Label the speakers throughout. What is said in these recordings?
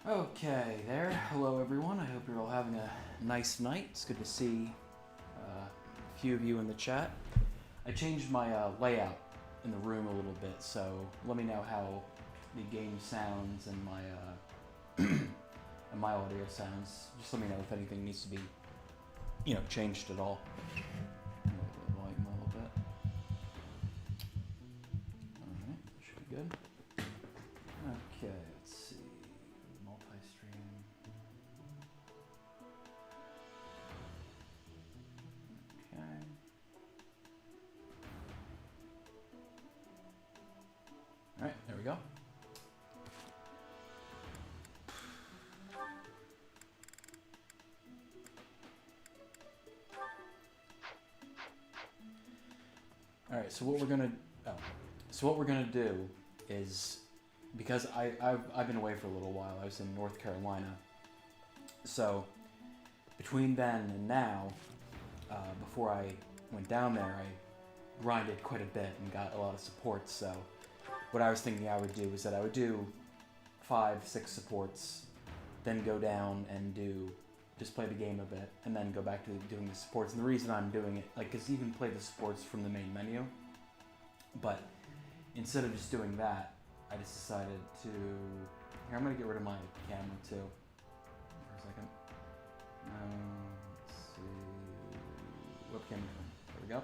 Speaker 1: Okay, there. Hello, everyone. I hope you're all having a nice night. It's good to see a few of you in the chat. I changed my layout in the room a little bit, so let me know how the game sounds and my and my audio sounds. Just let me know if anything needs to be, changed at all. Lower the volume a little bit. All right, that should be good. Okay, let's see. Multi-stream. Okay. All right, there we go. All right, so what we're gonna do is, because I've been away for a little while. I was in North Carolina, so between then and now, before I went down there, I grinded quite a bit and got a lot of supports. So what I was thinking I would do is that I would do 5-6 supports, then go down and just play the game a bit, and then go back to doing the supports. And the reason I'm doing it, because you can play the supports from the main menu, but instead of just doing that, I just decided to... Here, I'm going to get rid of my camera, too, for a second. Let's see... Webcam. There we go.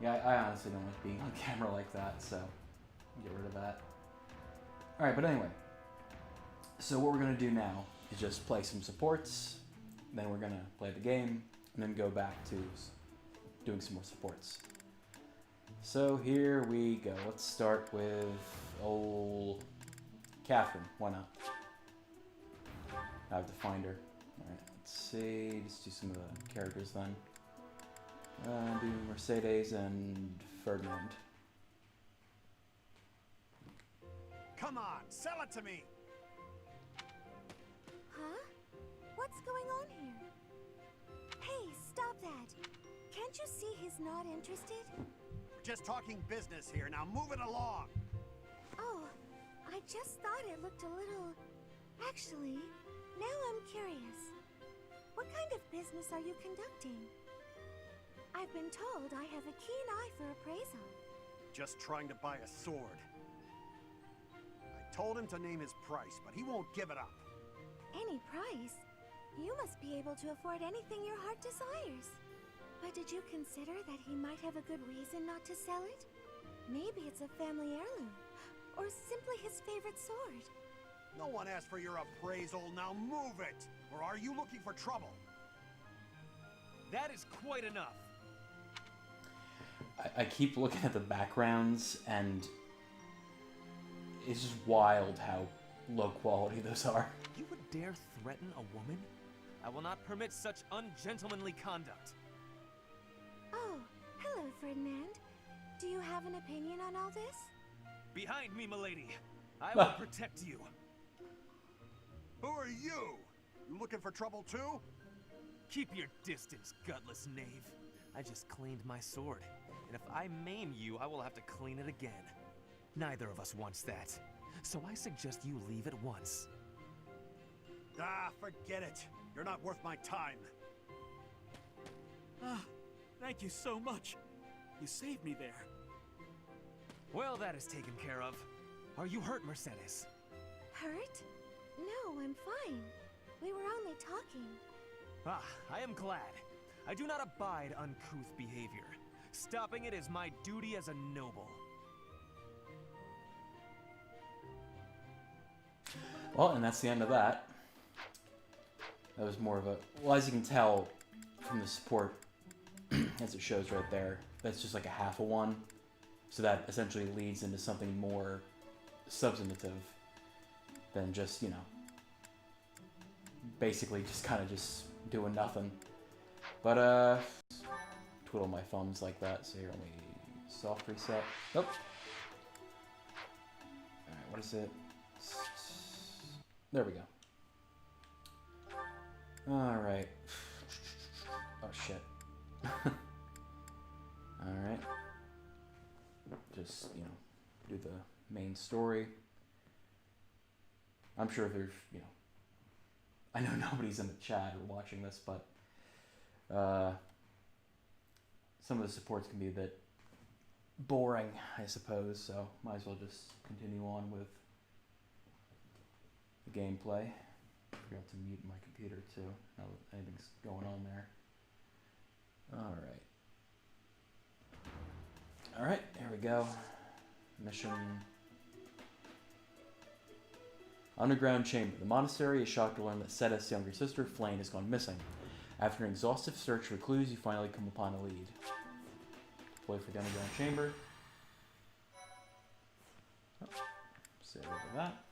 Speaker 1: Yeah, I honestly don't like being on camera like that, so get rid of that. Alright, but anyway. So what we're going to do now is just play some supports, then we're going to play the game, and then go back to doing some more supports. So here we go. Let's start with old Catherine. Why not? I have to find her. Alright, let's see. Let's do some of the characters then. Do Mercedes and Ferdinand.
Speaker 2: Come on, sell it to me!
Speaker 3: Huh? What's going on here? Hey, stop that! Can't you see he's not interested?
Speaker 2: We're just talking business here, now move it along!
Speaker 3: Oh, I just thought it looked a little... Actually, now I'm curious. What kind of business are you conducting? I've been told I have a keen eye for appraisal.
Speaker 2: Just trying to buy a sword. I told him to name his price, but he won't give it up.
Speaker 3: Any price? You must be able to afford anything your heart desires. But did you consider that he might have a good reason not to sell it? Maybe it's a family heirloom, or simply his favorite sword.
Speaker 2: No one asked for your appraisal, now move it! Or are you looking for trouble?
Speaker 4: That is quite enough.
Speaker 1: I keep looking at the backgrounds, and it's just wild how low quality those are.
Speaker 4: You would dare threaten a woman? I will not permit such ungentlemanly conduct.
Speaker 3: Oh, hello, Ferdinand. Do you have an opinion on all this?
Speaker 4: Behind me, milady. I will protect you.
Speaker 2: Who are you? You looking for trouble too?
Speaker 4: Keep your distance, gutless knave. I just cleaned my sword, and if I maim you, I will have to clean it again. Neither of us wants that, so I suggest you leave at once.
Speaker 2: Ah, forget it. You're not worth my time.
Speaker 5: Ah, thank you so much. You saved me there.
Speaker 4: Well, that is taken care of. Are you hurt, Mercedes?
Speaker 3: Hurt? No, I'm fine. We were only talking.
Speaker 4: Ah, I am glad. I do not abide uncouth behavior. Stopping it is my duty as a noble.
Speaker 1: Well, and that's the end of that. That was more of a... Well, as you can tell from the support, as it shows right there, that's just like a half a one. So that essentially leads into something more substantive than just, basically just kind of just doing nothing. But, twiddle my thumbs like that. So here, let me soft reset. Oh! Alright, what is it? There we go. Alright. Oh, shit. Alright. Just, do the main story. I'm sure there's, I know nobody's in the chat or watching this, but some of the supports can be a bit boring, I suppose, so might as well just continue on with the gameplay. Forgot to mute my computer too, now that anything's going on there. Alright, here we go. Mission. Underground chamber. The monastery is shocked to learn that Seta's younger sister, Flame, has gone missing. After an exhaustive search for clues, you finally come upon a lead. Deploy for the underground chamber. Oh, save over that.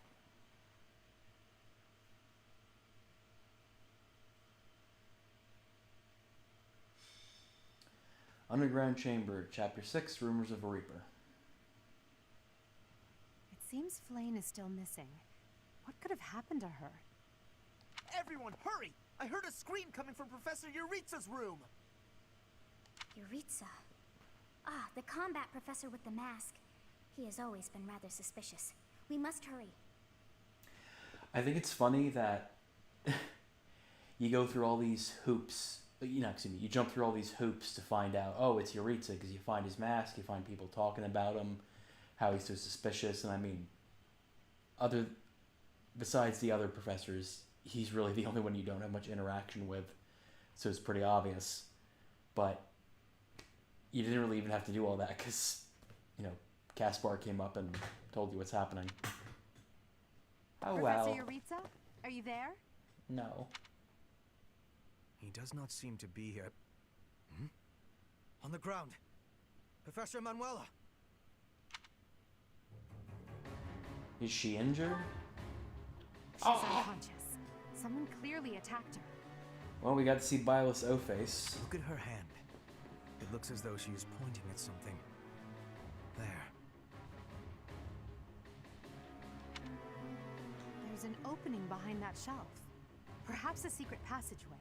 Speaker 1: Underground chamber, chapter 6, Rumors of a Reaper.
Speaker 6: It seems Flame is still missing. What could have happened to her?
Speaker 4: Everyone, hurry! I heard a scream coming from Professor Yuritsa's room!
Speaker 3: Yuritsa. Ah, the combat professor with the mask. He has always been rather suspicious. We must hurry.
Speaker 1: I think it's funny that you go through all these hoops, you jump through all these hoops to find out, oh, it's Yuritsa, because you find his mask, you find people talking about him, how he's so suspicious, and I mean, besides the other professors, he's really the only one you don't have much interaction with, so it's pretty obvious. But you didn't really even have to do all that because, Caspar came up and told you what's happening. Oh,
Speaker 6: Professor
Speaker 1: well.
Speaker 6: Yuritsa? Are you there?
Speaker 1: No.
Speaker 7: He does not seem to be here. On the ground. Professor Manuela.
Speaker 1: Is she injured?
Speaker 6: She's unconscious. Someone clearly attacked her.
Speaker 1: Well, we got to see Bylus O-Face.
Speaker 7: Look at her hand. It looks as though she is pointing at something. There.
Speaker 6: There's an opening behind that shelf. Perhaps a secret passageway.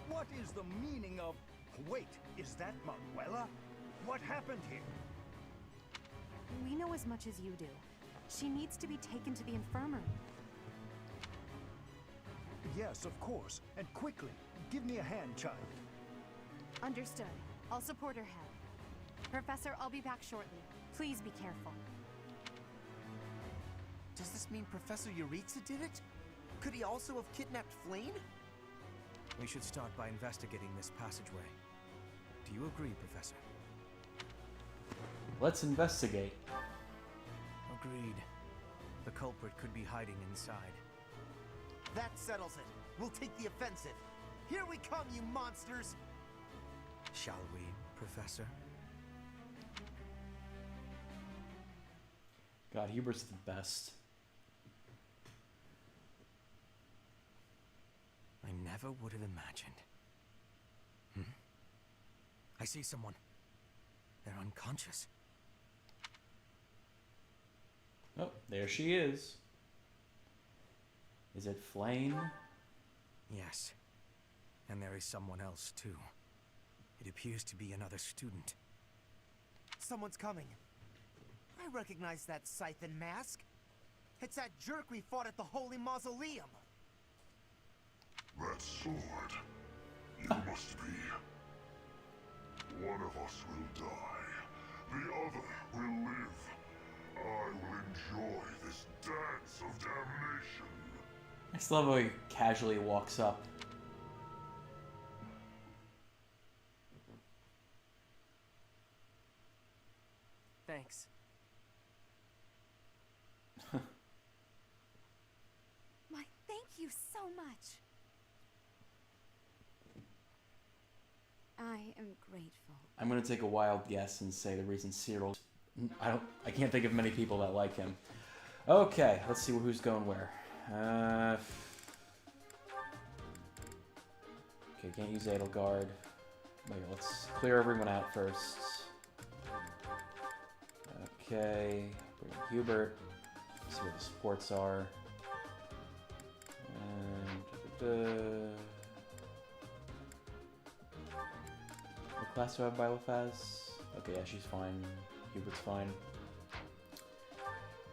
Speaker 8: What is the meaning of... Wait, is that Manuela? What happened here?
Speaker 6: We know as much as you do. She needs to be taken to the infirmary.
Speaker 8: Yes, of course. And quickly. Give me a hand, child.
Speaker 6: Understood. I'll support her head. Professor, I'll be back shortly. Please be careful.
Speaker 4: Does this mean Professor Yuritsa did it? Could he also have kidnapped Flame?
Speaker 7: We should start by investigating this passageway. Do you agree, Professor?
Speaker 1: Let's investigate.
Speaker 7: Agreed. The culprit could be hiding inside.
Speaker 4: That settles it. We'll take the offensive. Here we come, you monsters!
Speaker 7: Shall we, Professor?
Speaker 1: God, Hubert's the best.
Speaker 7: I never would have imagined. I see someone. They're unconscious.
Speaker 1: Oh, there she is. Is it Flame?
Speaker 7: Yes. And there is someone else, too. It appears to be another student.
Speaker 4: Someone's coming. I recognize that scythe and mask. It's that jerk we fought at the Holy Mausoleum.
Speaker 9: That sword. You must be. One of us will die. The other will live. I will enjoy this dance of damnation.
Speaker 1: I just love how he casually walks up.
Speaker 4: Thanks.
Speaker 6: Why, thank you so much. I am grateful.
Speaker 1: I'm gonna take a wild guess and say the reason Cyril. I can't think of many people that like him. Okay, let's see who's going where. Okay, can't use Edelgard. Wait, let's clear everyone out first. Okay, bring in Hubert. See what the supports are. And what class do I have Byleth as? Okay, yeah, she's fine. Hubert's fine.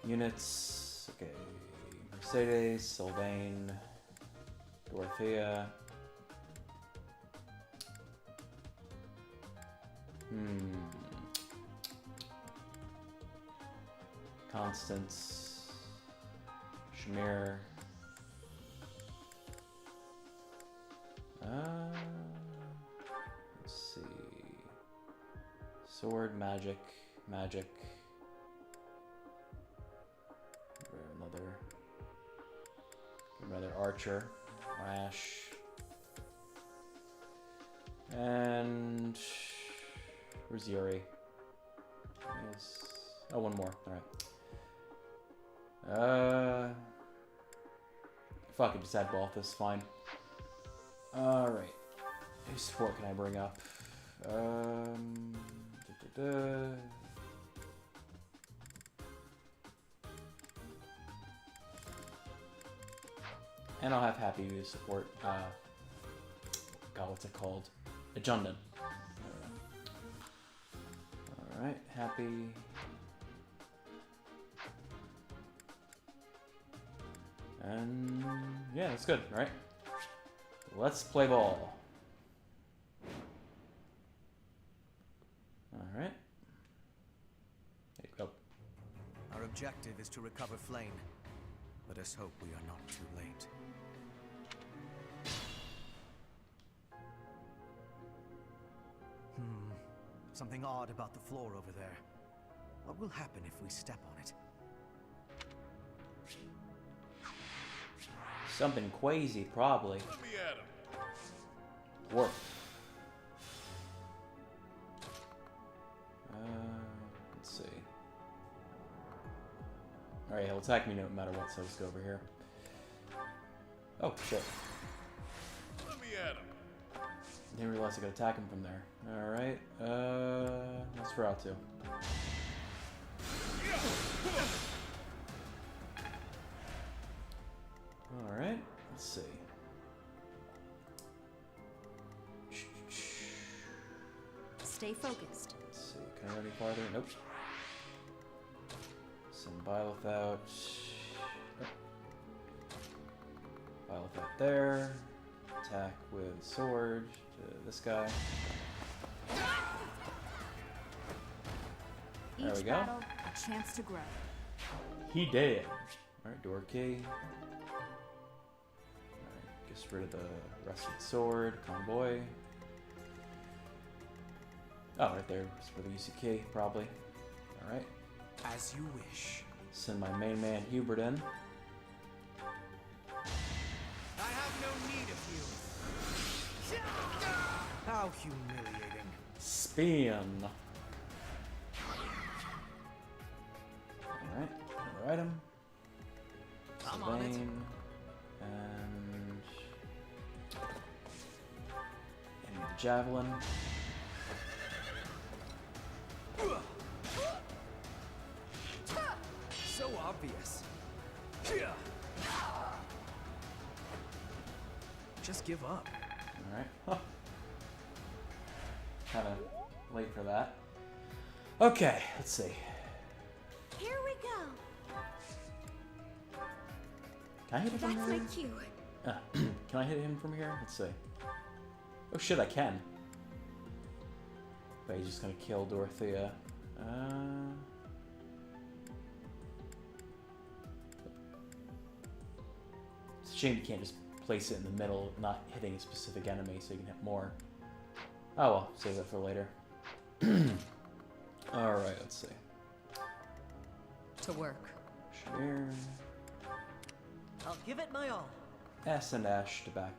Speaker 1: Units. Okay. Mercedes, Sylvain, Dorothea. Constance. Shamir. Let's see. Sword, magic, magic. Another archer, Ash, and where's Yuri? Yes. Oh, one more. All right. Fuck it, just add Balthus. Fine. All right. Whose support can I bring up? And I'll have Happy use support. God, what's it called? Ajundan. Alright, Happy. And yeah, that's good, right? Let's play ball. Alright. There you go.
Speaker 7: Our objective is to recover Flame. Let us hope we are not too late. Something odd about the floor over there. What will happen if we step on it?
Speaker 1: Something crazy, probably.
Speaker 9: Let me at him.
Speaker 1: Warp. Let's see. Alright, he'll attack me no matter what, so let's go over here. Oh, shit.
Speaker 9: Let me at him.
Speaker 1: Didn't realize I could attack him from there. Alright, Nosferatu. Alright, let's see.
Speaker 6: Stay focused.
Speaker 1: Let's see, can I go any farther? Nope. Send Byleth out. Oh. Byleth out there. Attack with sword to this guy. There we
Speaker 6: Each
Speaker 1: go.
Speaker 6: battle, a chance to grow.
Speaker 1: He did. Alright, door key. Alright, gets rid of the rusted sword, convoy. Oh, right there. It's for the UCK, probably. Alright.
Speaker 7: As you wish.
Speaker 1: Send my main man Hubert in.
Speaker 7: I have no need of you. How humiliating.
Speaker 1: Spin. Alright, another item.
Speaker 7: I'm on it.
Speaker 1: And the javelin.
Speaker 7: So obvious. Just give up.
Speaker 1: Alright. Huh. Kinda late for that. Okay, let's see.
Speaker 3: Here we go.
Speaker 1: Can I hit him from
Speaker 3: That's my
Speaker 1: here?
Speaker 3: cue.
Speaker 1: Can I hit him from here? Let's see. Oh shit, I can. But he's just gonna kill Dorothea. It's a shame you can't just place it in the middle, not hitting a specific enemy so you can hit more. Oh well, save that for later. Alright, let's see.
Speaker 6: To work.
Speaker 1: Shamir.
Speaker 10: I'll give it my all.
Speaker 1: Send Ash to back.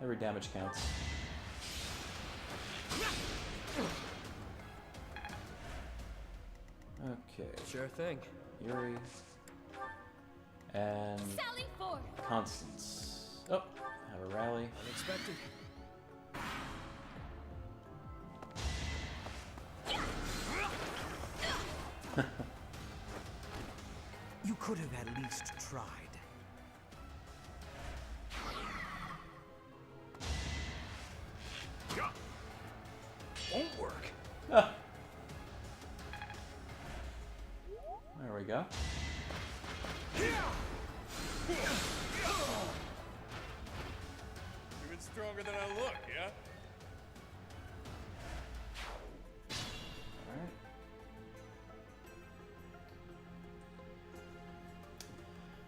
Speaker 1: Every damage counts. Okay.
Speaker 10: Sure thing.
Speaker 1: Yuri. And
Speaker 3: Sally forth.
Speaker 1: Constance. Oh, have a rally.
Speaker 7: Unexpected. You could have at least tried.
Speaker 10: Won't work.
Speaker 1: Ah.
Speaker 11: Even stronger than I look, yeah?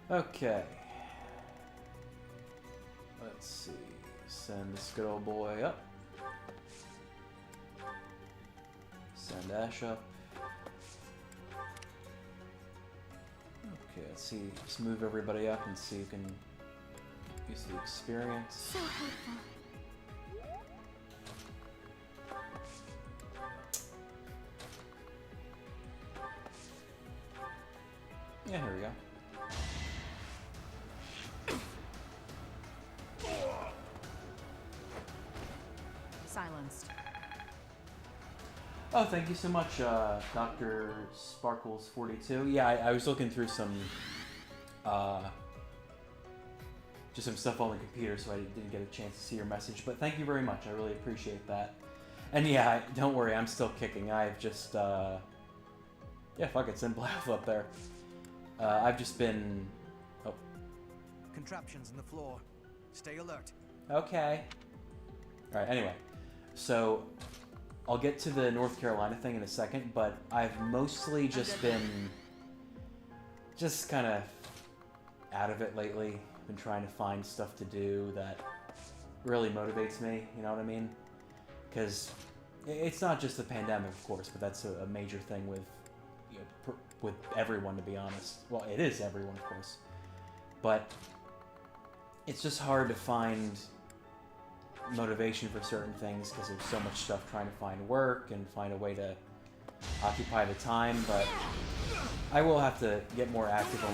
Speaker 1: Alright. Okay. Let's see. Send this good old boy up. Send Ash up. Okay, let's see. Just move everybody up and see who can use the experience.
Speaker 3: So helpful.
Speaker 1: Yeah, here we go.
Speaker 6: Silenced.
Speaker 1: Oh, thank you so much, Dr. Sparkles42. Yeah, I was looking through some, just some stuff on the computer, so I didn't get a chance to see your message. But thank you very much. I really appreciate that. And yeah, don't worry, I'm still kicking. I've just, yeah, fuck it, send Blythe up there. I've just been, oh.
Speaker 7: Contraptions in the floor. Stay alert.
Speaker 1: Okay. All right, anyway. So, I'll get to the North Carolina thing in a second, but I've mostly just been just kind of out of it lately. Been trying to find stuff to do that really motivates me, you know what I mean? Because it's not just the pandemic, of course, but that's a major thing with, you know, with everyone, to be honest. Well, it is everyone, of course. But it's just hard to find motivation for certain things because there's so much stuff trying to find work and find a way to occupy the time, but I will have to get more active on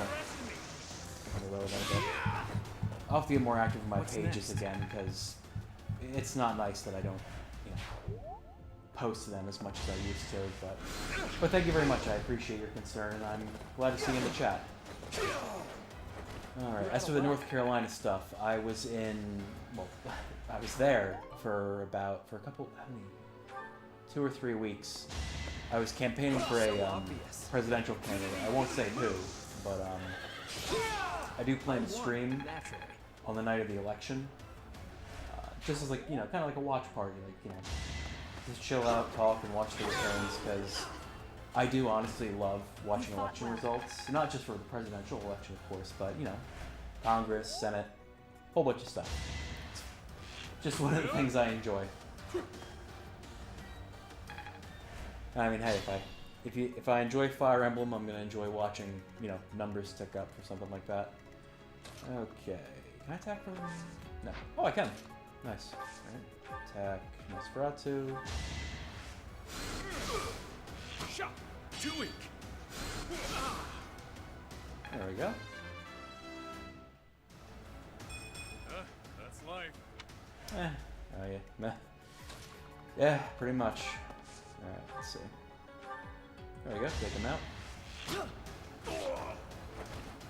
Speaker 1: I'll have to get more active on my pages again because it's not nice that I don't, you know, post to them as much as I used to, but thank you very much. I appreciate your concern, and I'm glad to see you in the chat. Alright, as for the North Carolina stuff, I was in, well, I was there for a couple, how many, 2 or 3 weeks. I was campaigning for a presidential candidate. I won't say who, but I do plan to stream on the night of the election. Just as, like, you know, kind of like a watch party, like, you know, just chill out, talk, and watch the returns, because I do honestly love watching election results. Not just for the presidential election, of course, but, you know, Congress, Senate, whole bunch of stuff. Just one of the things I enjoy. I mean, hey, if I enjoy Fire Emblem, I'm gonna enjoy watching, you know, numbers tick up or something like that. Okay, can I attack from? No. Oh, I can. Nice. All right. Attack Nosferatu.
Speaker 11: Shot. Too weak.
Speaker 1: There we go.
Speaker 11: That's life.
Speaker 1: Oh yeah. Meh. Yeah, pretty much. Alright, let's see. There we go, take him out.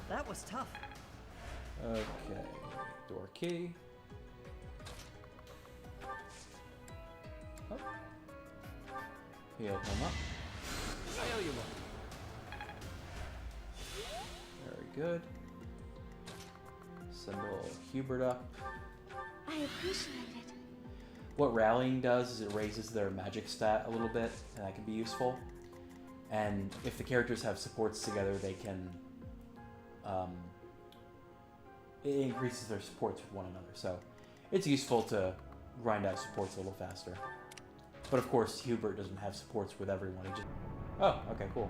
Speaker 10: That was tough.
Speaker 1: Okay, door key. Oh. Heal him up.
Speaker 4: I owe you one.
Speaker 1: Very good. Send little Hubert up.
Speaker 3: I appreciate it.
Speaker 1: What rallying does is it raises their magic stat a little bit, and that can be useful. And if the characters have supports together, they can, it increases their supports with one another. So it's useful to grind out supports a little faster. But of course, Hubert doesn't have supports with everyone. He just, oh, okay, cool.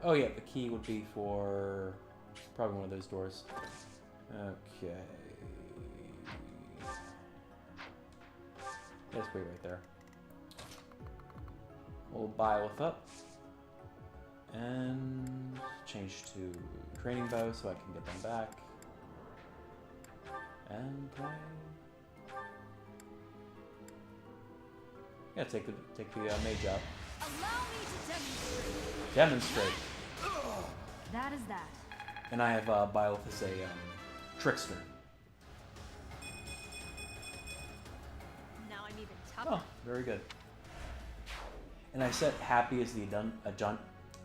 Speaker 1: Oh yeah, the key would be for probably one of those doors. Okay. Let's wait right there. We'll Byleth up. And change to training bow so I can get them back. And play. Yeah, take the mage out.
Speaker 6: Allow me to demonstrate.
Speaker 1: Demonstrate.
Speaker 6: That is that.
Speaker 1: And I have Byleth as a trickster.
Speaker 6: Now I'm even tougher.
Speaker 1: Oh, very good. And I set happy as the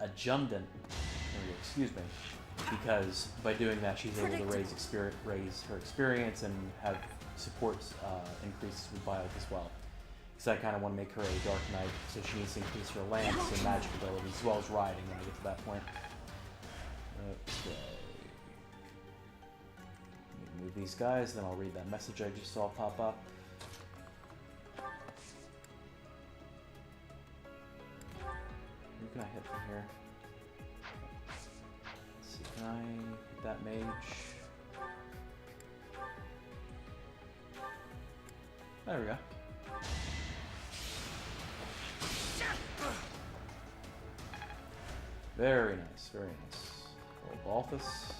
Speaker 1: adjundant, excuse me, because by doing that she's able to raise her experience and have supports increases with Violet as well. Because I kind of want to make her a Dark Knight, so she needs to increase her lance and magic abilities as well as riding when we get to that point. Okay. Let me move these guys, then I'll read that message I just saw pop up. Who can I hit from here? Let's see, can I hit that mage? There we go. Very nice, very nice. Roll Balthus.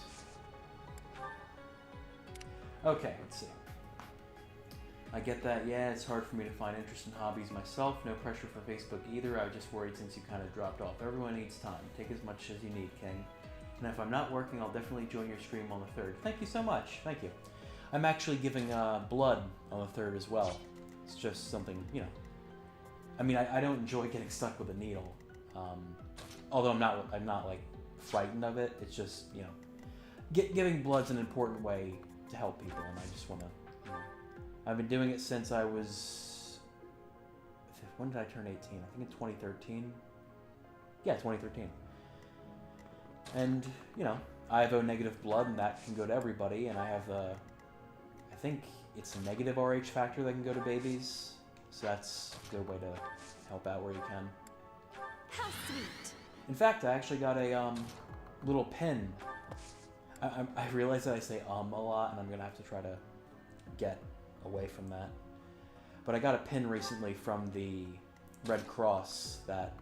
Speaker 1: Okay, let's see. I get that, yeah, it's hard for me to find interest in hobbies myself. No pressure for Facebook either. I was just worried since you kind of dropped off. Everyone needs time. Take as much as you need, King. And if I'm not working, I'll definitely join your stream on the 3rd. Thank you so much. Thank you. I'm actually giving blood on the 3rd as well. It's just something, you know. I mean, I don't enjoy getting stuck with a needle. Although I'm not like frightened of it. It's just, you know, giving blood's an important way to help people, and I just want to, you know. I've been doing it since I was, when did I turn 18? I think in 2013. Yeah, 2013. And, you know, I have O negative blood, and that can go to everybody, and I have I think it's a negative RH factor that can go to babies, so that's a good way to help out where you can.
Speaker 6: How sweet.
Speaker 1: In fact, I actually got a little pin. I realize that I say a lot, and I'm gonna have to try to get away from that. But I got a pin recently from the Red Cross that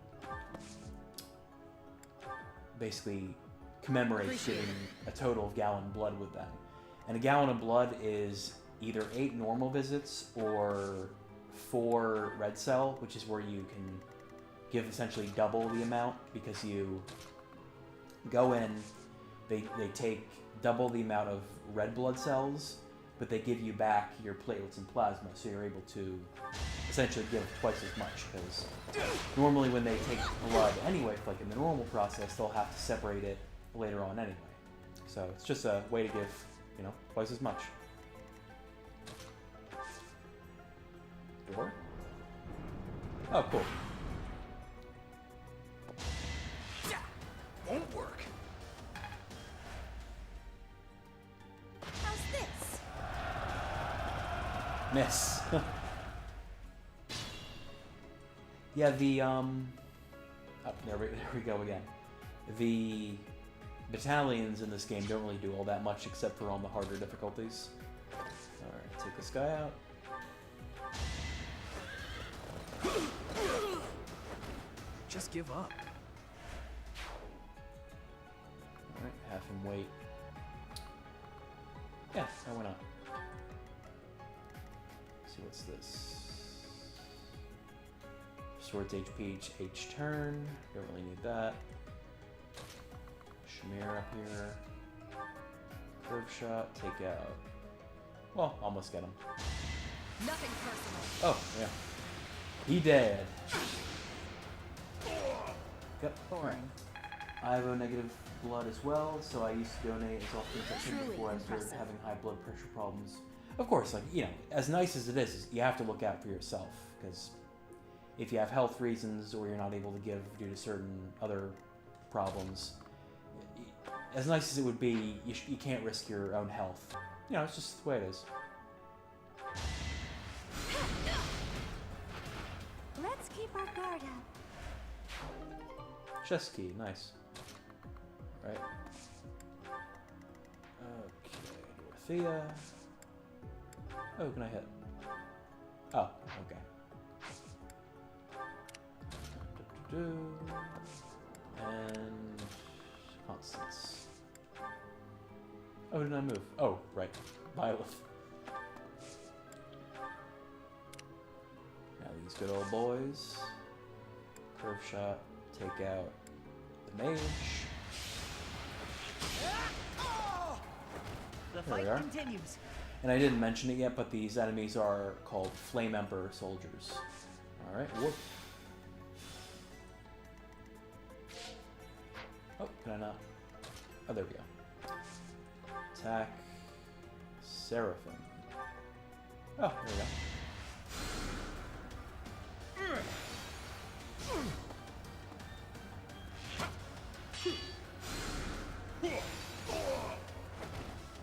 Speaker 1: basically commemorates getting a total of gallon blood with them. And a gallon of blood is either 8 normal visits or 4 red cell, which is where you can give essentially double the amount, because you go in, they take double the amount of red blood cells, but they give you back your platelets and plasma, so you're able to essentially give twice as much, because normally when they take blood anyway, like in the normal process, they'll have to separate it later on anyway. So it's just a way to give, you know, twice as much. Door? Oh, cool.
Speaker 8: Won't work.
Speaker 6: How's this?
Speaker 1: Miss. Yeah, the oh, there we go again. The battalions in this game don't really do all that much except for on the harder difficulties. Alright, take this guy out.
Speaker 7: Just give up.
Speaker 1: Alright, have him wait. Yeah, why not? Let's see, what's this? Swords HP each turn. Don't really need that. Shamir up here. Curve shot, take out. Well, almost get him.
Speaker 6: Nothing personal.
Speaker 1: Oh, yeah. He dead. Yep, alright. I have O negative blood as well, so I used to donate as often as I could before I started having high blood pressure problems. Of course, like, you know, as nice as it is, you have to look out for yourself, because if you have health reasons or you're not able to give due to certain other problems, as nice as it would be, you can't risk your own health. You know, it's just the way it is.
Speaker 3: Let's keep our guard up.
Speaker 1: Chest key, nice. Right. Okay, Dorothea. Oh, can I hit? Oh, okay. And Constance. Oh, did I move? Oh, right. Violet. Now these good old boys. Curve shot. Take out the mage.
Speaker 10: The
Speaker 1: There we
Speaker 10: fight
Speaker 1: are.
Speaker 10: continues.
Speaker 1: And I didn't mention it yet, but these enemies are called Flame Emperor soldiers. Alright, whoop. Oh, can I not? Oh, there we go. Attack. Seraphim. Oh, there we go.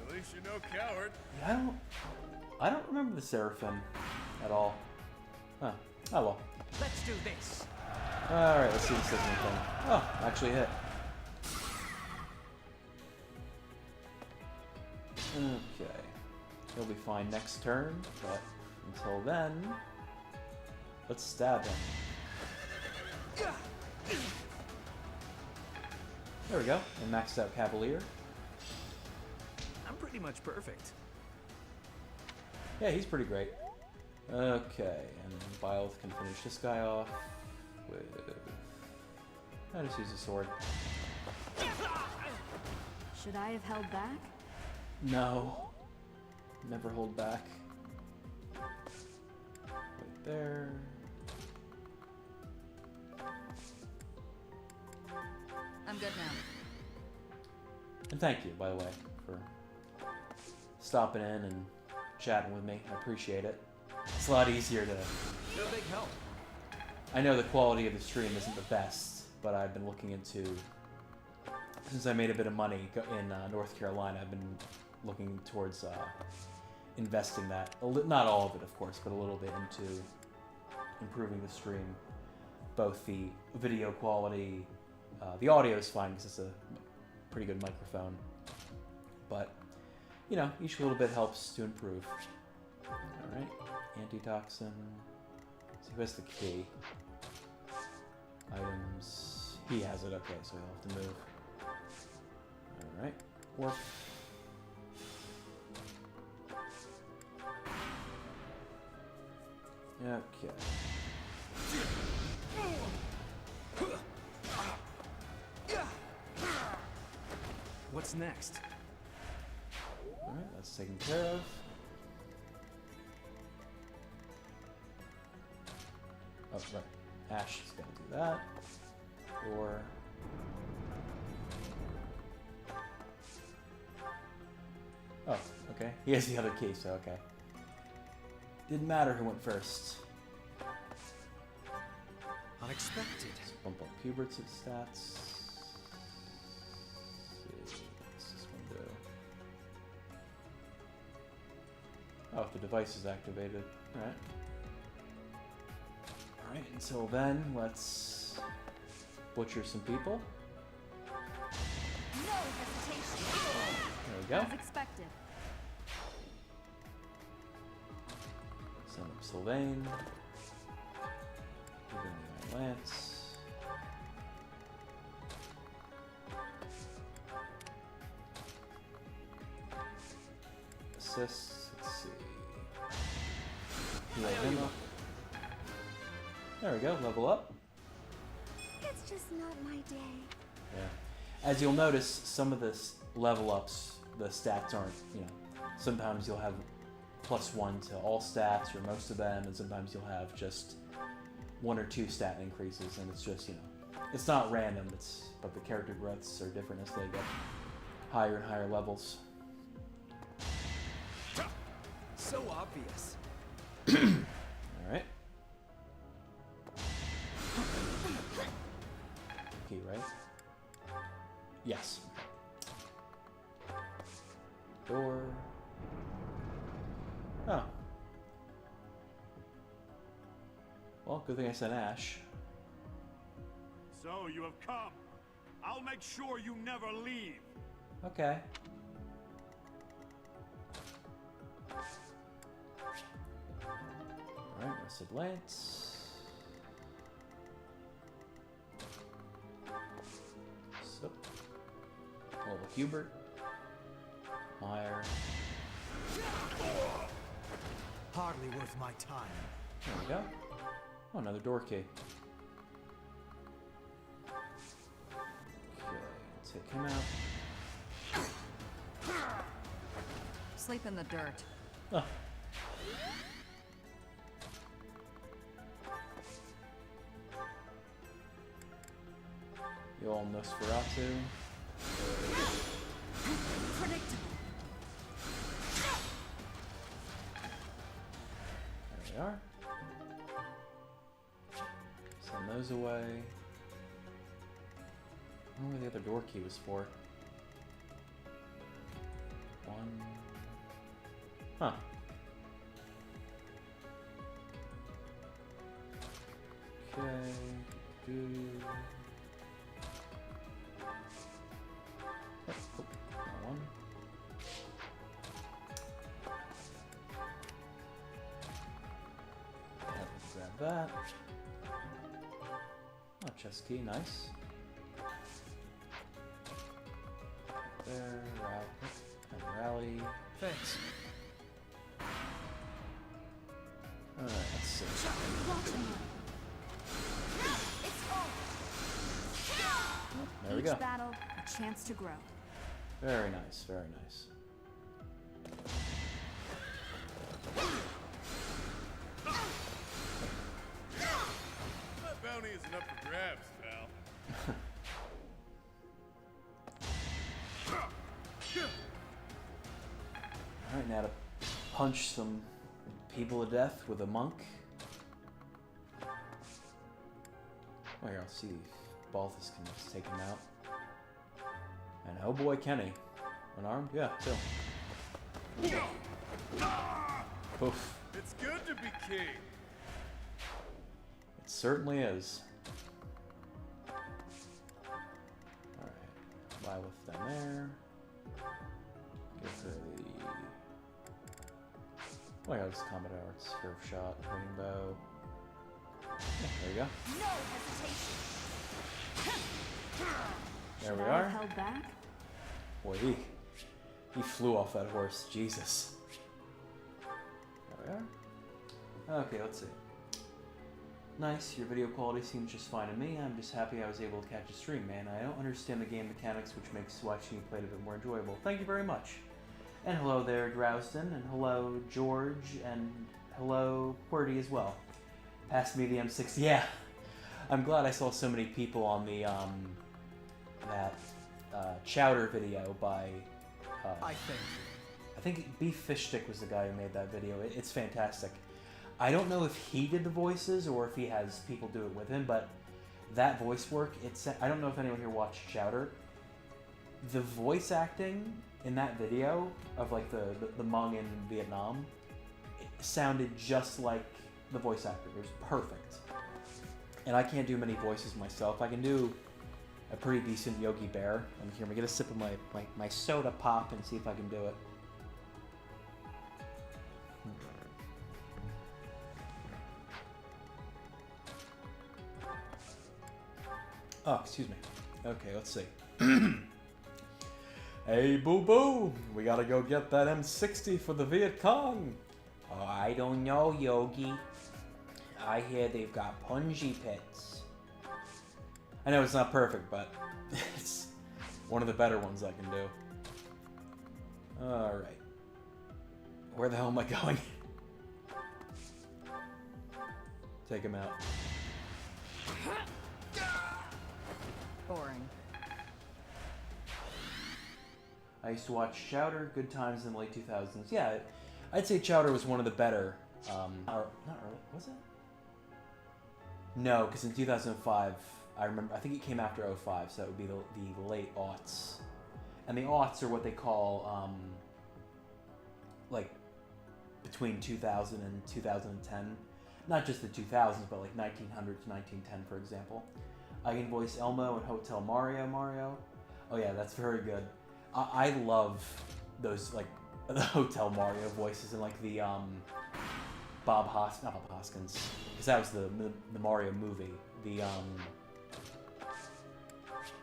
Speaker 11: At least you're no coward.
Speaker 1: Yeah, I don't remember the Seraphim at all. Huh. Oh well.
Speaker 7: Let's do this.
Speaker 1: Alright, let's see this does anything. Oh, actually hit. Okay. He'll be fine next turn, but until then, let's stab him. There we go. And maxed out Cavalier.
Speaker 7: I'm pretty much perfect.
Speaker 1: Yeah, he's pretty great. Okay, and Byleth can finish this guy off with... I just use a sword.
Speaker 6: Should I have held back?
Speaker 1: No. Never hold back. Right there.
Speaker 6: I'm good now.
Speaker 1: And thank you, by the way, for stopping in and chatting with me. I appreciate it. It's a lot easier to...
Speaker 7: No big help.
Speaker 1: I know the quality of the stream isn't the best, but I've been looking into... Since I made a bit of money in North Carolina, I've been looking towards investing that. Not all of it, of course, but a little bit into improving the stream. Both the video quality... the audio is fine because it's a pretty good microphone. But, you know, each little bit helps to improve. Alright, antitoxin. So who has the key? Items. He has it, okay, so he'll have to move. Alright, warp. Okay.
Speaker 7: What's next?
Speaker 1: Alright, that's taken care of. Oh, right. Ash is going to do that. Or... Oh, okay. He has the other key, so okay. Didn't matter who went first.
Speaker 7: Unexpected.
Speaker 1: Let's bump up Hubert's stats. Let's see. What's this one do? Oh, if the device is activated. Alright. Alright, until then, let's butcher some people.
Speaker 6: No hesitation.
Speaker 1: There we go.
Speaker 6: As expected.
Speaker 1: Send up Sylvain. Give him the lance. Assists. Let's see. Heal him up. There we go. Level up.
Speaker 3: It's just not my day.
Speaker 1: Yeah. As you'll notice, some of the level ups, the stats aren't, you know, sometimes you'll have +1 to all stats or most of them, and sometimes you'll have just 1 or 2 stat increases, and it's just, you know, it's not random, but the character growths are different as they get higher and higher levels.
Speaker 7: So obvious.
Speaker 1: Alright. Key, right? Yes. Door. Oh. Well, good thing I said Ash.
Speaker 8: So you have come. I'll make sure you never leave.
Speaker 1: Okay. Alright, Rusted Lance. So. Oh, Hubert. Meyer.
Speaker 7: Hardly worth my time.
Speaker 1: There we go. Oh, another door key. Okay, take him out.
Speaker 6: Sleep in the dirt.
Speaker 1: Oh. The old Nosferatu.
Speaker 6: Predictable.
Speaker 1: There we are. Send those away. I don't know where the other door key was for. One. Huh. Okay. Good. Oh, that one. Grab that. Oh, chest key, nice. There, and rally.
Speaker 7: Thanks.
Speaker 1: Alright, let's see. There we go.
Speaker 6: Each battle, a chance to grow.
Speaker 1: Very nice, very nice.
Speaker 11: That bounty isn't up for grabs, pal.
Speaker 1: Alright, now to punch some people to death with a monk. Oh, here, I'll see if Balthus can just take him out. And oh boy, Kenny. Unarmed? Yeah, still. Poof.
Speaker 11: It's good to be king.
Speaker 1: It certainly is. Alright, lie with them there. Give her the... Oh yeah, this combat arts, curve shot, training bow. Yeah, there you go.
Speaker 6: No hesitation.
Speaker 1: There we
Speaker 6: Should I
Speaker 1: are.
Speaker 6: have held back?
Speaker 1: Boy, he flew off that horse. Jesus. There we are. Okay, let's see. Nice, your video quality seems just fine to me. I'm just happy I was able to catch a stream, man. I don't understand the game mechanics, which makes watching you play it a bit more enjoyable. Thank you very much. And hello there, Drouston, and hello, George, and hello, QWERTY as well. Pass me the M60. Yeah, I'm glad I saw so many people on the, that Chowder video by,
Speaker 7: I
Speaker 1: think Beef Fish Stick was the guy who made that video. It's fantastic. I don't know if he did the voices or if he has people do it with him, but that voice work, I don't know if anyone here watched Chowder. The voice acting in that video of like the Hmong in Vietnam, it sounded just like the voice actor. It was perfect. And I can't do many voices myself. I can do a pretty decent Yogi Bear. Let me get a sip of my soda pop and see if I can do it. Oh, excuse me. Okay, let's see. Hey, boo-boo! We gotta go get that M60 for the Viet Cong. Oh, I don't know, Yogi. I hear they've got punji pits. I know it's not perfect, but it's one of the better ones I can do. Alright. Where the hell am I going? Take him out.
Speaker 6: Boring.
Speaker 1: I used to watch Chowder, good times in the late 2000s. Yeah, I'd say Chowder was one of the better, or not early, was it? No, because in 2005, I think it came after 05, so it would be the late aughts. And the aughts are what they call, like, between 2000 and 2010. Not just the 2000s, but like 1900 to 1910, for example. I can voice Elmo in Hotel Mario. Oh yeah, that's very good. I love those, like, the Hotel Mario voices and, like, the, not Bob Hoskins, because that was the Mario movie. The,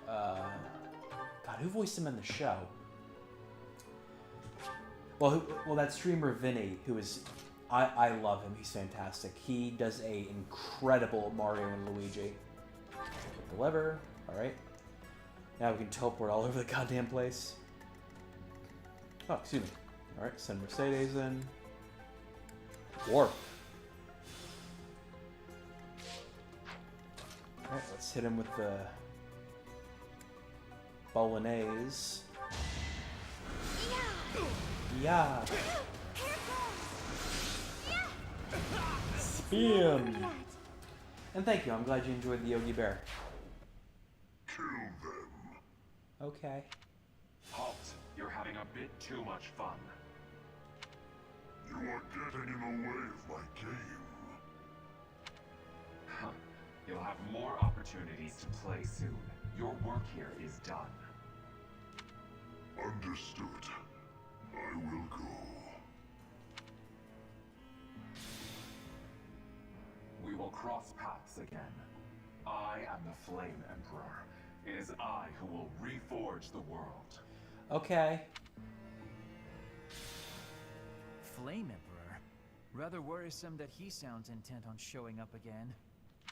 Speaker 1: God, who voiced him in the show? Well, that streamer Vinny, who is, I love him, he's fantastic. He does a incredible Mario and Luigi. Hit the lever, alright. Now we can teleport all over the goddamn place. Oh, excuse me. Alright, send Mercedes in. Warp. Alright, let's hit him with the Bolognese. Yeah. Spin. And thank you. I'm glad you enjoyed the Yogi Bear.
Speaker 9: Kill them.
Speaker 1: Okay.
Speaker 12: Halt. You're having a bit too much fun.
Speaker 9: You are getting in the way of my game.
Speaker 12: Huh. You'll have more opportunities to play soon. Your work here is done.
Speaker 9: Understood. I will go.
Speaker 12: We will cross paths again. I am the Flame Emperor. It is I who will reforge the world.
Speaker 1: Okay.
Speaker 13: Flame Emperor? Rather worrisome that he sounds intent on showing up again.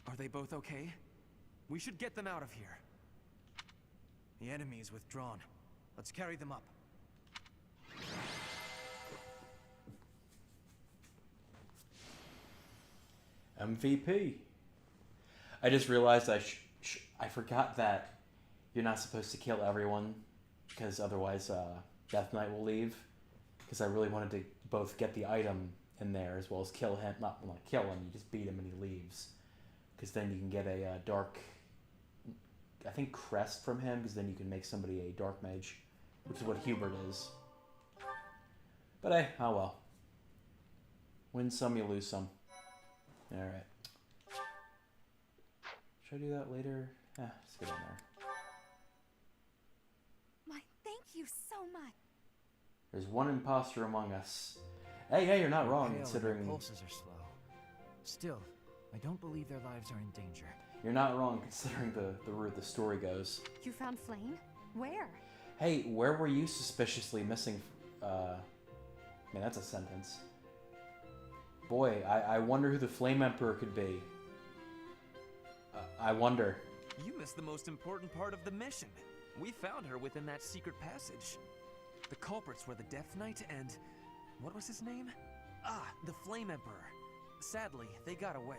Speaker 4: Are they both okay? We should get them out of here.
Speaker 7: The enemy is withdrawn. Let's carry them up.
Speaker 1: MVP. I just realized I forgot that you're not supposed to kill everyone because otherwise Death Knight will leave. Because I really wanted to both get the item in there as well as kill him. Not kill him, you just beat him and he leaves. Because then you can get a dark, I think, crest from him, because then you can make somebody a dark mage, which is what Hubert is. But hey, oh well. Win some, you lose some. Alright. Should I do that later? Let's get in there.
Speaker 6: My, thank you so much.
Speaker 1: There's one imposter among us. Hey, you're not wrong,
Speaker 13: Pale,
Speaker 1: considering...
Speaker 13: their pulses are slow. Still, I don't believe their lives are in danger.
Speaker 1: You're not wrong, considering the route the story goes.
Speaker 6: You found Flame? Where?
Speaker 1: Hey, where were you suspiciously missing... Man, that's a sentence. Boy, I wonder who the Flame Emperor could be. I wonder.
Speaker 4: You missed the most important part of the mission. We found her within that secret passage. The culprits were the Death Knight and... what was his name? The Flame Emperor. Sadly, they got away.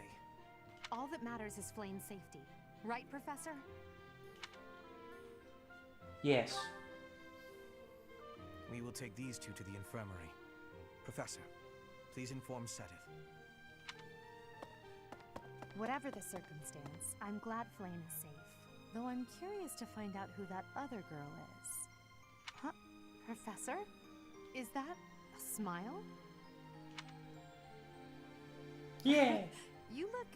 Speaker 6: All that matters is Flame's safety. Right, Professor?
Speaker 1: Yes.
Speaker 7: We will take these two to the infirmary. Professor, please inform Sedith.
Speaker 6: Whatever the circumstance, I'm glad Flame is safe. Though I'm curious to find out who that other girl is. Huh? Professor? Is that a smile?
Speaker 1: Yeah!
Speaker 6: You look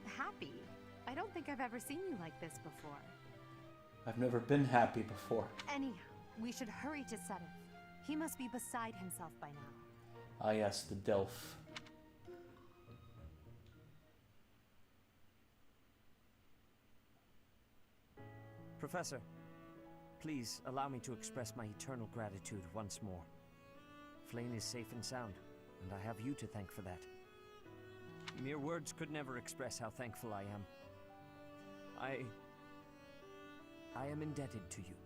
Speaker 6: happy. I don't think I've ever seen you like this before.
Speaker 1: I've never been happy before.
Speaker 6: Anyhow, we should hurry to Sedith. He must be beside himself by now.
Speaker 1: Ah yes, the Delph.
Speaker 10: Professor, please allow me to express my eternal gratitude once more. Flame is safe and sound, and I have you to thank for that. Mere words could never express how thankful I am. I am indebted to you.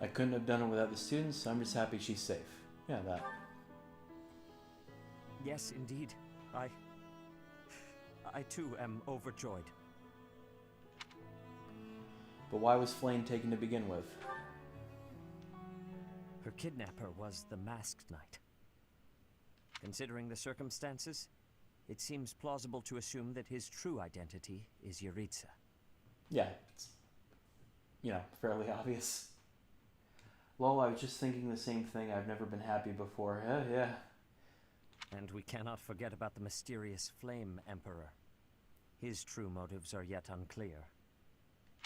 Speaker 1: I couldn't have done it without the students, so I'm just happy she's safe. Yeah, that.
Speaker 10: Yes, indeed. I too am overjoyed.
Speaker 1: But why was Flame taken to begin with?
Speaker 10: Her kidnapper was the Masked Knight. Considering the circumstances, it seems plausible to assume that his true identity is Yuritsa.
Speaker 1: Yeah, it's, fairly obvious. Lol, I was just thinking the same thing. I've never been happy before. Yeah.
Speaker 10: And we cannot forget about the mysterious Flame Emperor. His true motives are yet unclear.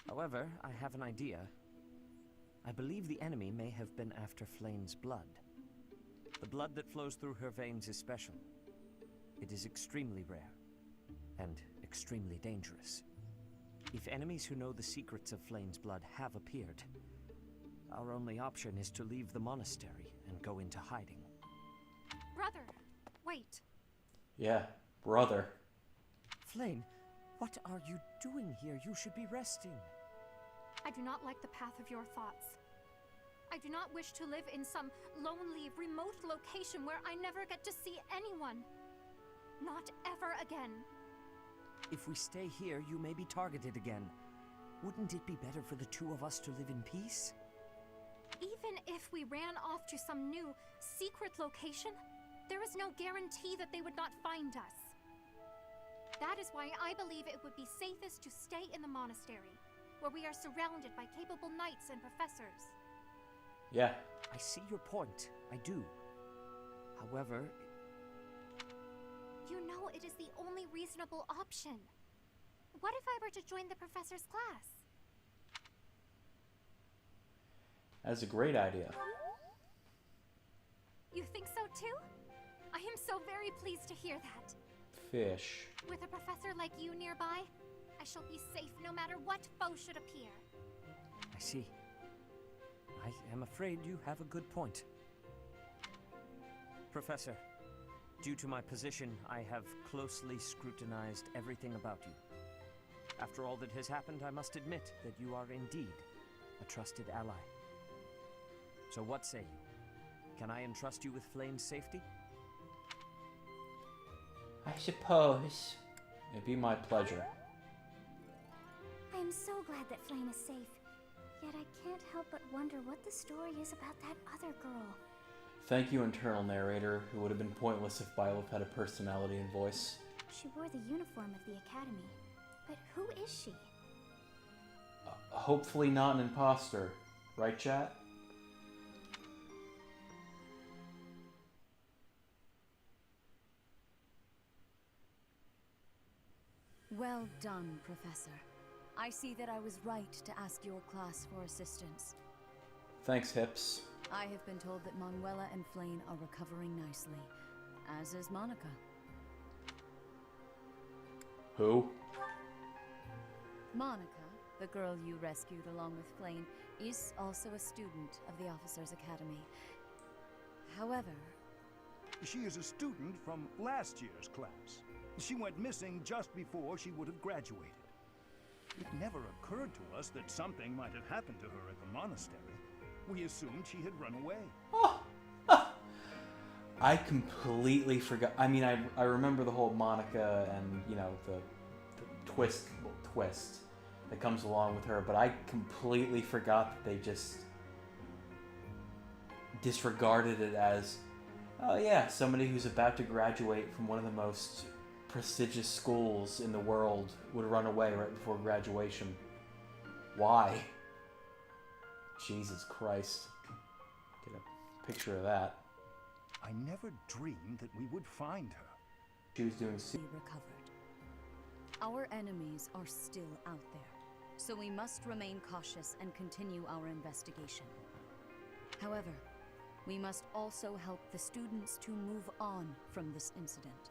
Speaker 10: However, I have an idea. I believe the enemy may have been after Flame's blood. The blood that flows through her veins is special. It is extremely rare, and extremely dangerous. If enemies who know the secrets of Flame's blood have appeared, our only option is to leave the monastery and go into hiding.
Speaker 6: Brother, wait.
Speaker 1: Yeah, brother.
Speaker 10: Flame, what are you doing here? You should be resting.
Speaker 14: I do not like the path of your thoughts. I do not wish to live in some lonely, remote location where I never get to see anyone. Not ever again.
Speaker 10: If we stay here, you may be targeted again. Wouldn't it be better for the two of us to live in peace?
Speaker 14: Even if we ran off to some new, secret location, there is no guarantee that they would not find us. That is why I believe it would be safest to stay in the monastery, where we are surrounded by capable knights and professors.
Speaker 1: Yeah.
Speaker 10: I see your point. I do. However...
Speaker 14: You know it is the only reasonable option. What if I were to join the professor's class?
Speaker 1: That's a great idea.
Speaker 14: You think so too? I am so very pleased to hear that.
Speaker 1: Fish.
Speaker 14: With a professor like you nearby, I shall be safe no matter what foe should appear.
Speaker 10: I see. I am afraid you have a good point. Professor, due to my position, I have closely scrutinized everything about you. After all that has happened, I must admit that you are indeed a trusted ally. So what say you? Can I entrust you with Flame's safety?
Speaker 1: I suppose. It'd be my pleasure.
Speaker 3: I am so glad that Flame is safe. Yet I can't help but wonder what the story is about that other girl.
Speaker 1: Thank you, internal narrator, who would have been pointless if Byleth had a personality and voice.
Speaker 3: She wore the uniform of the academy. But who is she?
Speaker 1: Hopefully not an imposter. Right, chat?
Speaker 15: Well done, Professor. I see that I was right to ask your class for assistance.
Speaker 1: Thanks, Hips.
Speaker 15: I have been told that Manuela and Flame are recovering nicely, as is Monica.
Speaker 1: Who?
Speaker 15: Monica, the girl you rescued along with Flame, is also a student of the Officers' Academy. However...
Speaker 8: She is a student from last year's class. She went missing just before she would have graduated. It never occurred to us that something might have happened to her at the monastery. We assumed she had run away.
Speaker 1: I completely forgot. I mean, I remember the whole Monica and, you know, the twist that comes along with her, but I completely forgot that they just disregarded it as, oh yeah, somebody who's about to graduate from one of the most prestigious schools in the world would run away right before graduation. Why? Jesus Christ. Get a picture of that.
Speaker 8: I never dreamed that we would find her.
Speaker 1: She was doing...
Speaker 15: recovered. Our enemies are still out there, so we must remain cautious and continue our investigation. However, we must also help the students to move on from this incident.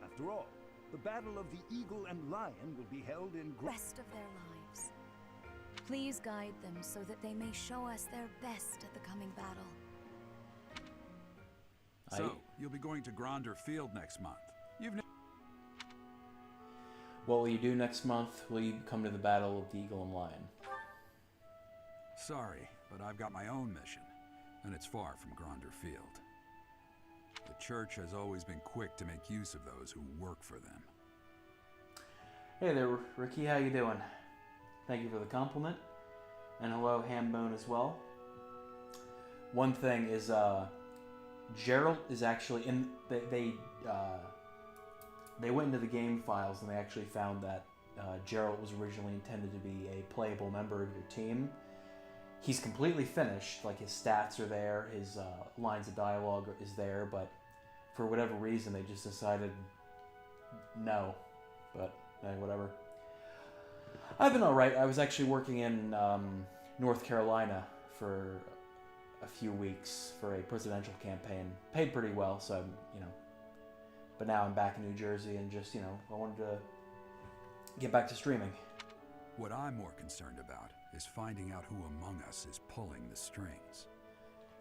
Speaker 8: After all, the Battle of the Eagle and Lion will be held in
Speaker 15: rest of their lives. Please guide them so that they may show us their best at the coming battle.
Speaker 16: So, you'll be going to Gronder Field next month.
Speaker 1: What will you do next month? Will you come to the Battle of the Eagle and Lion?
Speaker 16: Sorry, but I've got my own mission, and it's far from Gronder Field. The church has always been quick to make use of those who work for them.
Speaker 1: Hey there, Ricky. How you doing? Thank you for the compliment. And hello, Hambone, as well. One thing is, Gerald is actually in... They went into the game files and they actually found that Gerald was originally intended to be a playable member of your team. He's completely finished, like his stats are there, his lines of dialogue is there, but for whatever reason they just decided no. But whatever. I've been alright. I was actually working in North Carolina for a few weeks for a presidential campaign. Paid pretty well, so, you know. But now I'm back in New Jersey and just, you know, I wanted to get back to streaming.
Speaker 16: What I'm more concerned about is finding out who among us is pulling the strings.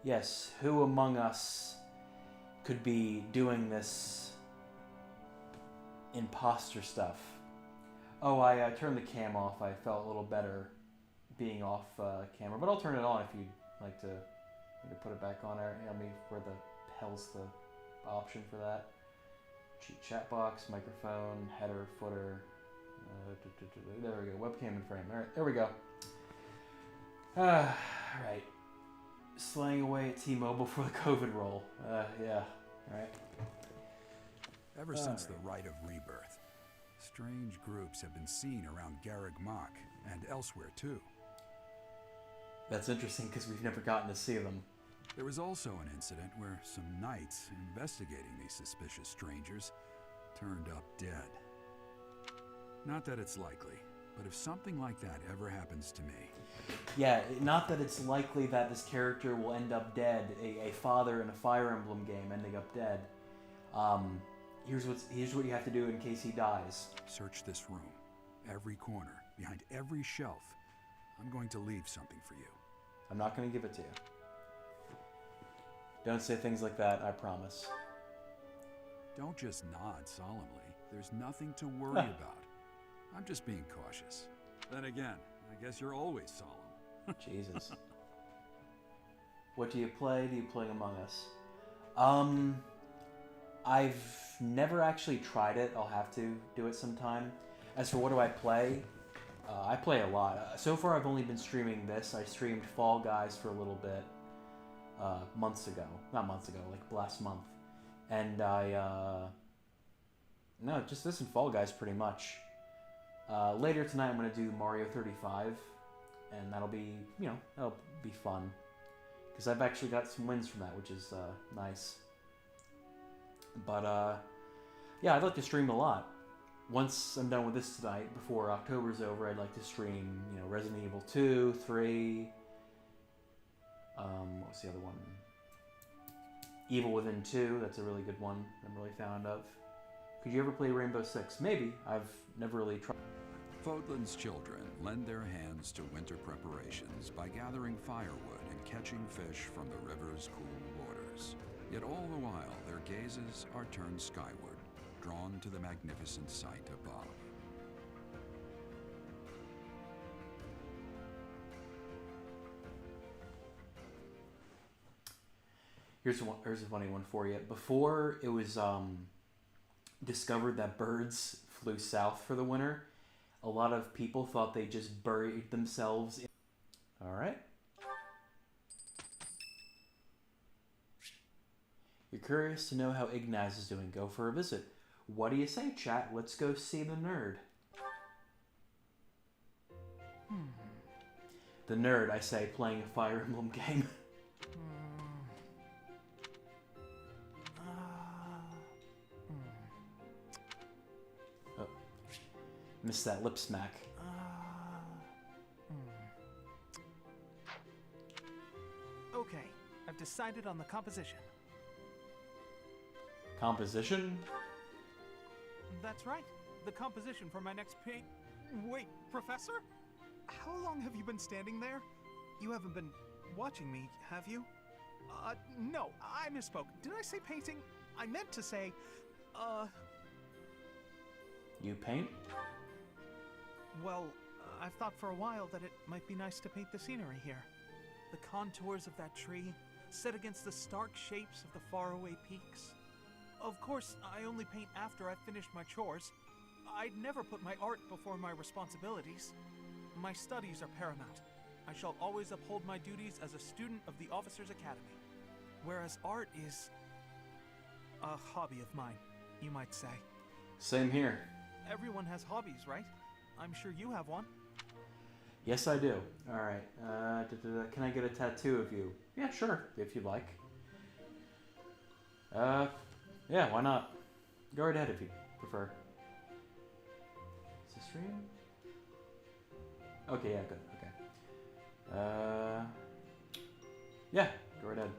Speaker 1: Yes, who among us could be doing this imposter stuff? Oh, I turned the cam off. I felt a little better being off camera, but I'll turn it on if you'd like to put it back on there. Tell me where the hell's the option for that. Chat box, microphone, header, footer. There we go. Webcam in frame. All right, there we go. All right. Slaying away at T-Mobile for the COVID roll. Yeah. All right.
Speaker 16: Ever since the Rite of Rebirth, strange groups have been seen around Garreg Mach and elsewhere too.
Speaker 1: That's interesting because we've never gotten to see them.
Speaker 16: There was also an incident where some knights investigating these suspicious strangers turned up dead. Not that it's likely, but if something like that ever happens to me...
Speaker 1: Yeah, not that it's likely that this character will end up dead, a father in a Fire Emblem game ending up dead. Here's what you have to do in case he dies.
Speaker 16: Search this room, every corner, behind every shelf. I'm going to leave something for you.
Speaker 1: I'm not going to give it to you. Don't say things like that, I promise.
Speaker 16: Don't just nod solemnly. There's nothing to worry about. I'm just being cautious. Then again, I guess you're always solemn.
Speaker 1: Jesus. What do you play? Do you play Among Us? I've never actually tried it. I'll have to do it sometime. As for what do I play? I play a lot. So far I've only been streaming this. I streamed Fall Guys for a little bit months ago. Not months ago, like last month. And no, just this and Fall Guys pretty much. Later tonight I'm going to do Mario 35. And that'll be, that'll be fun. Because I've actually got some wins from that, which is nice. But, yeah, I'd like to stream a lot. Once I'm done with this tonight, before October's over, I'd like to stream, Resident Evil 2, 3... what was the other one? Evil Within 2, that's a really good one I'm really fond of. Could you ever play Rainbow Six? Maybe. I've never really tried.
Speaker 16: Fodlan's children lend their hands to winter preparations by gathering firewood and catching fish from the river's cool waters. Yet all the while, their gazes are turned skyward, drawn to the magnificent sight above.
Speaker 1: Here's a funny one for you. Before it was discovered that birds flew south for the winter, a lot of people thought they just buried themselves in... All right. You're curious to know how Ignaz is doing. Go for a visit. What do you say, chat? Let's go see the nerd. The nerd, I say, playing a Fire Emblem game. Oh. Missed that lip smack.
Speaker 5: Okay, I've decided on the composition.
Speaker 1: Composition?
Speaker 5: That's right. The composition for my next paint. Wait, Professor? How long have you been standing there? You haven't been watching me, have you? No, I misspoke. Did I say painting? I meant to say,
Speaker 1: You paint?
Speaker 5: Well, I've thought for a while that it might be nice to paint the scenery here. The contours of that tree, set against the stark shapes of the faraway peaks. Of course, I only paint after I've finished my chores. I'd never put my art before my responsibilities. My studies are paramount. I shall always uphold my duties as a student of the Officers' Academy. Whereas art is a hobby of mine, you might say.
Speaker 1: Same here.
Speaker 5: Everyone has hobbies, right? I'm sure you have one.
Speaker 1: Yes, I do. Alright. Can I get a tattoo of you? Yeah, sure, if you'd like. Yeah, why not? Go right ahead if you prefer. Is this stream? Okay, yeah, good. Okay. Yeah, go right ahead.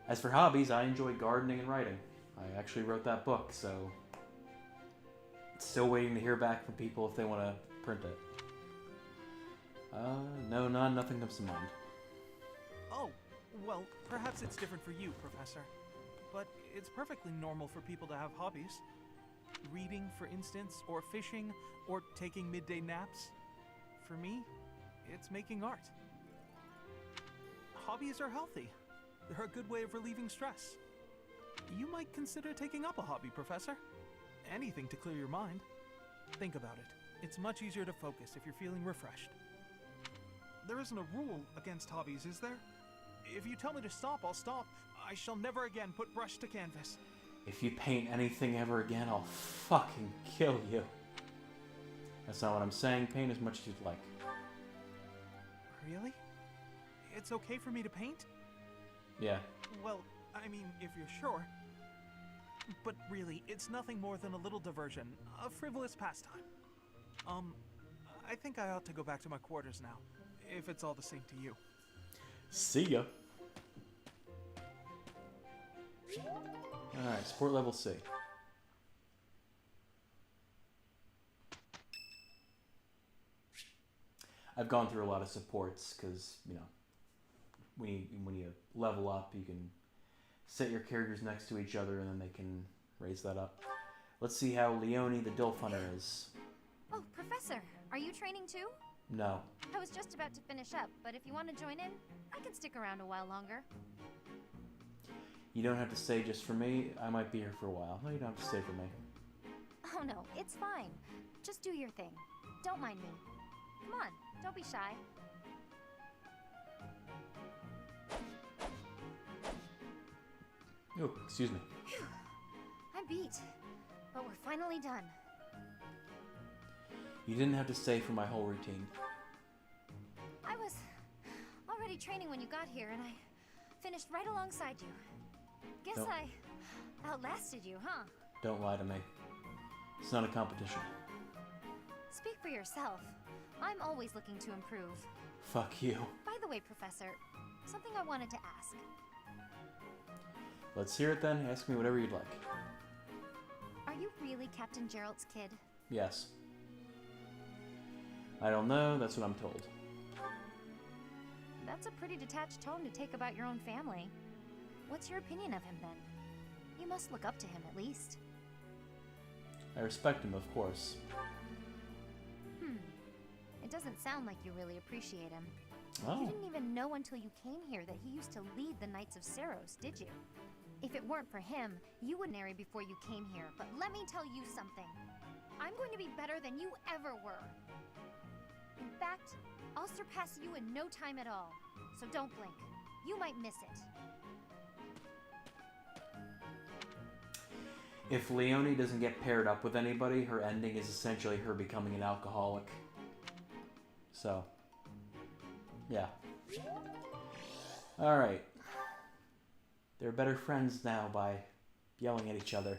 Speaker 1: As for hobbies, I enjoy gardening and writing. I actually wrote that book, so... Still waiting to hear back from people if they want to print it. No, nothing comes to mind.
Speaker 5: Oh, well, perhaps it's different for you, Professor. But it's perfectly normal for people to have hobbies. Reading, for instance, or fishing, or taking midday naps. For me, it's making art. Hobbies are healthy. They're a good way of relieving stress. You might consider taking up a hobby, Professor. Anything to clear your mind. Think about it. It's much easier to focus if you're feeling refreshed. There isn't a rule against hobbies, is there? If you tell me to stop, I'll stop. I shall never again put brush to canvas.
Speaker 1: If you paint anything ever again, I'll fucking kill you. That's not what I'm saying. Paint as much as you'd like.
Speaker 5: Really? It's okay for me to paint?
Speaker 1: Yeah.
Speaker 5: Well, I mean, if you're sure. But really, it's nothing more than a little diversion, a frivolous pastime. I think I ought to go back to my quarters now, if it's all the same to you.
Speaker 1: See ya. Alright, sport level C. I've gone through a lot of supports because, you know, when you level up, you can set your characters next to each other and then they can raise that up. Let's see how Leone the Dilf Hunter is.
Speaker 17: Oh, Professor, are you training too?
Speaker 1: No.
Speaker 17: I was just about to finish up, but if you want to join in, I can stick around a while longer.
Speaker 1: You don't have to stay just for me. I might be here for a while. No, you don't have to stay for me.
Speaker 17: Oh no, it's fine. Just do your thing. Don't mind me. Come on, don't be shy.
Speaker 1: Oh, excuse me.
Speaker 17: Phew. I'm beat, but we're finally done.
Speaker 1: You didn't have to stay for my whole routine.
Speaker 17: I was already training when you got here, and I finished right alongside you. Guess I outlasted you, huh?
Speaker 1: Don't lie to me. It's not a competition.
Speaker 17: Speak for yourself. I'm always looking to improve.
Speaker 1: Fuck you.
Speaker 17: By the way, Professor, something I wanted to ask.
Speaker 1: Let's hear it then. Ask me whatever you'd like.
Speaker 17: Are you really Captain Gerald's kid?
Speaker 1: Yes. I don't know. That's what I'm told.
Speaker 17: That's a pretty detached tone to take about your own family. What's your opinion of him, then? You must look up to him, at least.
Speaker 1: I respect him, of course.
Speaker 17: It doesn't sound like you really appreciate him.
Speaker 1: Oh.
Speaker 17: You didn't even know until you came here that he used to lead the Knights of Seros, did you? If it weren't for him, you would marry before you came here. But let me tell you something. I'm going to be better than you ever were. In fact, I'll surpass you in no time at all. So don't blink. You might miss it.
Speaker 1: If Leone doesn't get paired up with anybody, her ending is essentially her becoming an alcoholic. So, yeah. Alright. They're better friends now by yelling at each other.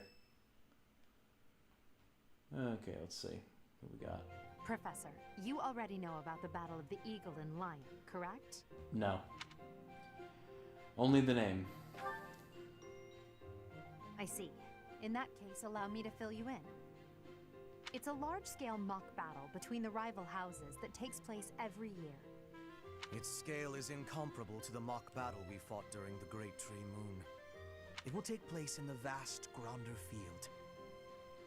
Speaker 1: Okay, let's see. What we got?
Speaker 6: Professor, you already know about the Battle of the Eagle and Lion, correct?
Speaker 1: No. Only the name.
Speaker 6: I see. In that case, allow me to fill you in. It's a large-scale mock battle between the rival houses that takes place every year.
Speaker 7: Its scale is incomparable to the mock battle we fought during the Great Tree Moon. It will take place in the vast Gronder Field.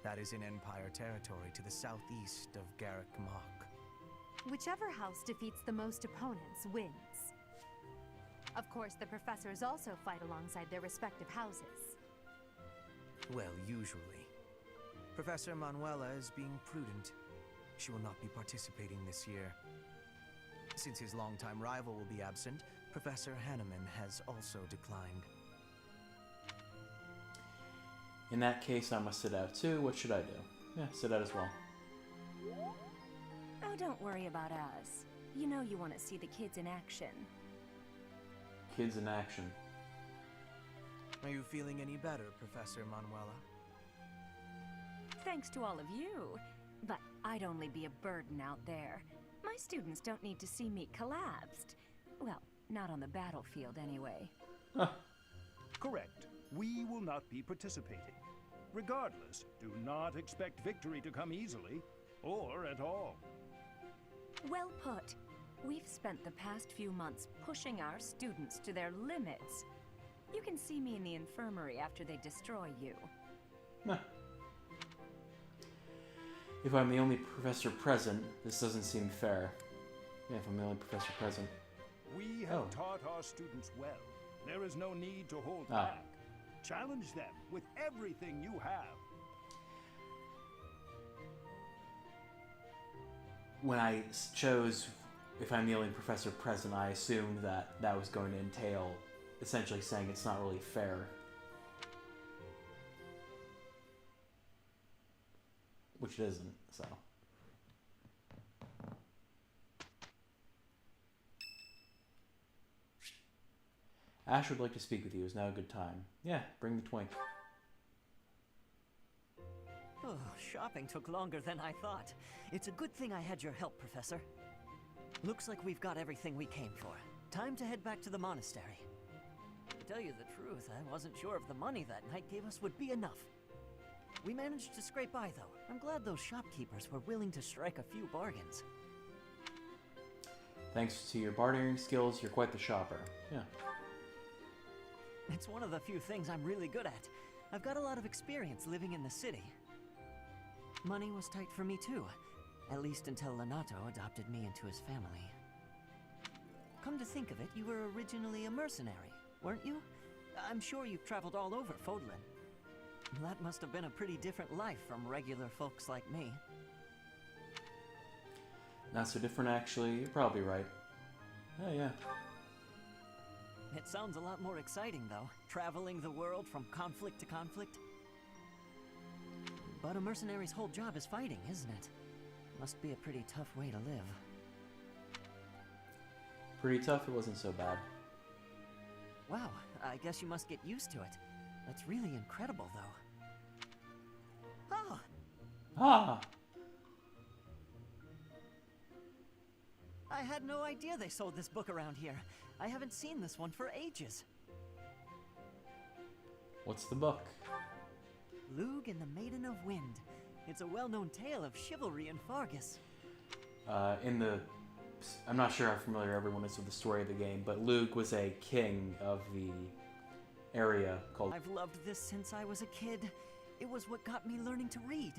Speaker 7: That is in Empire territory to the southeast of Garrick Mach.
Speaker 6: Whichever house defeats the most opponents wins. Of course, the professors also fight alongside their respective houses.
Speaker 7: Well, usually. Professor Manuela is being prudent. She will not be participating this year. Since his longtime rival will be absent, Professor Hanneman has also declined.
Speaker 1: In that case, I must sit out too. What should I do? Yeah, sit out as well.
Speaker 18: Oh, don't worry about us. You know you want to see the kids in action.
Speaker 1: Kids in action.
Speaker 7: Are you feeling any better, Professor Manuela?
Speaker 18: Thanks to all of you. But I'd only be a burden out there. My students don't need to see me collapsed. Well, not on the battlefield anyway.
Speaker 8: Correct. We will not be participating. Regardless, do not expect victory to come easily, or at all.
Speaker 18: Well put. We've spent the past few months pushing our students to their limits. You can see me in the infirmary after they destroy you.
Speaker 1: If I'm the only professor present, this doesn't seem fair. Yeah, if I'm the only professor present.
Speaker 8: We have taught our students well. There is no need to hold back. Challenge them with everything you have.
Speaker 1: when I chose if I'm the only professor present, I assumed that that was going to entail essentially saying it's not really fair. Which it isn't, so. Ash would like to speak with you. Is now a good time? Yeah, bring the twink.
Speaker 10: Oh, shopping took longer than I thought. It's a good thing I had your help, Professor. Looks like we've got everything we came for. Time to head back to the monastery. To tell you the truth, I wasn't sure if the money that night gave us would be enough. We managed to scrape by, though. I'm glad those shopkeepers were willing to strike a few bargains.
Speaker 1: Thanks to your bartering skills, you're quite the shopper. Yeah.
Speaker 10: It's one of the few things I'm really good at. I've got a lot of experience living in the city. Money was tight for me too, at least until Lenato adopted me into his family. Come to think of it, you were originally a mercenary, weren't you? I'm sure you've traveled all over Fodlan. That must have been a pretty different life from regular folks like me.
Speaker 1: Not so different, actually. You're probably right. Oh, yeah.
Speaker 10: It sounds a lot more exciting, though, traveling the world from conflict to conflict. But a mercenary's whole job is fighting, isn't it? Must be a pretty tough way to live.
Speaker 1: Pretty tough, it wasn't so bad.
Speaker 10: Wow, I guess you must get used to it. That's really incredible, though. Oh!
Speaker 1: Ah!
Speaker 10: I had no idea they sold this book around here. I haven't seen this one for ages.
Speaker 1: What's the book?
Speaker 10: Lug and the Maiden of Wind. It's a well-known tale of chivalry in Fargus.
Speaker 1: I'm not sure how familiar everyone is with the story of the game, but Lug was a king of the area called...
Speaker 10: I've loved this since I was a kid. It was what got me learning to read.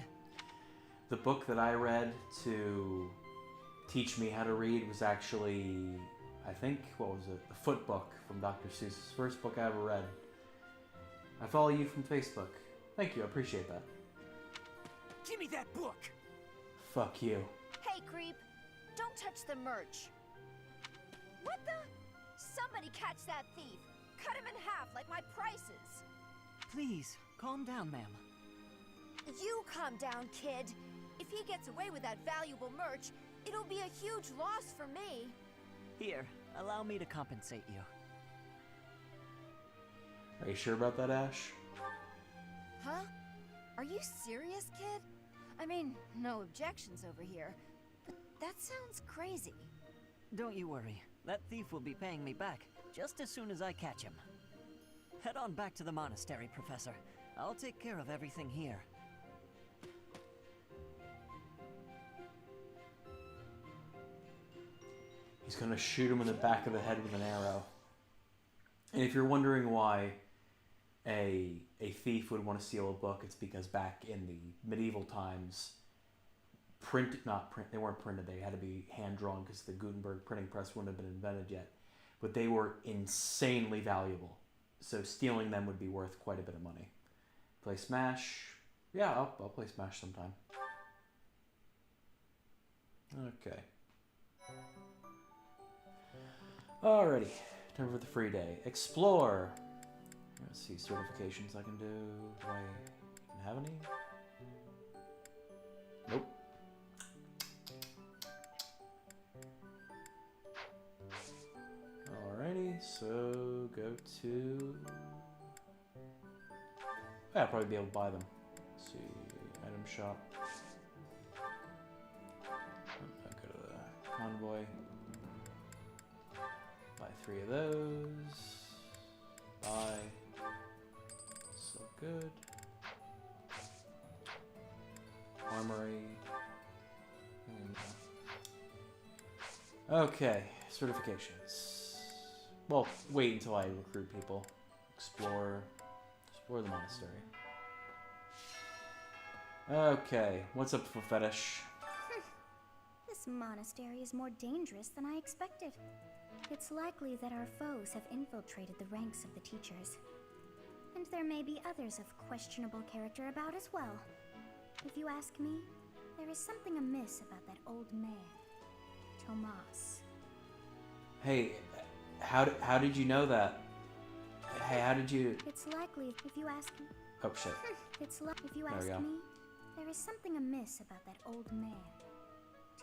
Speaker 1: The book that I read to teach me how to read was actually, I think, what was it? The Foot Book from Dr. Seuss's first book I ever read. I follow you from Facebook. Thank you, I appreciate that.
Speaker 4: Give me that book!
Speaker 1: Fuck you.
Speaker 19: Hey, creep! Don't touch the merch! What the? Somebody catch that thief! Cut him in half like my prices!
Speaker 10: Please, calm down, ma'am.
Speaker 19: You calm down, kid. If he gets away with that valuable merch, it'll be a huge loss for me.
Speaker 10: Here, allow me to compensate you.
Speaker 1: Are you sure about that, Ash?
Speaker 19: Huh? Are you serious, kid? I mean, no objections over here, but that sounds crazy.
Speaker 10: Don't you worry. That thief will be paying me back just as soon as I catch him. Head on back to the monastery, Professor. I'll take care of everything here.
Speaker 1: He's gonna shoot him in the back of the head with an arrow. And if you're wondering why a thief would want to steal a book, it's because back in the medieval times, they weren't printed, they had to be hand-drawn because the Gutenberg printing press wouldn't have been invented yet. But they were insanely valuable. So stealing them would be worth quite a bit of money. Play Smash? Yeah, I'll play Smash sometime. Okay. Alrighty, time for the free day. Explore. Let's see, certifications I can do. Do I even have any? Nope. Alrighty, so go to... Yeah, I'll probably be able to buy them. Let's see, item shop. I'll go to the convoy. Buy 3 of those. Buy. So good. Armory. Okay, certifications. Well, wait until I recruit people. Explore the monastery. Okay, what's up for Fetish?
Speaker 3: This monastery is more dangerous than I expected. It's likely that our foes have infiltrated the ranks of the teachers. And there may be others of questionable character about as well. If you ask me,
Speaker 17: There is something amiss about that old man, Tomas.
Speaker 1: Hey, how did you know that? Hey, how did you...
Speaker 17: It's likely if you ask me.
Speaker 1: Oh, shit.
Speaker 17: It's if you
Speaker 1: There we
Speaker 17: ask
Speaker 1: go.
Speaker 17: me, there is something amiss about that old man,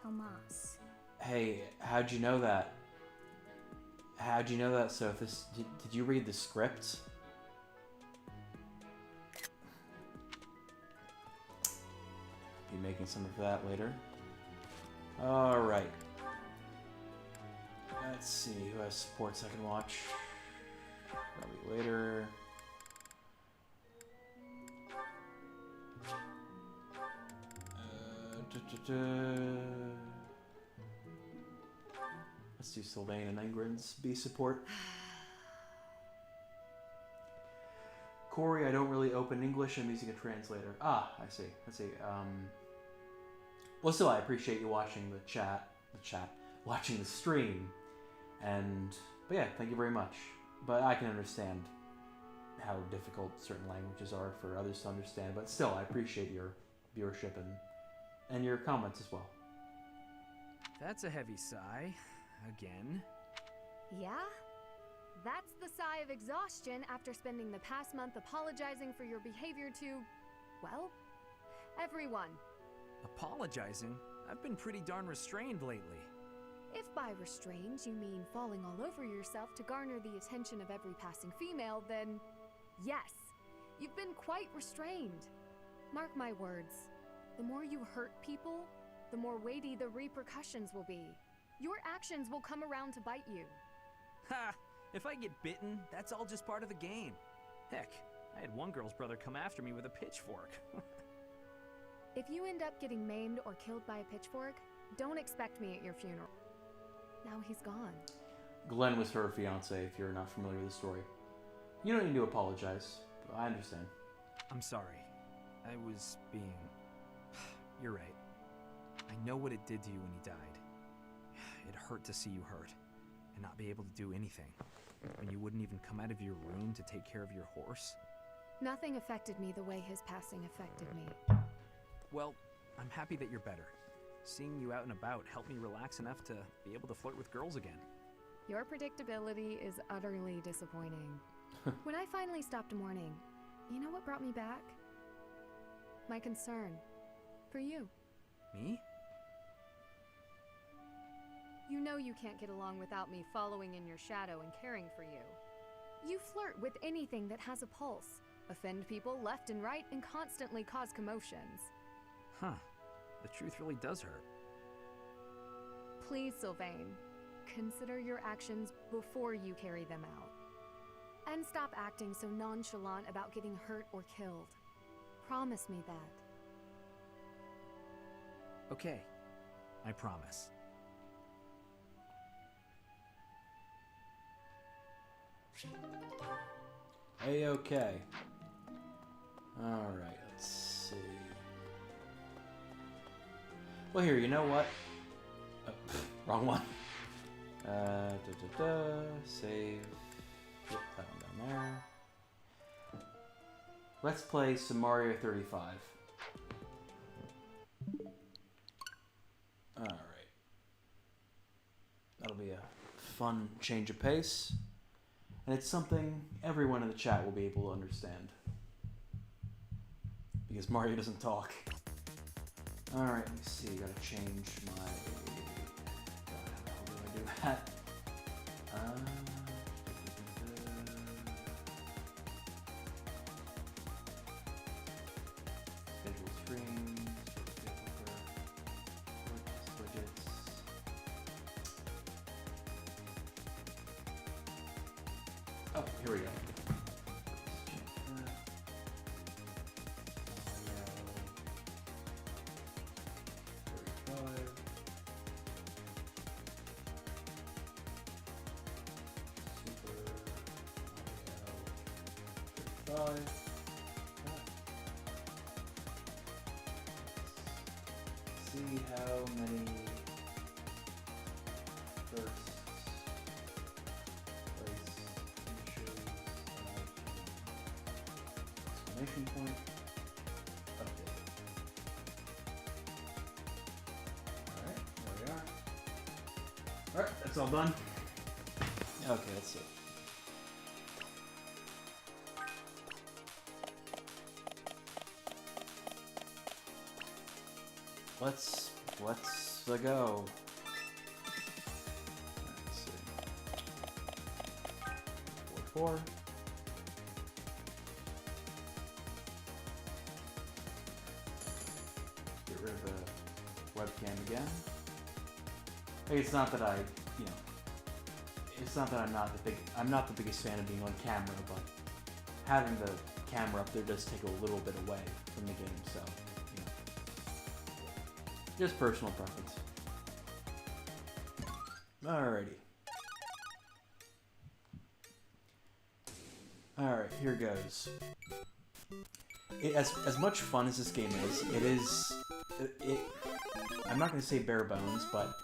Speaker 17: Tomas.
Speaker 1: Hey, how'd you know that? How'd you know that, Sophis? Did you read the script? Be making something for that later. Alright. Let's see, who has supports I can watch? Probably later. Let's do Sylvain and Ingrid's B support. Corey, I don't really open English. I'm using a translator. Ah, I see. Let's see. Well, still, I appreciate you watching the chat, watching the stream, but yeah, thank you very much. But I can understand how difficult certain languages are for others to understand. But still, I appreciate your viewership and your comments as well.
Speaker 13: That's a heavy sigh. Again.
Speaker 20: Yeah? That's the sigh of exhaustion after spending the past month apologizing for your behavior to, well, everyone.
Speaker 13: Apologizing? I've been pretty darn restrained lately.
Speaker 20: If by restrained you mean falling all over yourself to garner the attention of every passing female, then yes, you've been quite restrained. Mark my words, the more you hurt people, the more weighty the repercussions will be. Your actions will come around to bite you.
Speaker 13: Ha! If I get bitten, that's all just part of the game. Heck, I had one girl's brother come after me with a pitchfork.
Speaker 20: If you end up getting maimed or killed by a pitchfork, don't expect me at your funeral. Now he's gone.
Speaker 1: Glenn was her fiance, if you're not familiar with the story. You don't need to apologize. I understand.
Speaker 13: I'm sorry. I was being... You're right. I know what it did to you when he died. It hurt to see you hurt, and not be able to do anything. When you wouldn't even come out of your room to take care of your horse.
Speaker 20: Nothing affected me the way his passing affected me.
Speaker 13: Well, I'm happy that you're better. Seeing you out and about helped me relax enough to be able to flirt with girls again.
Speaker 20: Your predictability is utterly disappointing. When I finally stopped mourning, you know what brought me back? My concern for you.
Speaker 13: Me?
Speaker 20: You know you can't get along without me following in your shadow and caring for you. You flirt with anything that has a pulse, offend people left and right, and constantly cause commotions.
Speaker 13: Huh. The truth really does hurt.
Speaker 20: Please, Sylvain, consider your actions before you carry them out. And stop acting so nonchalant about getting hurt or killed. Promise me that.
Speaker 13: Okay. I promise.
Speaker 1: A-okay. Alright, let's see. Well, here, you know what? Oh, wrong one. Save. Yep, that one down there. Let's play some Mario 35. Alright. That'll be a fun change of pace. And it's something everyone in the chat will be able to understand. Because Mario doesn't talk. Alright, let me see. Gotta change my... How do I do that? Visual streams. Widgets. Oh, here we go. See how many first place finishes exclamation point updated. Alright, that's all done. Okay, let's see. Let's go. Let's see. 4. Get rid of the webcam again. Hey, it's not that it's not that I'm not the biggest fan of being on camera, but having the camera up there does take a little bit away from the game, so, you know. Just personal preference. Alrighty. Alright, here goes. As much fun as this game is, I'm not going to say bare bones, but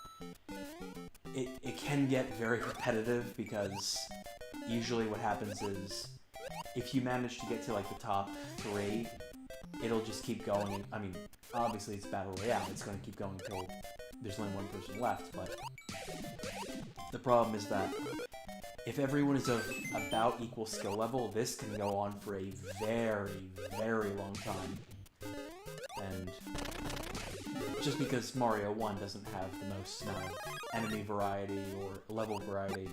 Speaker 1: it can get very repetitive, because usually what happens is if you manage to get to like the top 3, it'll just keep going. And, I mean, obviously it's Battle Royale, it's going to keep going until there's only one person left, but the problem is that if everyone is of about equal skill level, this can go on for a very, very long time. And just because Mario 1 doesn't have the most amount of enemy variety or level variety,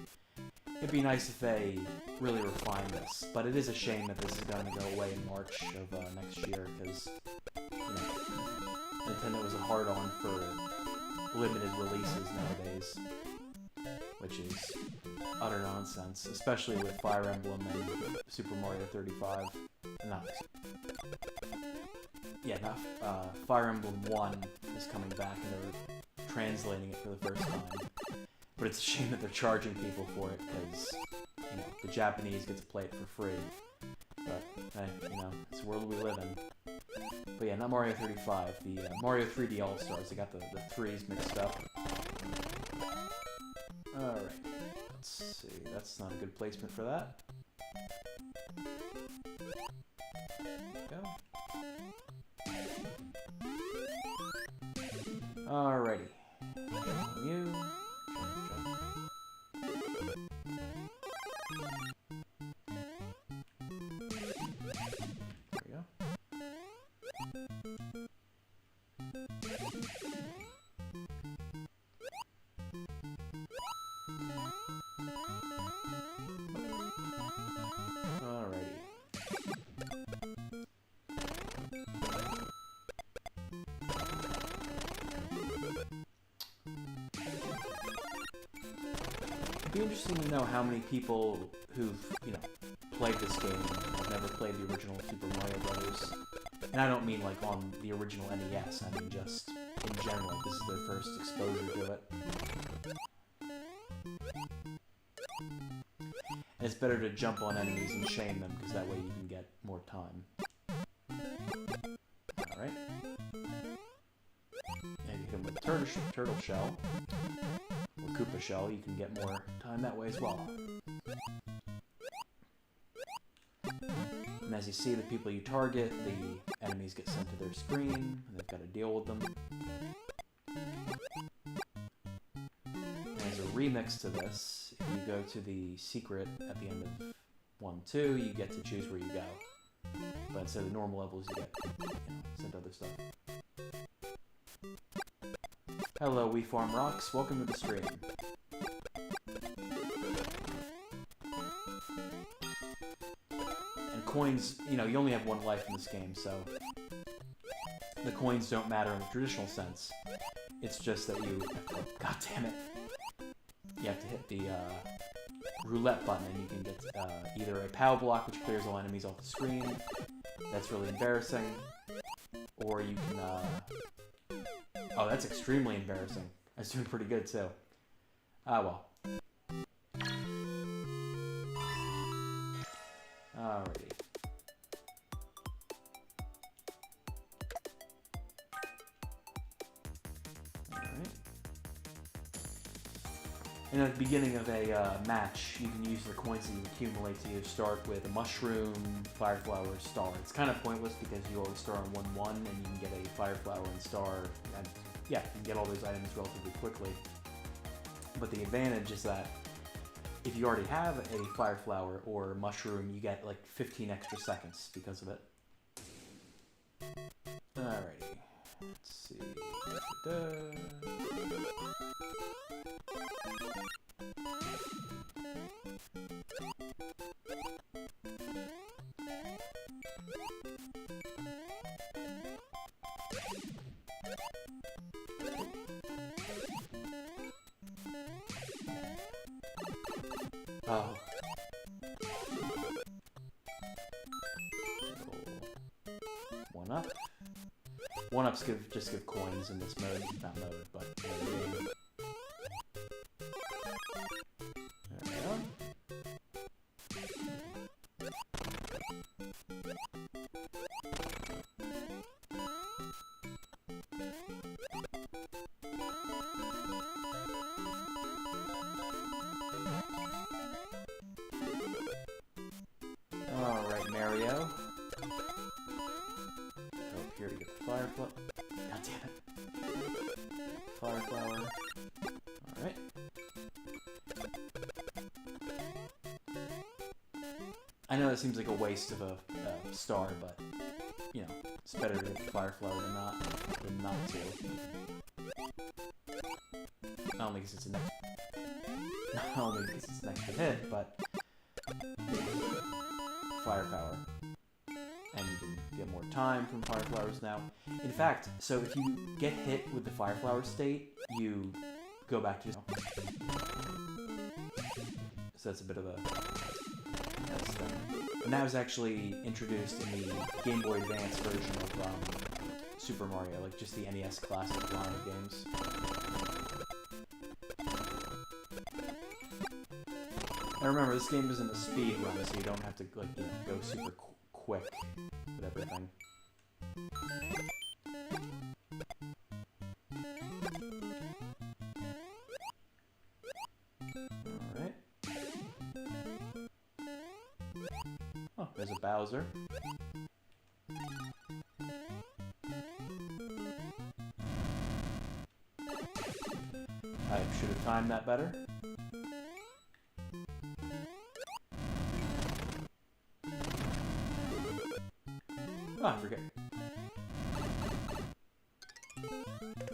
Speaker 1: it'd be nice if they really refine this. But it is a shame that this is going to go away in March of next year, because, you know, Nintendo is a hard-on for limited releases nowadays, which is utter nonsense, especially with Fire Emblem and Super Mario 35. Fire Emblem 1 is coming back, and they're translating it for the first time. But it's a shame that they're charging people for it, because, you know, the Japanese get to play it for free. But, hey, you know, it's the world we live in. But yeah, not Mario 35, the Mario 3D All-Stars. They got the 3s mixed up. Alright, let's see, that's not a good placement for that. There we go. Alrighty. You. There we go. Alrighty. It'd be interesting to know how many people who've, you know, played this game have never played the original Super Mario Brothers. And I don't mean like on the original NES, I mean just in general, this is their first exposure to it. And it's better to jump on enemies and shame them, because that way you can get more time. Alright. And you can with Turtle Shell, or Koopa Shell, you can get more time that way as well. And as you see, the people you target, the enemies get sent to their screen, and they've got to deal with them. And as a remix to this, if you go to the secret at the end of 1-2, you get to choose where you go. But instead of the normal levels, you get, you know, sent other stuff. Hello, We Farm Rocks. Welcome to the stream. And coins, you know, you only have one life in this game, so the coins don't matter in the traditional sense. It's just that you have to, god damn it, you have to hit the roulette button, and you can get either a POW block, which clears all enemies off the screen. That's really embarrassing. Or you can, oh, that's extremely embarrassing. I was doing pretty good, too. Ah, well. Alrighty. And at the beginning of a match, you can use the coins that you accumulate to either start with a mushroom, fire flower, or star. It's kind of pointless because you always start on 1-1 and you can get a fire flower and star, and yeah, you can get all those items relatively quickly. But the advantage is that if you already have a fire flower or mushroom, you get like 15 extra seconds because of it. Alrighty. Let's see. Oh. One up. One ups just give coins in this mode, not mode, but in the game. There we go. Alright, Mario. Go up here to get the fire flower. God damn it. Fire flower. Alright. I know that seems like a waste of a star, but, you know, it's better to get the fire flower than not to. Not only because it's an extra hit, but firepower. And you can get more time from fire flowers now. In fact, so if you get hit with the fire flower state, you go back to... So that's a bit of a... That's the... And that was actually introduced in the Game Boy Advance version of Super Mario, like just the NES Classic line of games. I remember, this game isn't a speed run, so you don't have to, like, you know, go super quick with everything. Alright. Oh, there's a Bowser. I should have timed that better. Oh, I forget. I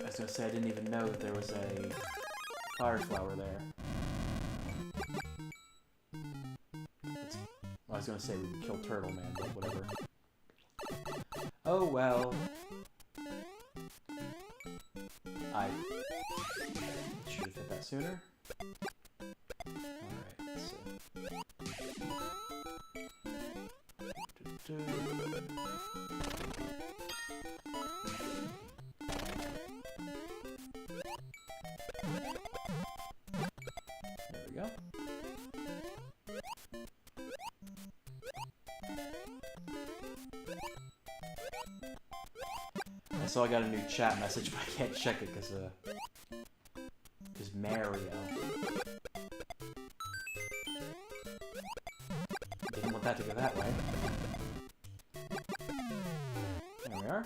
Speaker 1: was gonna say, I didn't even know that there was a fire flower there. I was gonna say we could kill Turtle Man, but whatever. Oh well. I should have hit that sooner. Alright, let's see. There we go. I saw I got a new chat message, but I can't check it because Mario. Didn't want that to go that way. There we are.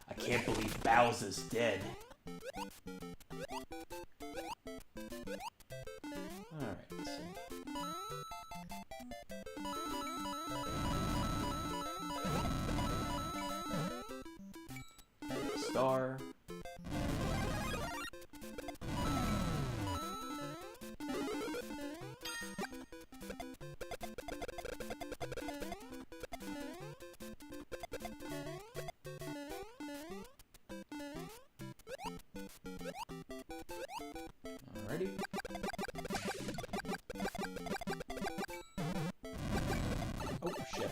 Speaker 1: I can't believe Bowser's dead. Alright, let's see. Star. Alrighty. Oh, shit.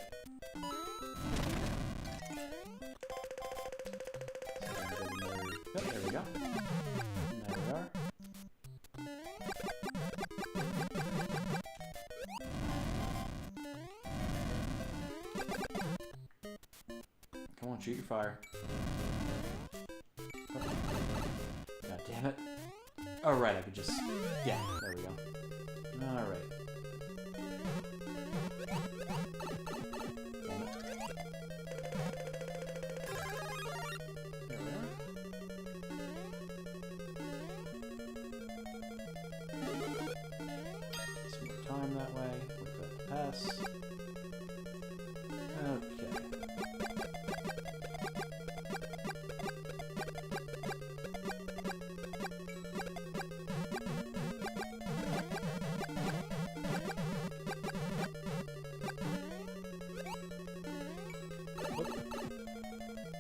Speaker 1: Oh, there we go. There we are. Come on, shoot your fire. God damn it. Oh, right, I could just... Yeah, there we go. Alright. Damn it. There we are.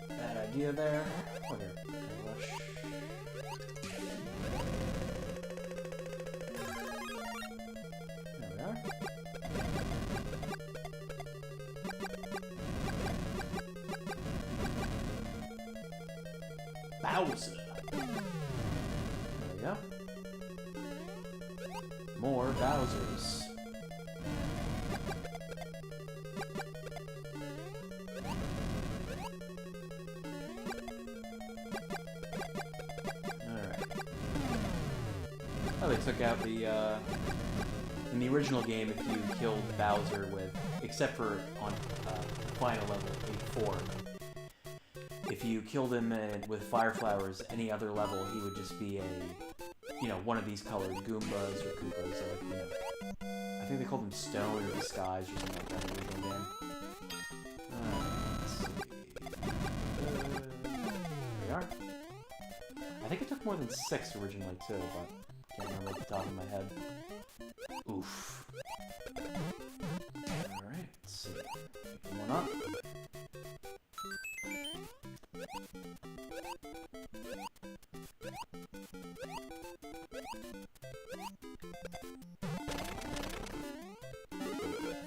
Speaker 1: Bad idea there. Oh, here. Rush. There we are. Bowser. There we go. More Bowsers. Oh, they took out the, in the original game, if you killed Bowser with, except for on the final level, 8-4, if you killed him with Fire Flowers, any other level, he would just be a, you know, one of these colored Goombas or Koopas, or like, you know, I think they called them Stone or Disguise or something like that in the original game. Let's see. There we are. I think it took more than 6 originally, too, but can't remember off the top of my head. Oof. Alright, let's see. Pick one up.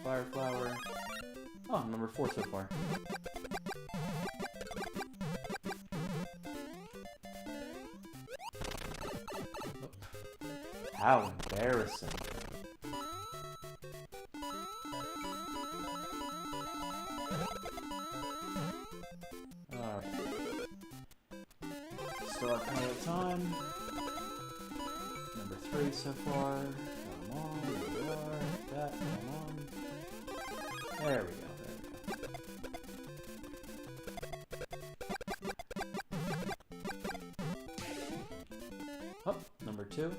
Speaker 1: Fire Flower. Oh, number 4 so far. How embarrassing. Alright. Start one at a time. Number 3 so far. Come on, there we are. That, come on. There we go, Oh, number 2.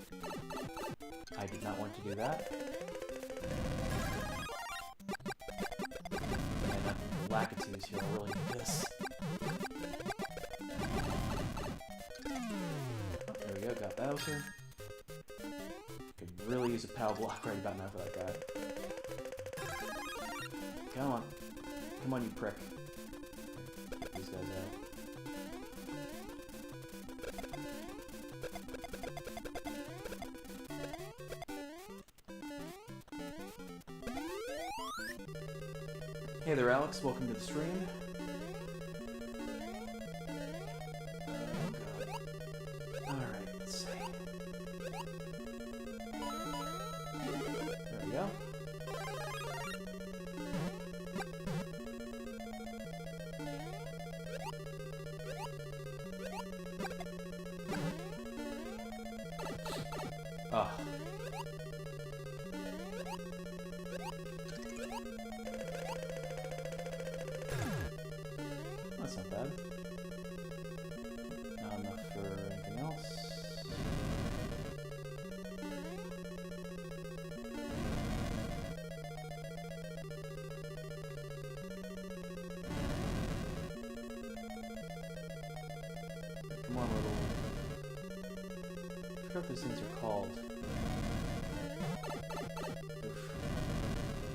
Speaker 1: I did not want to do that. And the Lakitus here will really need this. Oh, there we go, got Bowser. Could really use a power block right about now for that guy. Come on. Come on, you prick. Get these guys out. Hey there, Alex. Welcome to the stream. Oh, God. Alright, let's see. There we go. Oh. That's not bad. Not enough for anything else. Come on, little... I forgot what those things are called. Oof.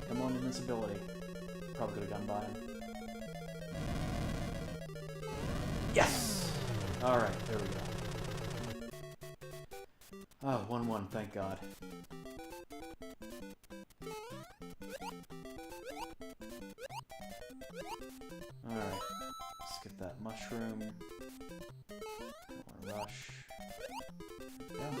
Speaker 1: Come on, invincibility. Probably could have gone by him. Yes! Alright, there we go. Oh, 1-1, thank God. Alright, let's get that mushroom. Don't want to rush. Yeah.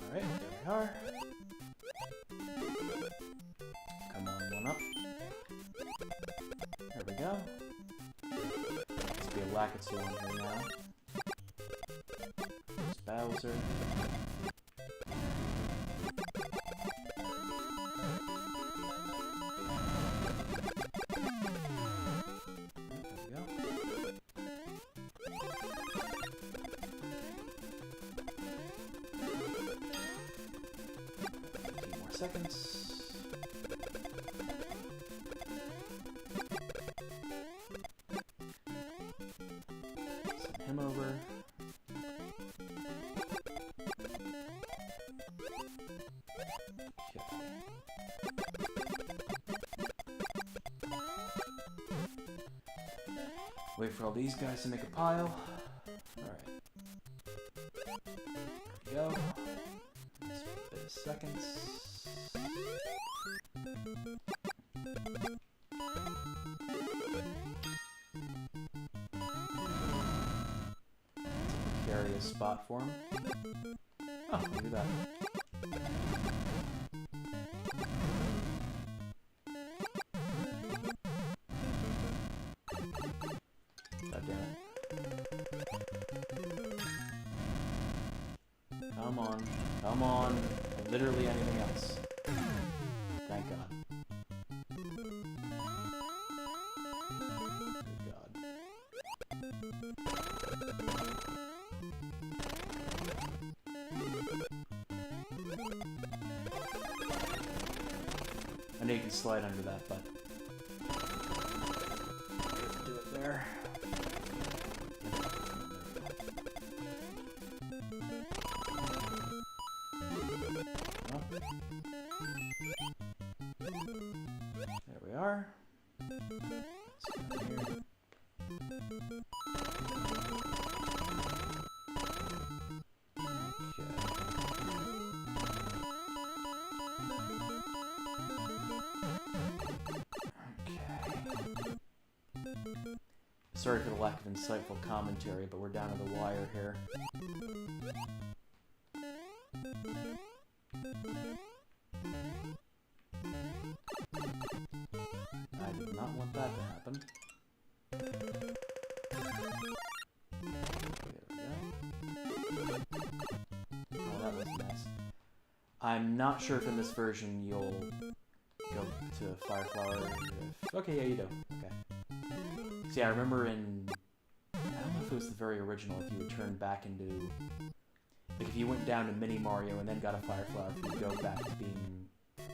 Speaker 1: Alright, there we are. Come on, one up. There we go. Must be a Lakitu on here now. There's Bowser. seconds. Send him over. Wait for all these guys to make a pile. Alright. There we go. Just a bit of seconds. Precarious spot for him. Oh, look at that. God damn it. Come on. Come on. Literally anything else. Thank God. Thank God. I know you can slide under that, but do it there. There we are. Sorry for the lack of insightful commentary, but we're down to the wire here. I did not want that to happen. There we go. Oh, that was nice. I'm not sure if in this version you'll go to Fireflower. Okay, yeah, you do. Okay. See, I remember in... I don't know if it was the very original, if you would turn back into... Like, if you went down to Mini Mario and then got a Fireflower, if you would go back to being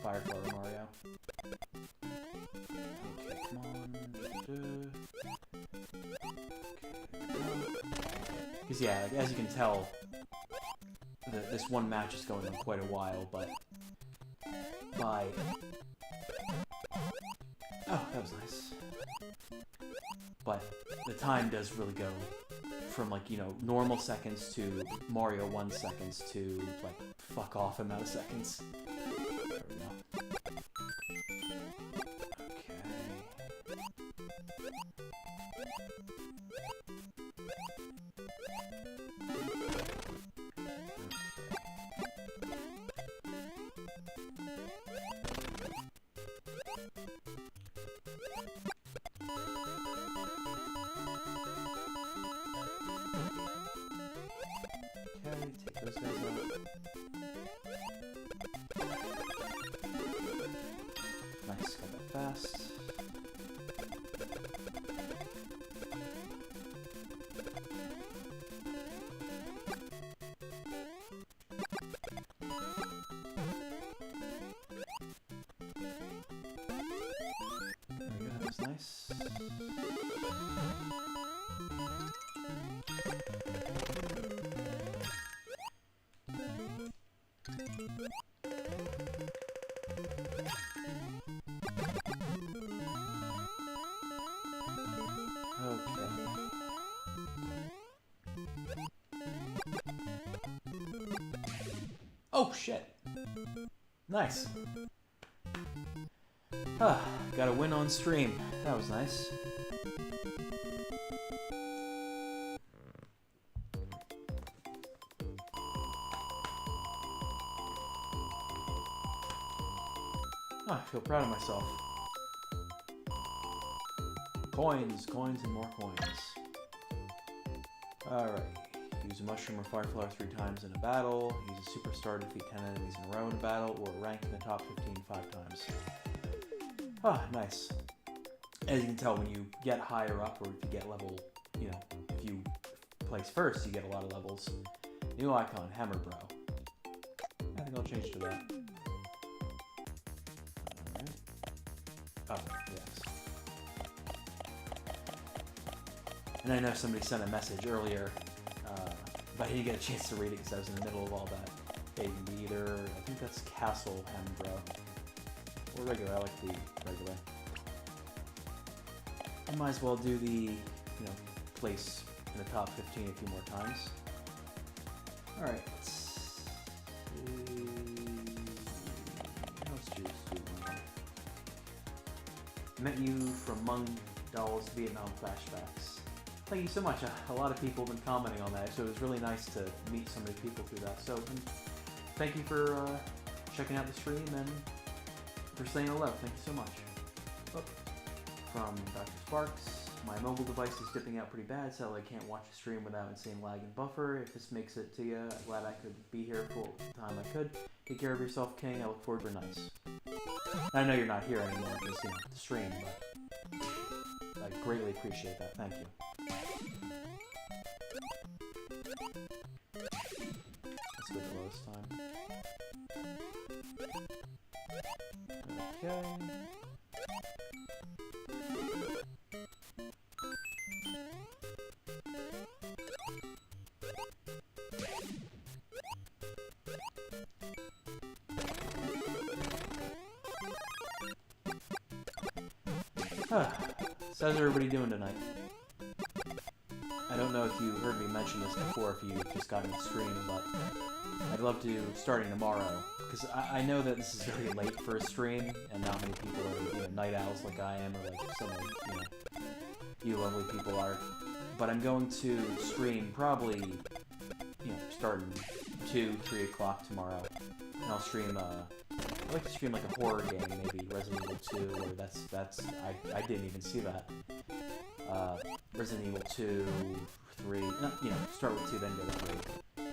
Speaker 1: Fireflower Mario. Okay, come on. Because, yeah, like, as you can tell, this one match is going on quite a while, but... By... Oh, that was nice. But the time does really go from, like, you know, normal seconds to Mario 1 seconds to, like, fuck off amount of seconds. There we go. Take those guys out. Nice, got that fast. There we go, that was nice. Oh shit! Nice. Ah, got a win on stream. That was nice. Ah, I feel proud of myself. Coins, coins, and more coins. Alright. Use a mushroom or fireflower 3 times in a battle. Use a superstar to defeat 10 enemies in a row in a battle, or rank in the top 15 5 times. Ah, nice. As you can tell, when you get higher up, or if you get level, you know, if you place first, you get a lot of levels. New icon, Hammer Bro. I think I'll change to that. Oh, yes. And I know somebody sent a message earlier, but I didn't get a chance to read it because I was in the middle of all that. Maybe either, I think that's Castle Hembro. Or regular, I like the regular. I might as well do the, place in the top 15 a few more times. Alright, let's see. Let's do one more. Met you from Mung Doll's Vietnam flashbacks. Thank you so much. A lot of people have been commenting on that, so it was really nice to meet so many people through that. So, thank you for checking out the stream and for saying hello. Thank you so much. Oh. From Dr. Sparks. My mobile device is dipping out pretty bad, so I can't watch the stream without insane lag and buffer. If this makes it to you, I'm glad I could be here for the time I could. Take care of yourself, King. I look forward to nice. I know you're not here anymore because, the stream, but I greatly appreciate that. Thank you. Let's go to the lowest time. Okay. So how's everybody doing tonight? I don't know if you heard me mention this before, if you just got in the stream, but I'd love to, starting tomorrow, because I know that this is very late for a stream, and not many people are, night owls like I am, or like some of, you lovely people are, but I'm going to stream probably, starting 2, 3 o'clock tomorrow, and I'll stream, I'd like to stream like a horror game, maybe Resident Evil 2, or I didn't even see that. Resident Evil 2, 3, start with 2, then go to 3.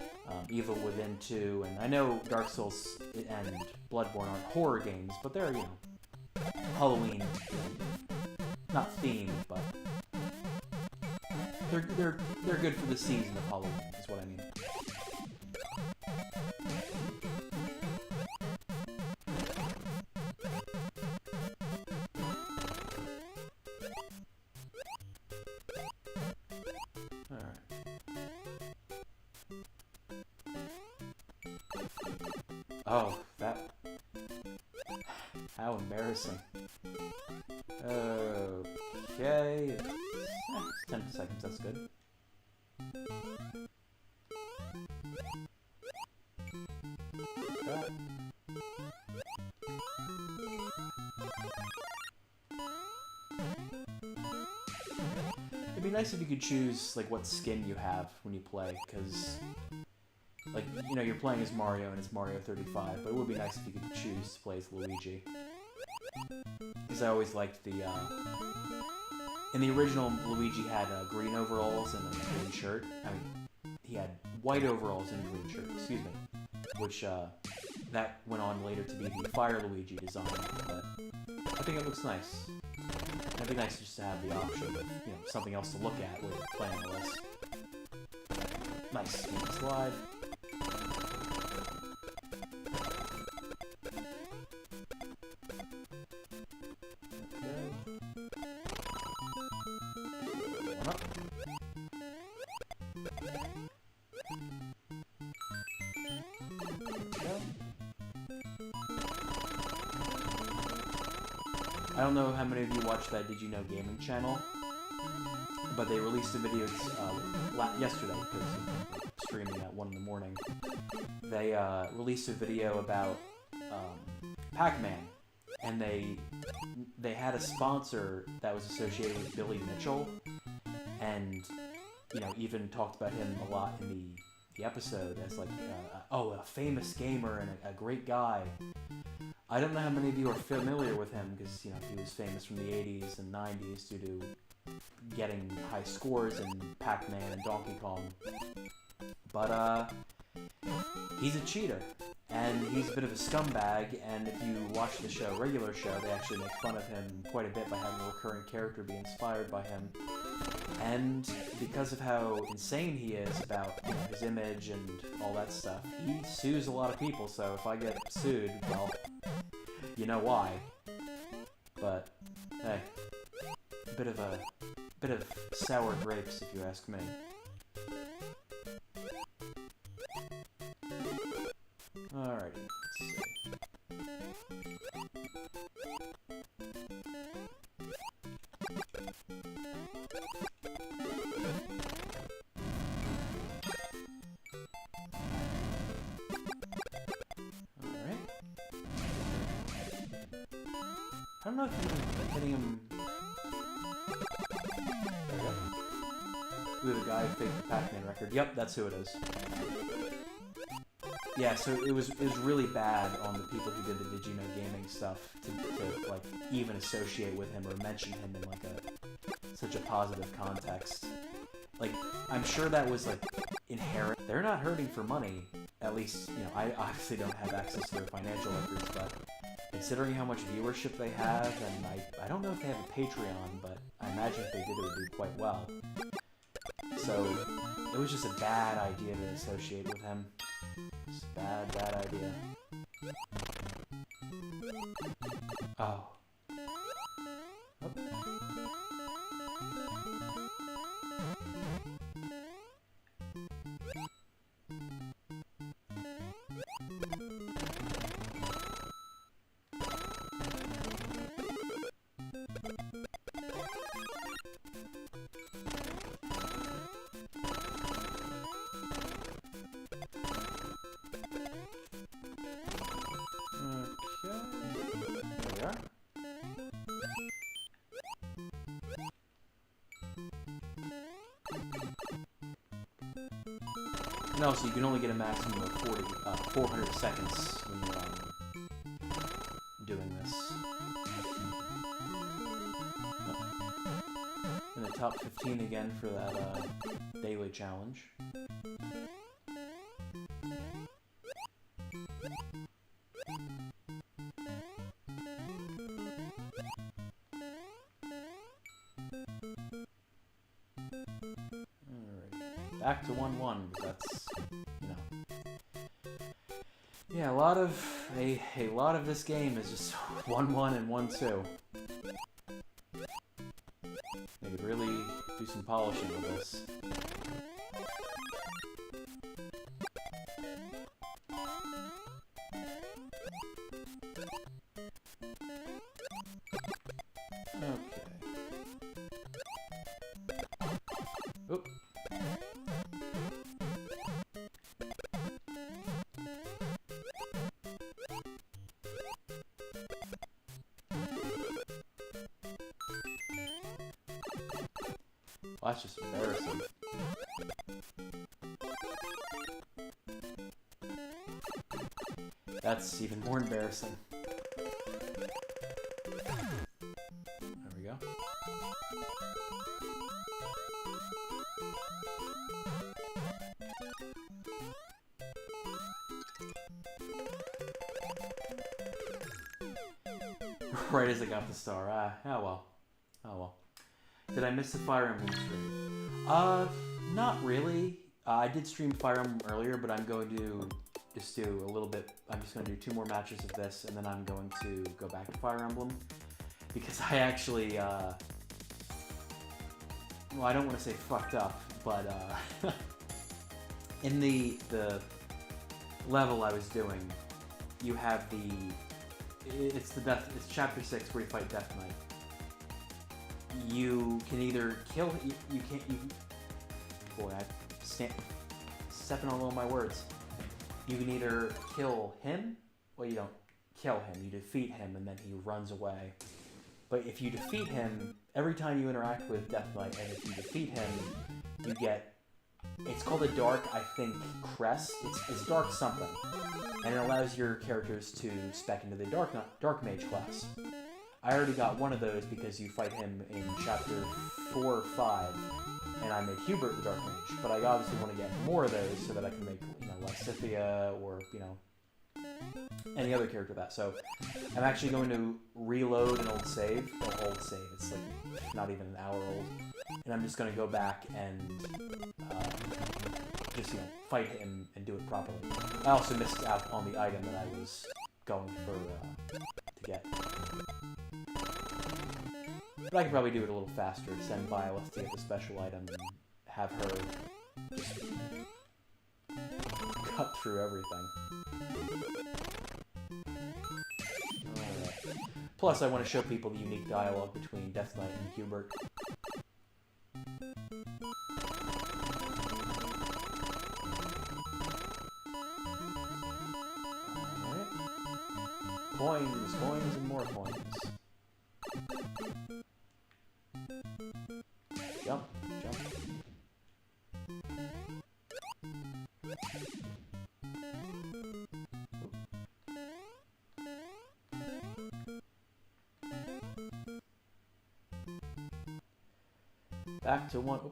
Speaker 1: Evil Within 2, and I know Dark Souls and Bloodborne aren't horror games, but they're, Halloween, not themed, but they're good for the season of Halloween, is what I mean. Oh, that... How embarrassing. Okay... 10 seconds, that's good. That. It'd be nice if you could choose, like, what skin you have when you play, because... Like, you're playing as Mario and it's Mario 35, but it would be nice if you could choose to play as Luigi. Because I always liked the, in the original, Luigi had green overalls and a green shirt. I mean, he had white overalls and a green shirt, excuse me. Which, that went on later to be the Fire Luigi design, but I think it looks nice. It'd be nice just to have the option of, something else to look at when you're playing all this. Nice. Slide. I don't know how many of you watched that Did You Know Gaming channel, but they released a video yesterday, because I'm streaming at 1 in the morning. They released a video about Pac-Man, and they had a sponsor that was associated with Billy Mitchell, and even talked about him a lot in the episode as like a famous gamer and a great guy. I don't know how many of you are familiar with him because he was famous from the 80s and 90s due to getting high scores in Pac-Man and Donkey Kong. But he's a cheater, and he's a bit of a scumbag, and if you watch the show, regular show, they actually make fun of him quite a bit by having a recurring character be inspired by him. And because of how insane he is about his image and all that stuff, he sues a lot of people, so if I get sued, well, you know why. but hey, a bit of sour grapes, if you ask me. Alrighty, let's see. I don't know if I'm hitting him. There we go. Ooh, the guy who faked the Pac-Man record. Yep, that's who it is. Yeah, so it was really bad on the people who did the Did You Know Gaming stuff to like even associate with him or mention him in like such a positive context. Like, I'm sure that was like inherent. They're not hurting for money. At least, you know, I obviously don't have access to their financial records, but considering how much viewership they have, and I don't know if they have a Patreon, but I imagine if they did, it would do quite well. So, it was just a bad idea to associate with him. Just a bad idea. Oh. No, so you can only get a maximum of 400 seconds when you're doing this. Oh. In the top 15 again for that daily challenge. Back to 1-1, that's, you know. Yeah, a lot of this game is just 1-1 and 1-2. They could really do some polishing with this. Okay. Oop. Well, that's just embarrassing. That's even more embarrassing. There we go. Right as I got the star. Oh well. Oh well. Did I miss the Fire Emblem stream? Not really. I did stream Fire Emblem earlier, but I'm going to just do a little bit. I'm just going to do 2 more matches of this, and then I'm going to go back to Fire Emblem. Because I actually, well, I don't want to say fucked up, but, in the level I was doing, you have it's chapter 6 where you fight Death Knight. You can either kill, boy, I'm stepping on all my words. You can either kill him, or you don't kill him. You defeat him, and then he runs away. But if you defeat him, every time you interact with Death Knight, and if you defeat him, you get, it's called a dark, I think, crest. It's dark something. And it allows your characters to spec into the dark mage class. I already got one of those because you fight him in chapter 4 or 5, and I made Hubert the Dark Mage. But I obviously want to get more of those so that I can make, you know, Lysithea or, you know, any other character that. So I'm actually going to reload an old save. Well, old save. It's like not even an hour old. And I'm just going to go back and just, you know, fight him and do it properly. I also missed out on the item that I was going for to get. But I could probably do it a little faster. Send Violet to get the special item and have her just cut through everything. Alright. Plus, I want to show people the unique dialogue between Death Knight and Hubert. Alright. Coins, coins, and more coins. Jump, jump. Back to 1-1.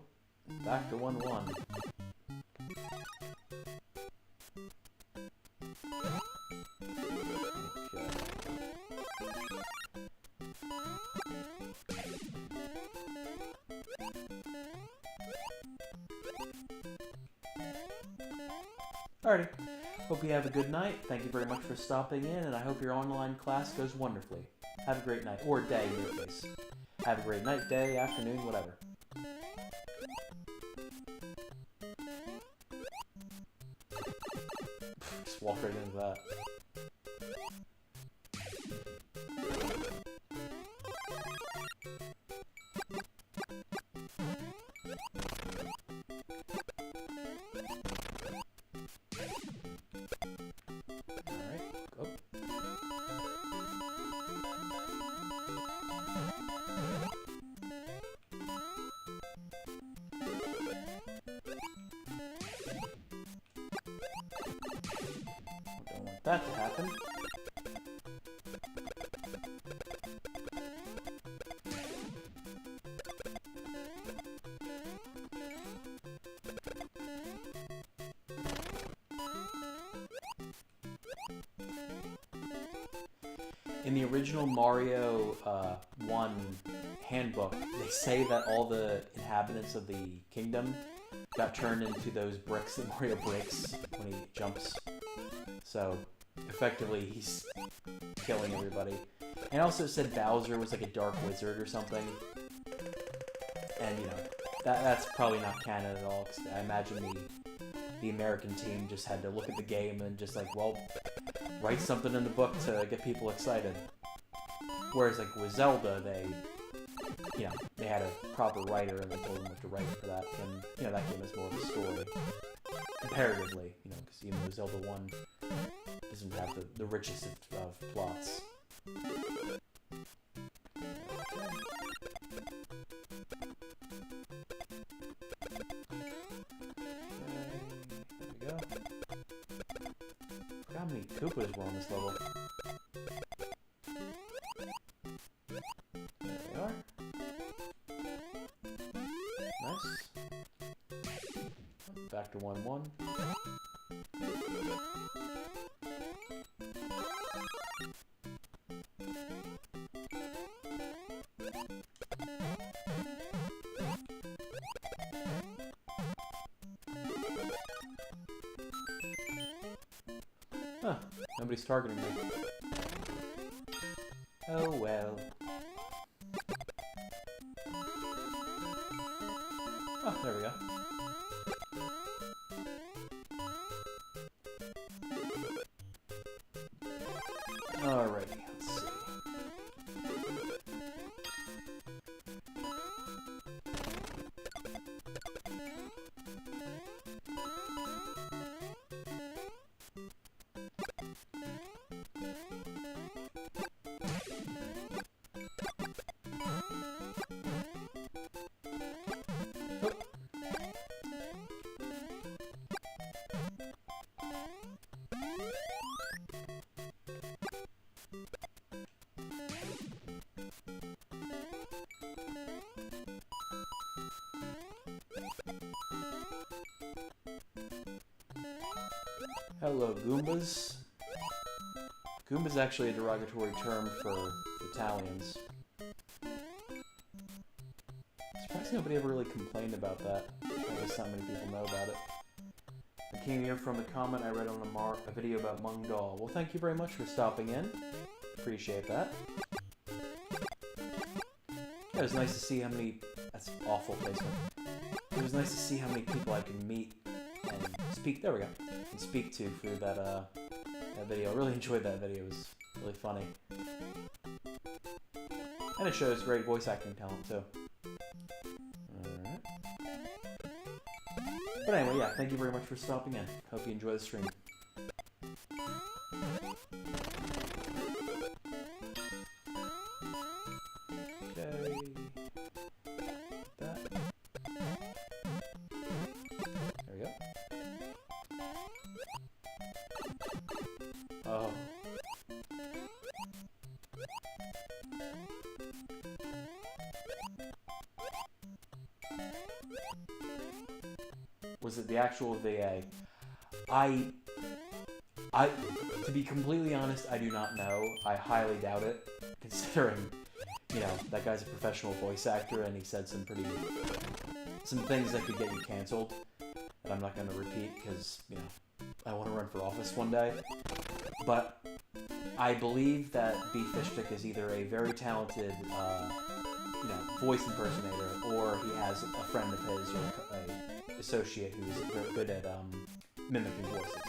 Speaker 1: Alrighty. Hope you have a good night. Thank you very much for stopping in, and I hope your online class goes wonderfully. Have a great night. Or day, in your case. Have a great night, day, afternoon, whatever. Just walk right into that. That to happen. In the original Mario 1 handbook, they say that all the inhabitants of the kingdom got turned into those bricks that Mario breaks when he jumps. So, effectively, he's killing everybody. And also said Bowser was like a dark wizard or something. And, you know, that's probably not canon at all, because I imagine the American team just had to look at the game and just like, well, write something in the book to get people excited. Whereas, like, with Zelda, they had a proper writer and they told them what to write for that. And, you know, that game is more of a story. Comparatively, you know, because even though Zelda 1 doesn't have the richest of plots. There we go. Look how many Koopas were on this level. There they are. Nice. Back to 1-1. Huh, nobody's targeting me. Oh well. Oh, there we go. Alrighty, let's see. Hello, Goombas. Goomba's actually a derogatory term for Italians. Surprised nobody ever really complained about that. I guess not many people know about it. I came here from a comment I read on a video about Mungdal. Well, thank you very much for stopping in. Appreciate that. it was nice to see how many. That's awful placement. It was nice to see how many people I could meet and speak. There we go. And speak to through that that video. I really enjoyed that video. It was really funny. And it shows great voice acting talent too. Alright. But anyway, yeah, thank you very much for stopping in. Hope you enjoy the stream. Okay. That. There we go. Oh. Was it the actual VA? To be completely honest, I do not know. I highly doubt it, considering, you know, that guy's a professional voice actor and he said some things that could get you canceled that I'm not going to repeat because, you know, I want to run for office one day. But I believe that B. Fishstick is either a very talented, you know, voice impersonator, or he has a friend of his or a associate who's very good at mimicking voices.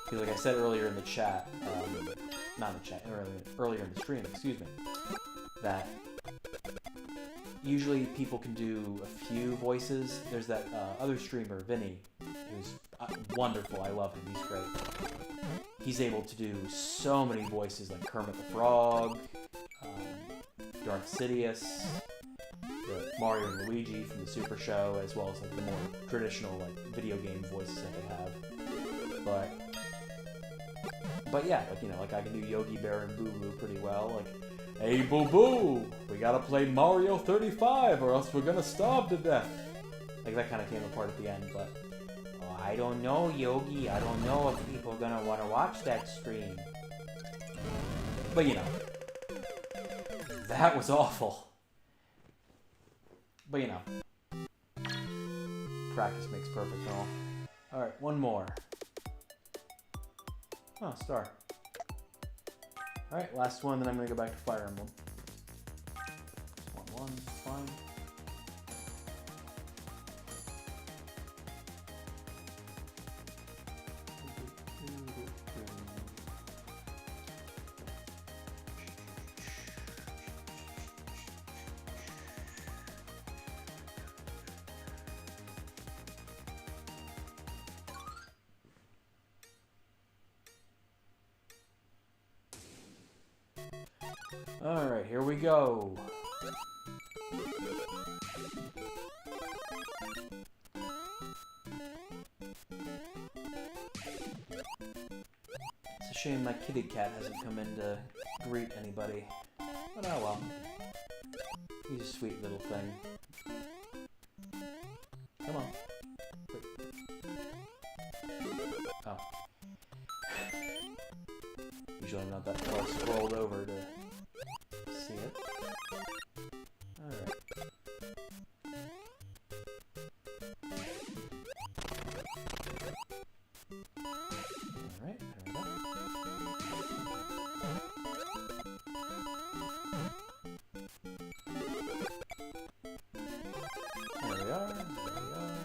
Speaker 1: Because like I said earlier in the chat, not in the chat, earlier in the stream, excuse me, that usually people can do a few voices. There's that other streamer, Vinny, who's wonderful. I love him. He's great. He's able to do so many voices like Kermit the Frog, Darth Sidious, the Mario and Luigi from the Super Show, as well as like the more traditional like video game voices that they have. But yeah, like, you know, like I can do Yogi Bear and Boo Boo pretty well. Like, hey Boo Boo, we gotta play Mario 35 or else we're gonna starve to death. Like that kind of came apart at the end, but I don't know, Yogi. I don't know if people are gonna want to watch that stream. But you know, that was awful. But you know, practice makes perfect and all. Alright, one more. Oh, star. Alright, last one, then I'm gonna go back to Fire Emblem. Just one, fine. Alright, here we go. It's a shame my kitty cat hasn't come in to greet anybody. But oh well. He's a sweet little thing. Come on. Wait. Oh. Usually I'm not that far scrolled over to see it. Alright. Alright, there we go. There we are, there we are.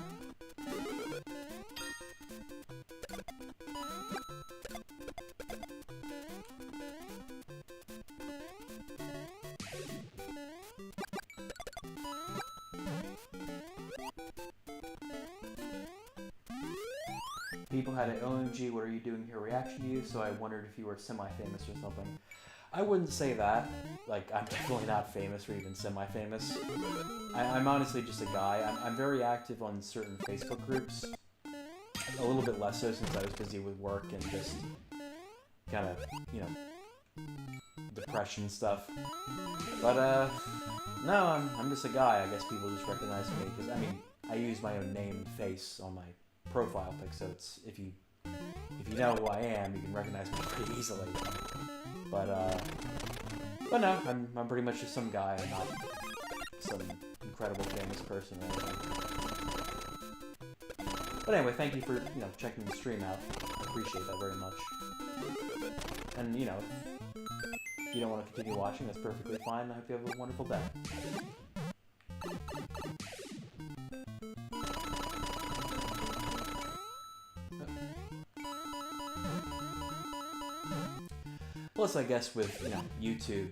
Speaker 1: People had an OMG, what are you doing here reaction to you, so I wondered if you were semi-famous or something. I wouldn't say that. Like, I'm definitely not famous or even semi-famous. I'm honestly just a guy. I'm very active on certain Facebook groups. A little bit less so since I was busy with work and just kind of, you know, depression stuff. But, no, I'm just a guy. I guess people just recognize me because, I mean, I use my own name and face on my profile pic, so it's if you know who I am, you can recognize me pretty easily. But no, I'm pretty much just some guy. I'm not some incredible famous person or anything. But anyway, thank you for, you know, checking the stream out. I appreciate that very much. And you know, you don't want to continue watching, that's perfectly fine. I hope you have a wonderful day. Plus, I guess with, you know, YouTube,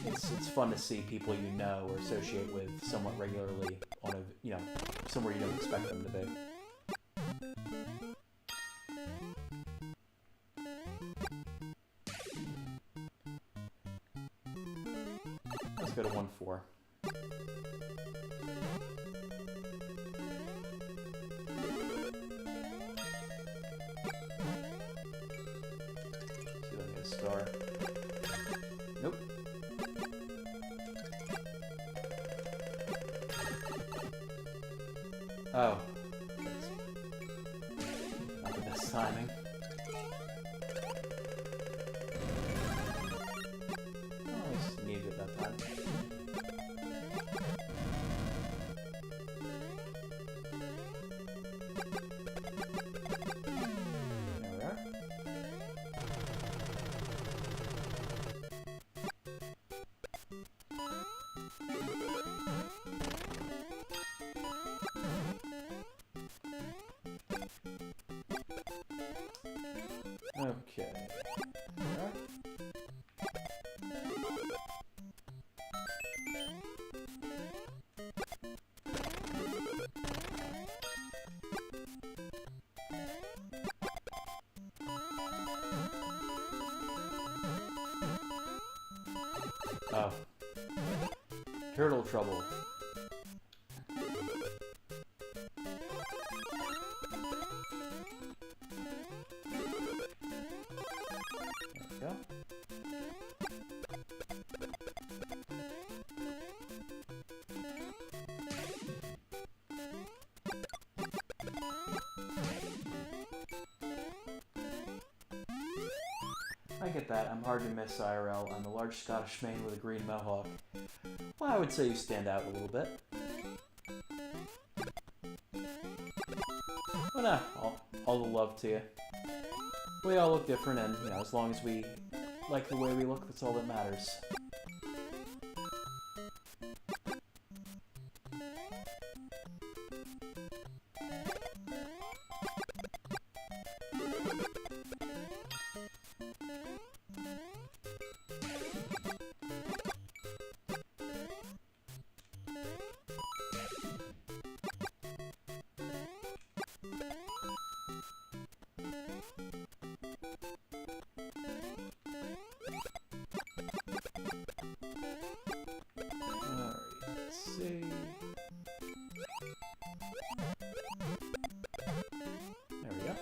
Speaker 1: it's fun to see people you know or associate with somewhat regularly on a, you know, somewhere you don't expect them to be. Let's go to 1-4. See if I can get a star. Nope. Oh. Not the best timing. Oh, I just needed it that time. There we are. Okay. There. Oh. Turtle trouble. There we go. I get that. I'm hard to miss IRL. I'm a large Scottish man with a green mohawk. Well, I would say you stand out a little bit. But nah, all the love to you. We all look different, and, you know, as long as we like the way we look, that's all that matters. Alright, let's see. There we go.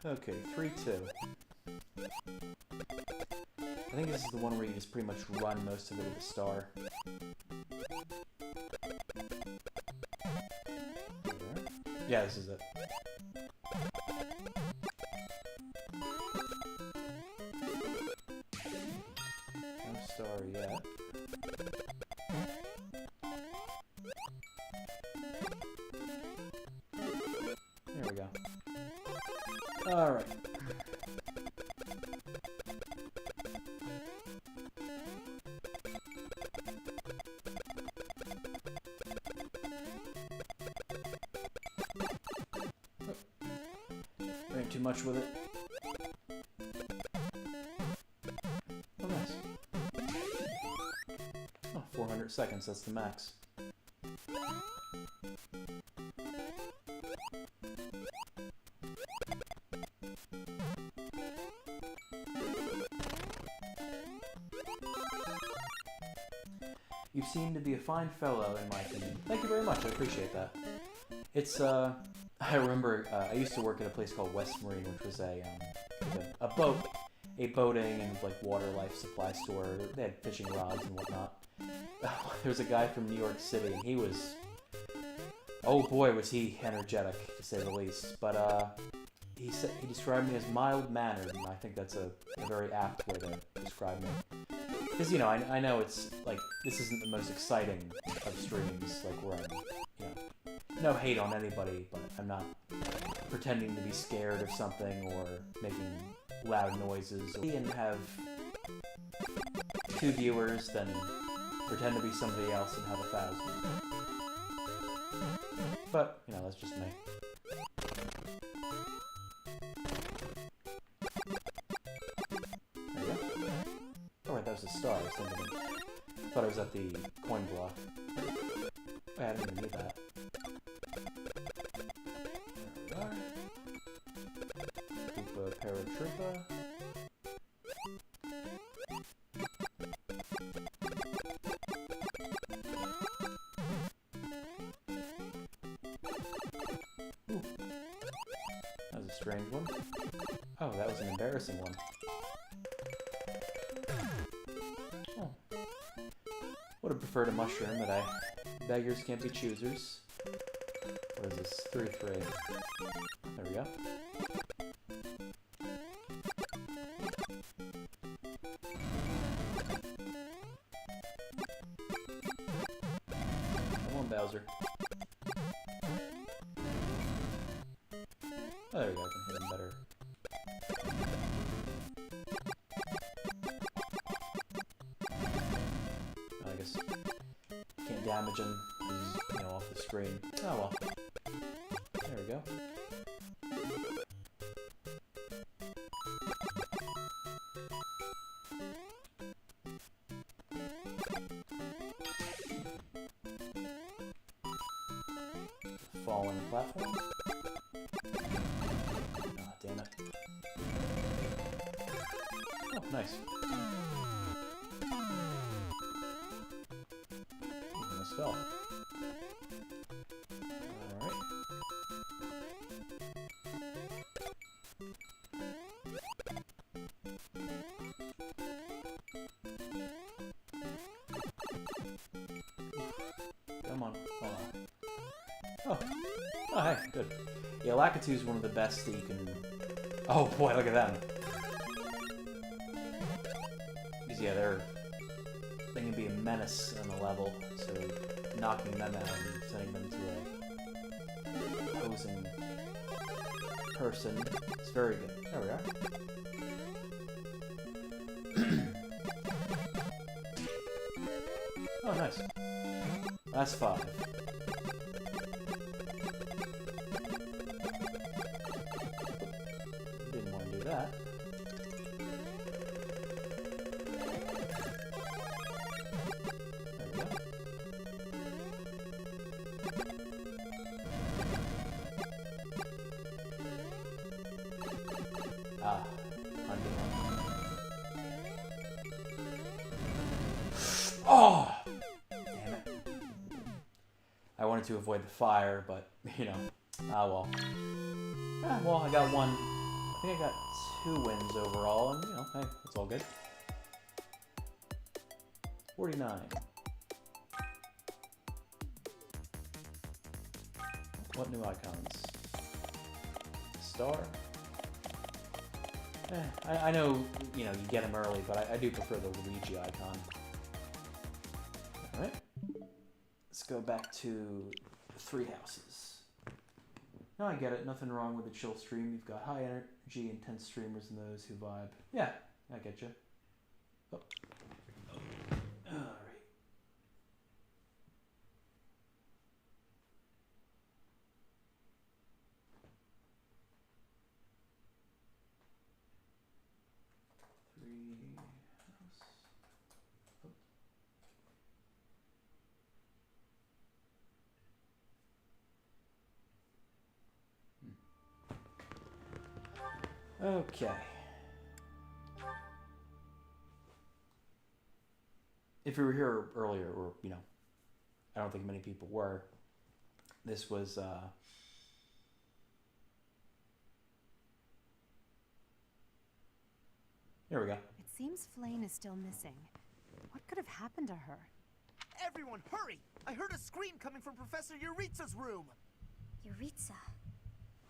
Speaker 1: Okay, 3-2. I think this is the one where you just pretty much run most of it with a star. There. Yeah, this is it. No star yet. There we go. Alright. Ran too much with it. Oh, nice. Oh, 400 seconds, that's the max. You seem to be a fine fellow, in my opinion. Thank you very much, I appreciate that. It's, I remember, I used to work at a place called West Marine, which was a boating and, like, water life supply store. They had fishing rods and whatnot. There was a guy from New York City, and he was, oh boy, was he energetic, to say the least. But, he described me as mild-mannered, and I think that's a very apt way to describe me. Because, you know, I know it's, like, this isn't the most exciting of streams, like, where I'm, you know, no hate on anybody, but I'm not pretending to be scared of something or making loud noises, and have 2 viewers, then pretend to be somebody else and have 1,000. But, you know, that's just me. There we go. Oh wait, that was a star. I was thinking I thought it was at the coin block. Oh, I didn't even need that. There we are. Troopa, Paratroopa. Ooh. That was a strange one. Oh, that was an embarrassing one. Oh. Would have preferred a mushroom, but beggars can't be choosers. What is this? 3-3. There we go. Come on, Bowser. Oh, there we go. I can hit him better. I guess can't damage him. He's, you know, off the screen. Oh well. There we go. Falling platform. Ah, damn it. Oh, nice. Almost fell. Alright. Come on. Oh. Oh, hey, good. Yeah, Lakitu is one of the best that you can... Oh boy, look at them. Because, yeah, they can be a menace on the level, so knocking them out and sending them to a opposing person is very good. There we are. Oh, nice. That's 5. Didn't want to do that. There we go. Ah, undo. Oh! Damn it. I wanted to avoid the fire, but, you know, ah well. Ah, well, I got one. I think I got 2 wins overall, and, you know, hey, it's all good. 49. What new icons? Star? I know, you know, you get them early, but I do prefer the Luigi icon. Alright. Let's go back to the 3 houses. No, I get it. Nothing wrong with a chill stream. You've got high energy, intense streamers and those who vibe. Yeah, I get you. Oh. Alright. Okay. If you were here earlier, or, you know, I don't think many people were, this was, here we go.
Speaker 6: It seems Flame is still missing. What could have happened to her?
Speaker 5: Everyone, hurry! I heard a scream coming from Professor Yuritsa's room!
Speaker 3: Yuritsa.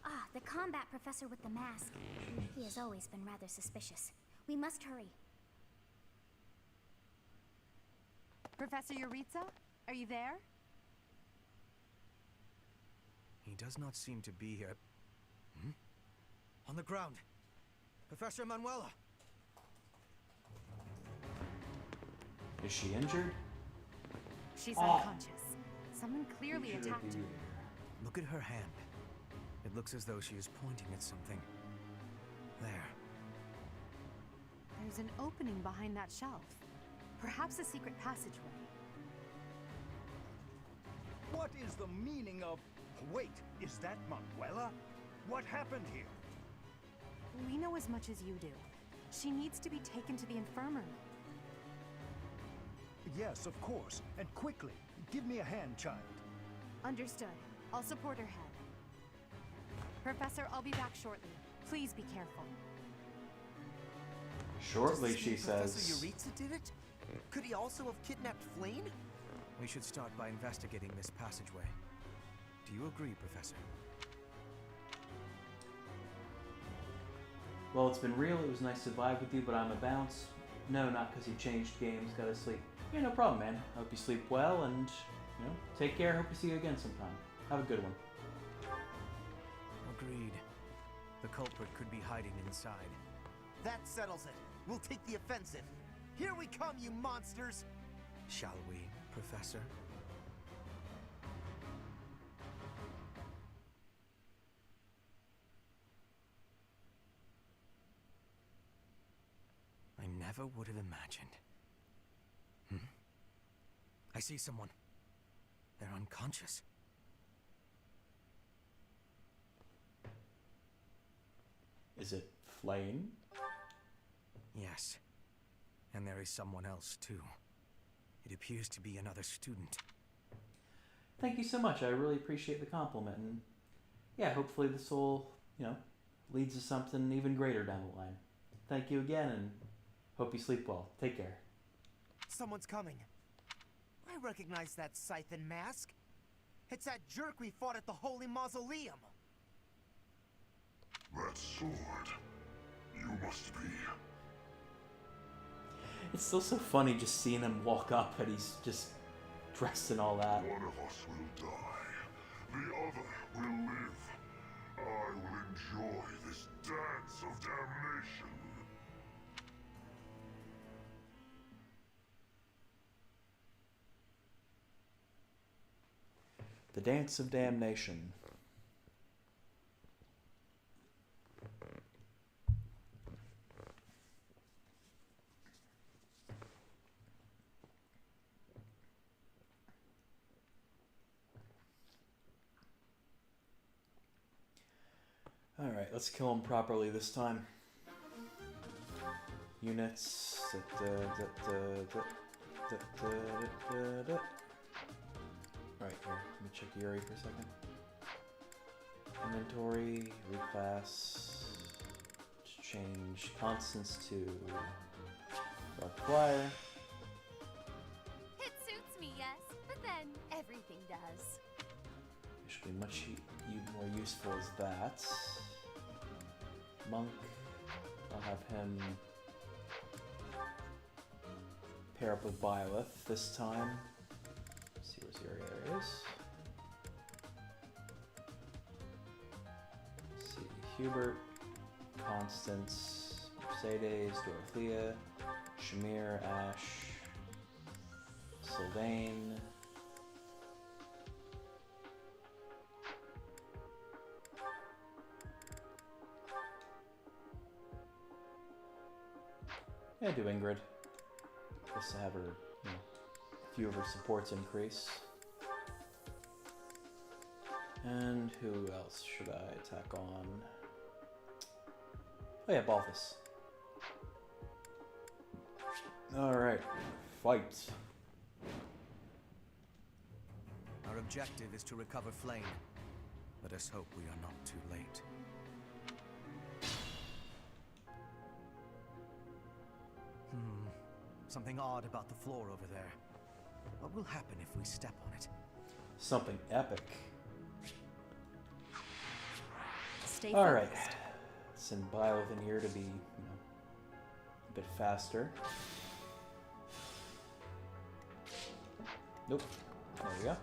Speaker 3: Ah, the combat professor with the mask. He has always been rather suspicious. We must hurry.
Speaker 6: Professor Yuritsa? Are you there?
Speaker 7: He does not seem to be here. On the ground. Professor Manuela.
Speaker 1: Is she injured?
Speaker 6: She's unconscious. Someone clearly attacked her.
Speaker 7: Look at her hand. It looks as though she is pointing at something. There.
Speaker 6: There's an opening behind that shelf. Perhaps a secret passageway.
Speaker 8: What is the meaning of... Wait, is that Manuela? What happened here?
Speaker 6: We know as much as you do. She needs to be taken to the infirmary.
Speaker 8: Yes, of course. And quickly. Give me a hand, child.
Speaker 6: Understood. I'll support her head. Professor, I'll be back shortly. Please be careful.
Speaker 1: Shortly, she says.
Speaker 7: Professor Yuritsa did it? Could he also have kidnapped Flayn? We should start by investigating this passageway. Do you agree, Professor?
Speaker 1: Well, it's been real. It was nice to vibe with you, but I'm a bounce. No, not because you changed games. Gotta sleep. Yeah, no problem, man. I hope you sleep well, and, you know, take care. Hope to see you again sometime. Have a good one.
Speaker 7: Agreed. The culprit could be hiding inside.
Speaker 2: That settles it. We'll take the offensive. Here we come, you monsters!
Speaker 7: Shall we, Professor? I never would have imagined. I see someone. They're unconscious.
Speaker 1: Is it Flayn?
Speaker 7: Yes. And there is someone else, too. It appears to be another student.
Speaker 1: Thank you so much. I really appreciate the compliment. And yeah, hopefully this will, you know, leads to something even greater down the line. Thank you again, and hope you sleep well. Take care.
Speaker 2: Someone's coming. I recognize that Scythen mask. It's that jerk we fought at the Holy Mausoleum.
Speaker 9: That sword. You must be...
Speaker 1: It's still so funny just seeing him walk up and he's just dressed in all that.
Speaker 9: One of us will die. The other will live. I will enjoy this dance of damnation.
Speaker 1: The Dance of Damnation. Alright, let's kill him properly this time. Units. Right here, let me check Yuri for a second. Inventory, reclass, change constants to dark flyer.
Speaker 17: It suits me, yes, but then everything does.
Speaker 1: It should be much more useful as that. Monk, I'll have him pair up with Byleth this time. Let's see where Yuri is. Let's see, Hubert, Constance, Mercedes, Dorothea, Shamir, Ash, Sylvain. Yeah, do Ingrid. Just to have her, you know, a few of her supports increase. And who else should I attack on? Oh yeah, Balthus. Alright, fight.
Speaker 7: Our objective is to recover Flayn. Let us hope we are not too late. Something odd about the floor over there. What will happen if we step on it?
Speaker 1: Something epic.
Speaker 6: Stay
Speaker 1: Alright.
Speaker 6: focused.
Speaker 1: Send Byleth in here to be, you know, a bit faster. Nope. There we go.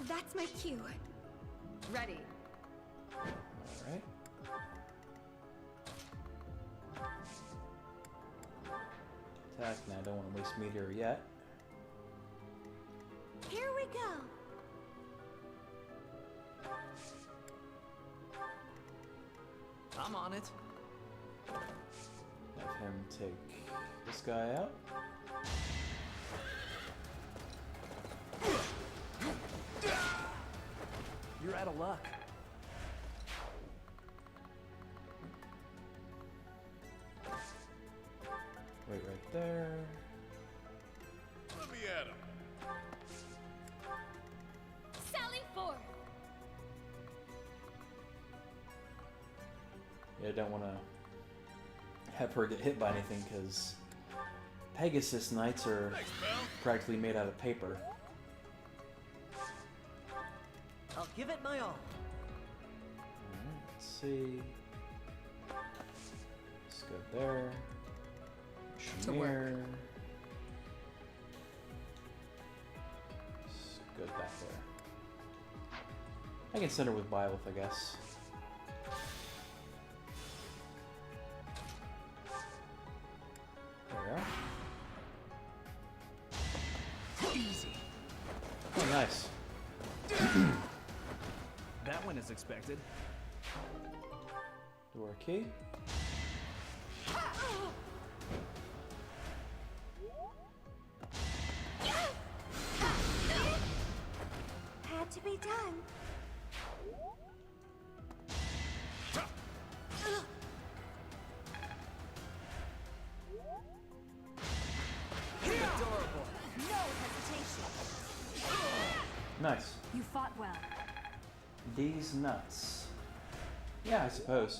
Speaker 3: That's my cue.
Speaker 20: Ready.
Speaker 1: Alright. Attack, and I don't want to waste meteor yet.
Speaker 3: Here we go.
Speaker 13: I'm on it.
Speaker 1: Have him take this guy out.
Speaker 13: You're out of luck.
Speaker 1: Wait right there.
Speaker 11: Let me at him.
Speaker 14: Sally forth!
Speaker 1: Yeah, I don't want to have her get hit by anything because Pegasus Knights are practically made out of paper.
Speaker 7: I'll give it my all.
Speaker 1: Alright, let's see. Let's go there.
Speaker 20: To work.
Speaker 1: Shamir. Let's go back there. I can send her with Byleth, I guess. There we are.
Speaker 13: Easy.
Speaker 1: Oh, nice.
Speaker 13: That one is expected.
Speaker 1: Door key.
Speaker 3: Had to be done.
Speaker 7: Adorable.
Speaker 19: No hesitation.
Speaker 1: Nice.
Speaker 6: You fought well.
Speaker 1: These nuts. Yeah, I suppose.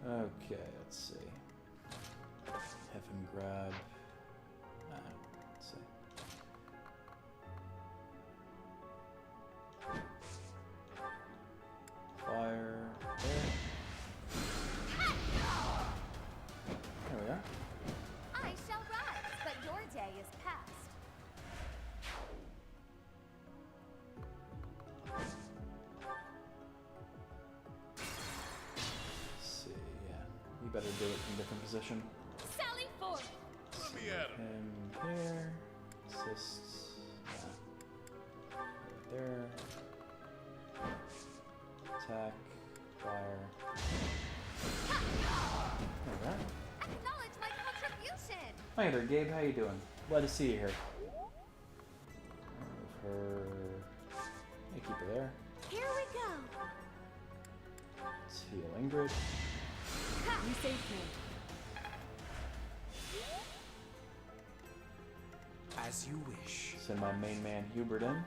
Speaker 1: Okay, let's see. Have him grab. Let's see. Fire. There. There we are.
Speaker 19: I shall rise, but your day is past.
Speaker 1: Let's see, yeah. You better do it from a different position.
Speaker 14: Sally forth!
Speaker 11: Let me at him.
Speaker 1: Him here. Assists. Yeah. Right there. Attack. Fire. There we are.
Speaker 19: Acknowledge my contribution.
Speaker 1: Hi there, Gabe. How you doing? Glad to see you here. Move her. Yeah, keep her there.
Speaker 3: Here we go.
Speaker 1: Let's heal Ingrid.
Speaker 20: You saved me.
Speaker 7: As you wish.
Speaker 1: Send my main man Hubert in.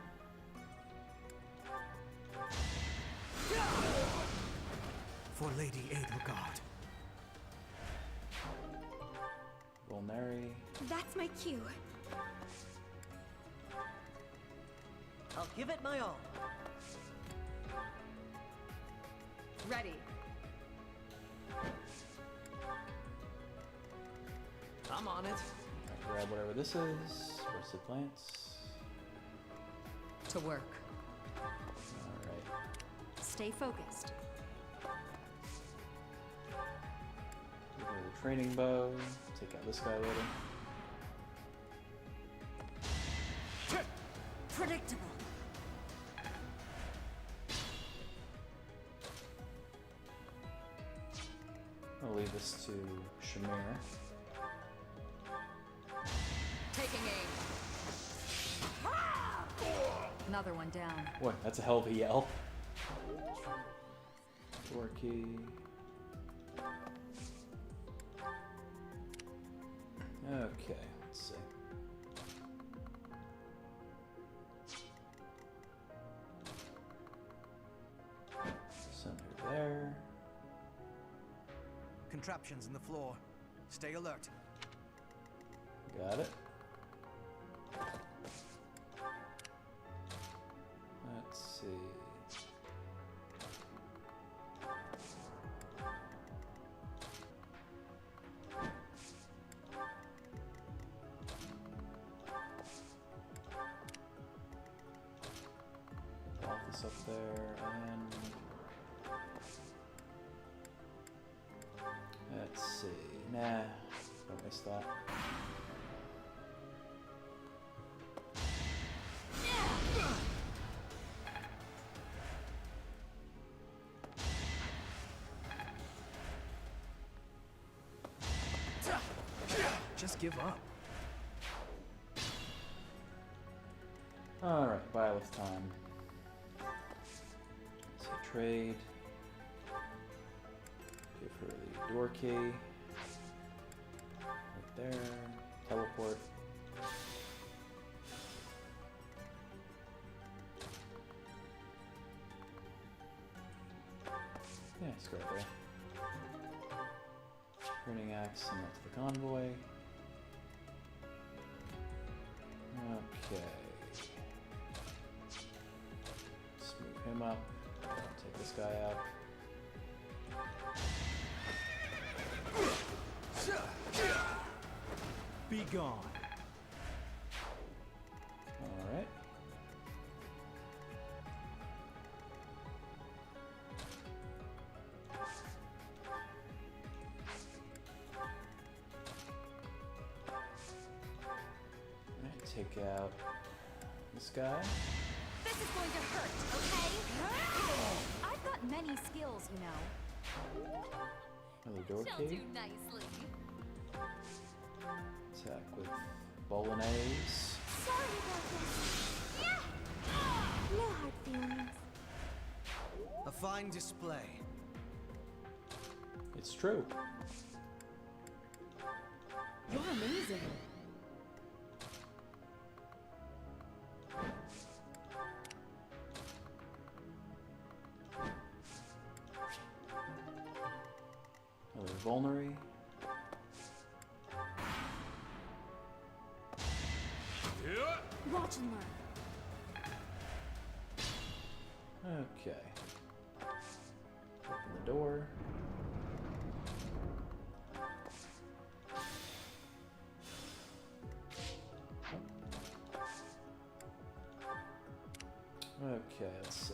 Speaker 7: For Lady Edelgard.
Speaker 1: Volneri.
Speaker 3: That's my cue.
Speaker 7: I'll give it my all.
Speaker 20: Ready.
Speaker 13: I'm on it.
Speaker 1: I grab whatever this is. Where's the plants?
Speaker 20: To work.
Speaker 1: Alright.
Speaker 6: Stay focused.
Speaker 1: Give her the training bow. Take out this guy later.
Speaker 15: Predictable.
Speaker 1: I'll leave this to Shamir.
Speaker 20: Taking aim.
Speaker 6: Another one down.
Speaker 1: Boy, that's a hell of a yell. Door key. Okay, let's see. Send her there.
Speaker 7: Contraptions in the floor. Stay alert.
Speaker 1: Got it. Let's see. this up there, and let's see. Nah, don't waste that.
Speaker 13: Just give up.
Speaker 1: Alright, buy with time. So trade. Give her the door key. Right there. Teleport. Yeah, let's go right there. Printing axe and that's the convoy. Okay. Let's move him up. Take this guy out.
Speaker 5: Be gone.
Speaker 1: Alright. Take out this guy.
Speaker 15: This is going to hurt, okay? I've got many skills, you know.
Speaker 1: Another door
Speaker 15: She'll
Speaker 1: key.
Speaker 15: do nicely.
Speaker 1: Attack with bolognese.
Speaker 3: Sorry about this. No hard feelings.
Speaker 7: A fine display.
Speaker 1: It's true.
Speaker 20: You're amazing.
Speaker 1: Another vulnerary.
Speaker 20: Watch and learn.
Speaker 1: Okay. Open the door. Okay, let's see.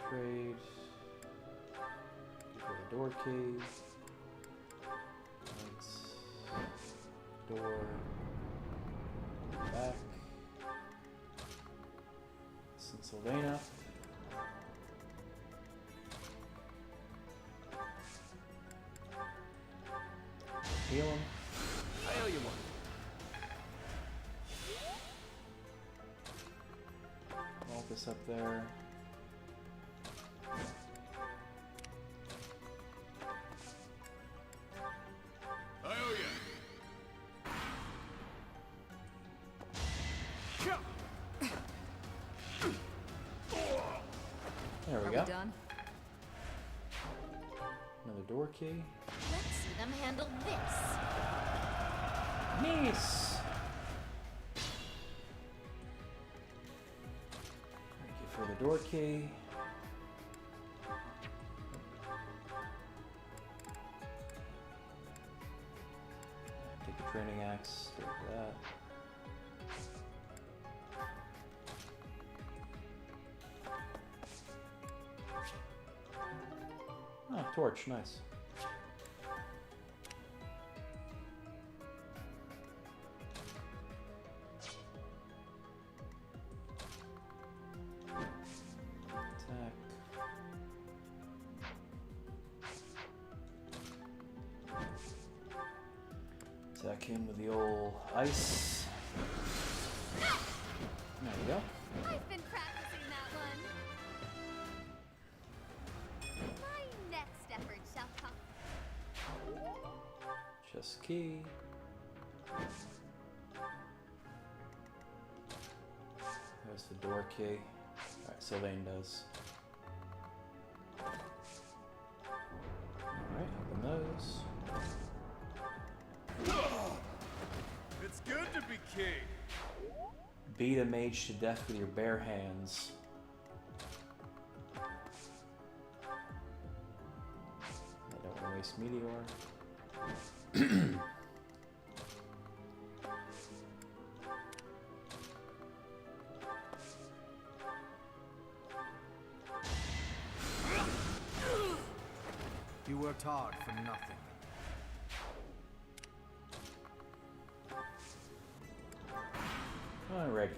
Speaker 1: Trade. Give her the door key. Let's door back. Sylvana. Heal him.
Speaker 13: I owe you one.
Speaker 1: Vault this up there.
Speaker 11: I owe you.
Speaker 1: There we
Speaker 15: Are
Speaker 1: go.
Speaker 15: we done?
Speaker 1: Another door key.
Speaker 14: Let's see them handle this.
Speaker 1: Nice. Give her the door key. Take the training axe. Take that. Oh, torch, nice. Attack. Attack him with the old ice. There we go.
Speaker 14: I've been practicing that one. My next effort shall come.
Speaker 1: Chest key. There's the door key. Alright, Sylvain does. Alright, open those.
Speaker 11: It's good to be king.
Speaker 1: Beat a mage to death with your bare hands. I don't want to waste meteor.
Speaker 7: worked hard for nothing.
Speaker 1: Alrighty.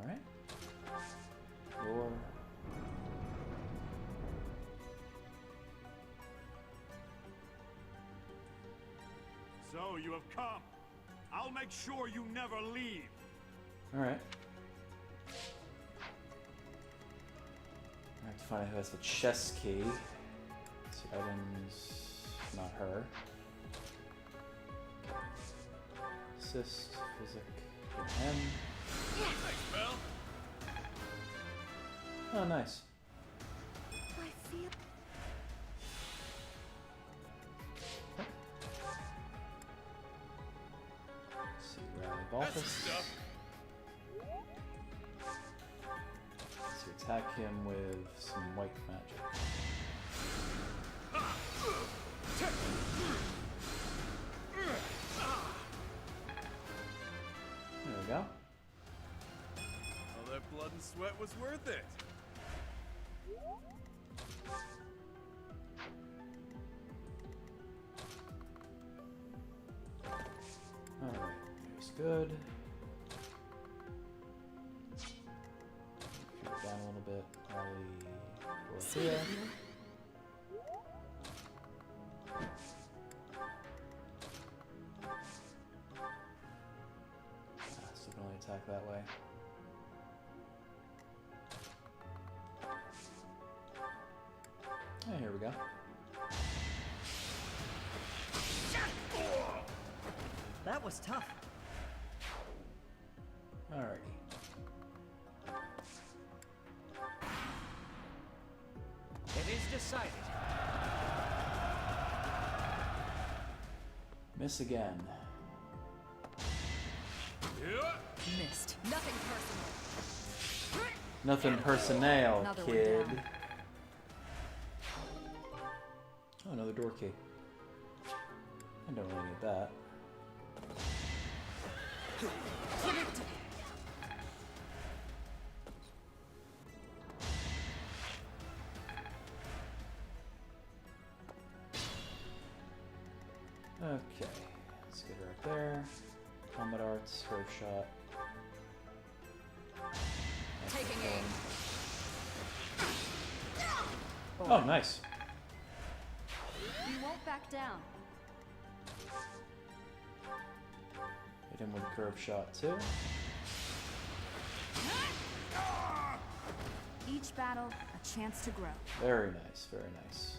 Speaker 1: Alright. Your...
Speaker 8: So you have come. I'll make sure you never leave.
Speaker 1: Alright. I have to find out who has the chest key. See items, not her. Assist, physic, him.
Speaker 11: Thanks, Belle.
Speaker 1: Oh, nice.
Speaker 3: I feel.
Speaker 1: Let's see, Rally
Speaker 11: That's
Speaker 1: Balthus.
Speaker 11: stuff.
Speaker 1: Let's attack him with some white magic. There we go.
Speaker 11: All that blood and sweat was worth it.
Speaker 1: Alright, here's good. Shoot down a little bit. Rally Dorothea. Still can only attack that way. Oh, here we go.
Speaker 21: That was tough.
Speaker 1: Alrighty.
Speaker 21: It is decided.
Speaker 1: Miss again.
Speaker 18: Missed. Nothing personal.
Speaker 1: Nothing personnel,
Speaker 18: Another one
Speaker 1: kid.
Speaker 18: down.
Speaker 1: Oh, another door key. I don't really need that. Okay, let's get her right there. Combat arts, grove shot.
Speaker 18: Taking aim.
Speaker 1: Oh, nice.
Speaker 18: We won't back down.
Speaker 1: Hit him with curve shot too.
Speaker 18: Each battle, a chance to grow.
Speaker 1: Very nice, very nice.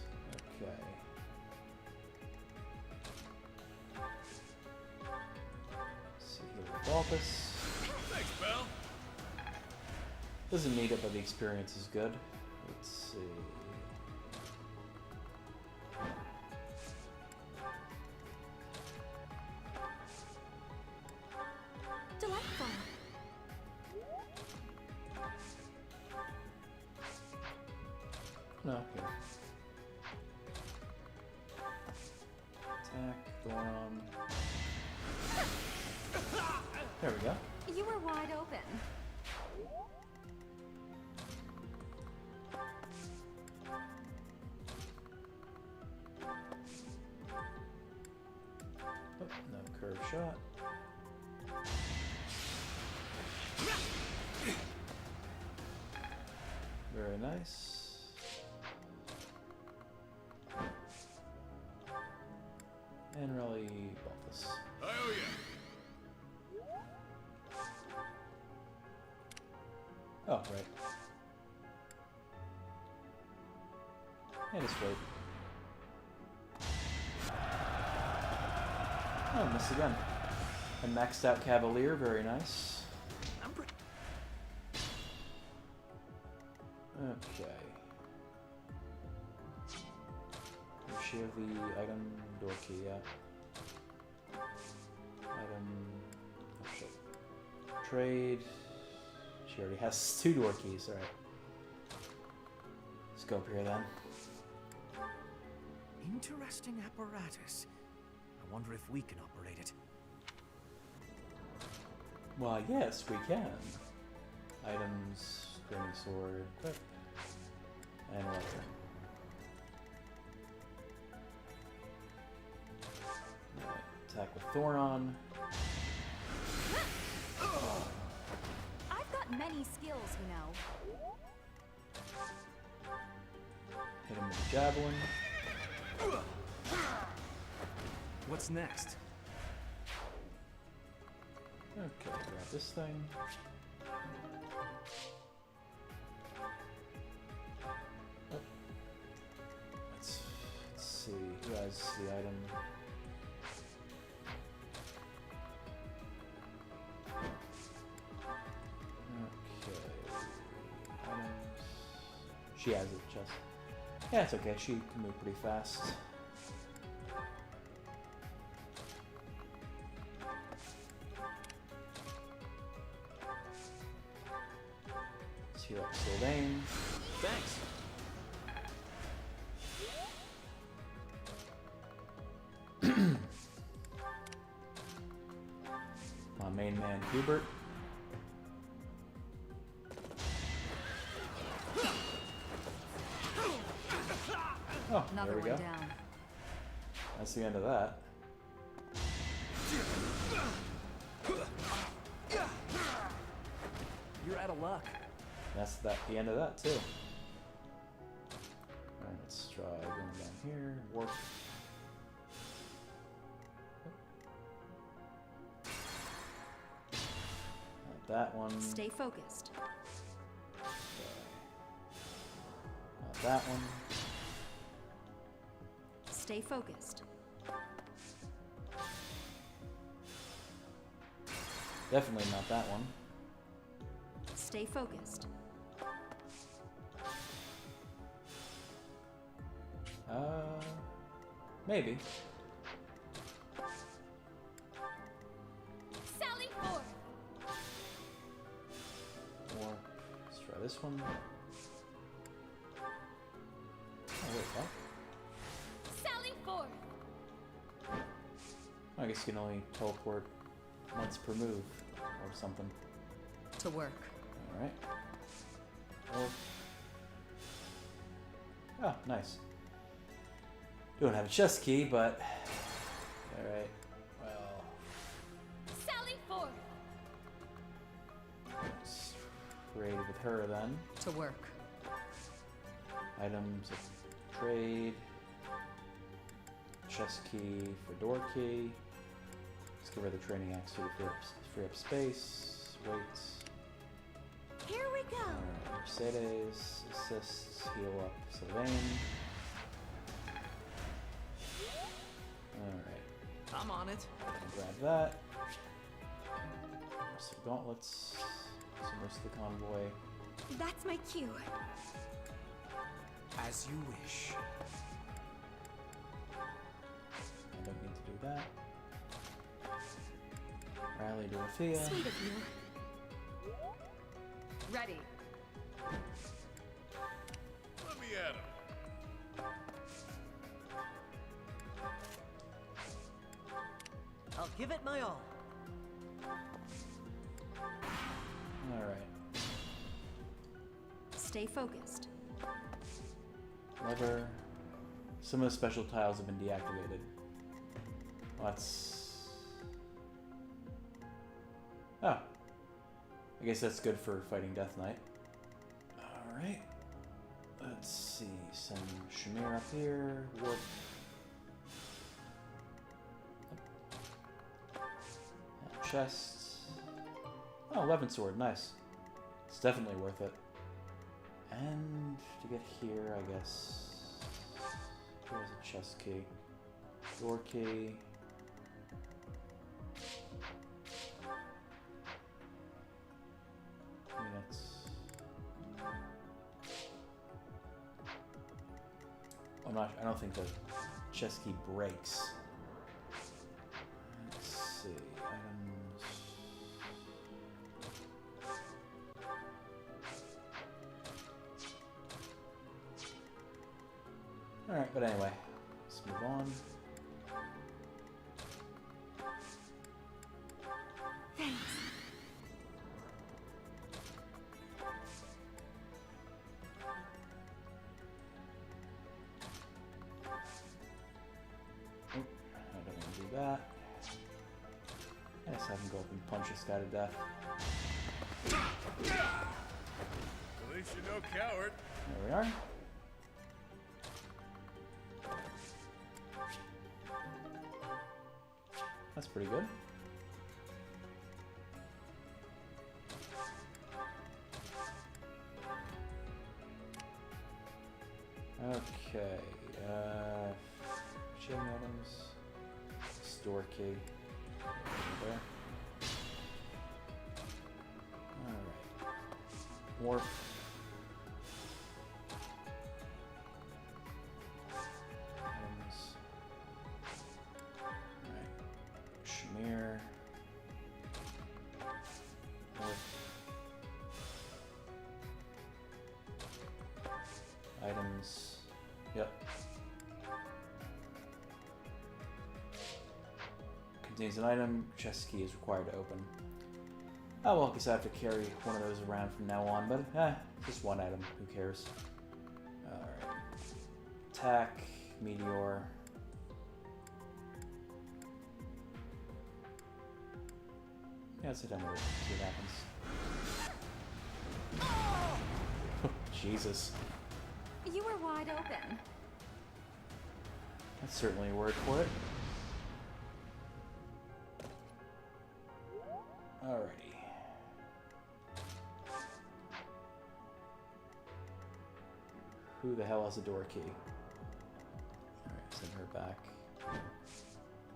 Speaker 1: Okay. Let's see here with Balthus.
Speaker 11: Thanks, Belle.
Speaker 1: Doesn't need it, but the experience is good. Let's see.
Speaker 3: Delightful.
Speaker 1: No, here. Attack, going on. There we go.
Speaker 18: You were wide open.
Speaker 1: Oh, no curve shot. Very nice. And Rally Balthus.
Speaker 11: I owe ya.
Speaker 1: Oh, right. And just wait. Oh, missed again. A maxed out Cavalier, very nice. Okay. Does she have the item door key? Yeah. Item. Oh shit. Trade. She already has 2 door keys. All right. Let's go up here then.
Speaker 7: Interesting apparatus. I wonder if we can operate it.
Speaker 1: Well, yes, we can. Items, training sword, equip, and weapon. Right, attack with Thoron.
Speaker 15: I've got many skills, you know.
Speaker 1: Hit him with a javelin.
Speaker 13: What's next?
Speaker 1: Okay, grab this thing. Oh. Let's see, who has the item? Okay. Items. She has it, just. Yeah, it's okay, she can move pretty fast. Let's heal up Sylvain.
Speaker 13: Thanks.
Speaker 1: My main man, Hubert. Oh,
Speaker 15: Another
Speaker 1: there we
Speaker 15: one
Speaker 1: go.
Speaker 15: down.
Speaker 1: That's the end of that.
Speaker 13: You're out of luck.
Speaker 1: That's the end of that too. Alright, let's try going down here. Warp. Not that one.
Speaker 15: Stay focused.
Speaker 1: Not that one.
Speaker 15: Stay focused.
Speaker 1: Definitely not that one.
Speaker 15: Stay focused.
Speaker 1: Maybe.
Speaker 14: Sally forth!
Speaker 1: Or let's try this one. Oh wait, what?
Speaker 14: Sally forth!
Speaker 1: I guess you can only teleport once per move or something.
Speaker 15: To work.
Speaker 1: Alright. Or oh, nice. Don't have a chest key, but alright. Well,
Speaker 14: Sally forth!
Speaker 1: let's trade with her then.
Speaker 15: To work.
Speaker 1: Items of trade. Chest key for door key. Let's give her the training axe to free up space. Weights.
Speaker 3: Here we go.
Speaker 1: Alright, Mercedes. Assists. Heal up Sylvain. Alright.
Speaker 13: I'm on it.
Speaker 1: Grab that. Some gauntlets. Some rest of the convoy.
Speaker 3: That's my cue.
Speaker 13: As you wish.
Speaker 1: I don't need to do that. Rally Dorothea.
Speaker 3: Sweet of you.
Speaker 18: Ready.
Speaker 11: Let me at him.
Speaker 18: I'll give it my all.
Speaker 1: Alright.
Speaker 15: Stay focused.
Speaker 1: Lever. Some of the special tiles have been deactivated. Let's... Oh. I guess that's good for fighting Death Knight. Alright. Let's see. Send Shamir up here. Warp. Chest. Oh, 11 sword. Nice. It's definitely worth it. And to get here, I guess... Here's a chest key. Door key. Units. I don't think the chest key breaks. Let's see. Items. Alright, but anyway, let's move on.
Speaker 3: Thanks.
Speaker 1: that. Let's have him go up and punch this guy to death.
Speaker 11: At least you're no coward.
Speaker 1: There we are. That's pretty good. Okay, chain items, store key, there. Alright, warp. Items. Alright, Shamir. Warp. Items. Yep. Contains an item. Chest key is required to open. Oh well, I guess I have to carry one of those around from now on, but just one item. Who cares? Alright. Attack. Meteor. Yeah, let's hit him with it. See what happens. Jesus.
Speaker 18: You were wide open.
Speaker 1: That's certainly a word for it. Alrighty. Who the hell has a door key? Alright, send her back.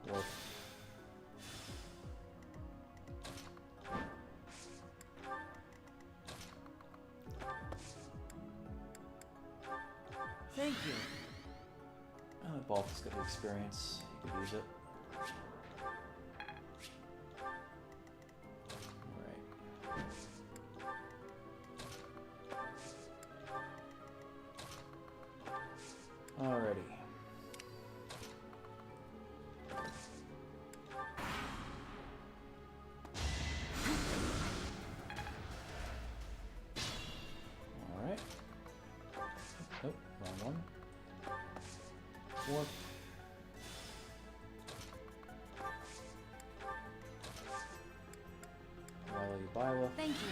Speaker 1: Warp.
Speaker 18: Thank you.
Speaker 1: Balth's got the experience. He could use it. Alright. Alrighty. Alright. Oh, wrong one. Warp. Rally Bila.
Speaker 18: Thank you.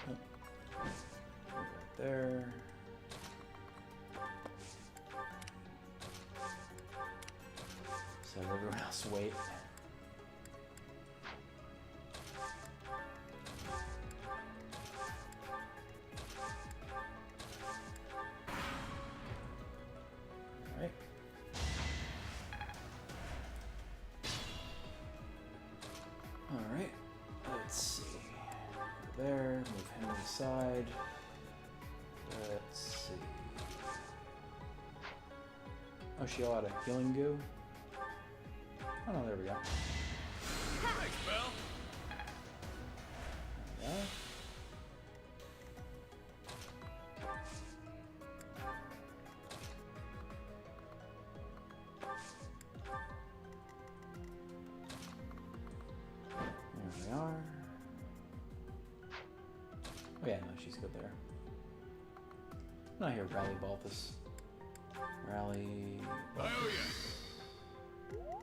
Speaker 1: Right there. So everyone else wait. Alright. Alright. Let's see. There, move him to the side. Let's see. Oh, she all out of healing goo? Oh no, there we go.
Speaker 11: Thanks, Belle.
Speaker 1: Yeah. There we are. Oh yeah, no, she's good there. Not here, Rally Balthus. Rally Balthus.
Speaker 11: Oh yeah.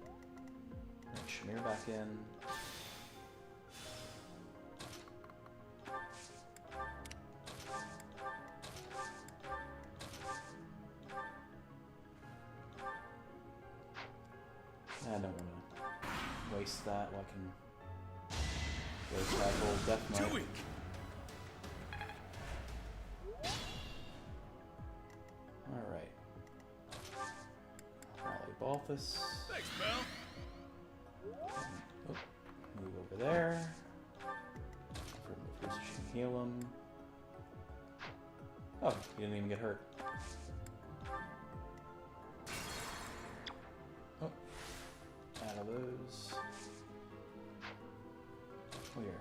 Speaker 1: Bring Shamir back in. I don't want to waste that. Well, I can waste that whole death
Speaker 11: Too
Speaker 1: knight.
Speaker 11: weak.
Speaker 1: Alright. Rally Balthus.
Speaker 11: Thanks, Belle.
Speaker 1: Oh, move over there. Remove position, heal him. Oh, he didn't even get hurt. Oh, out of those. Oh, here.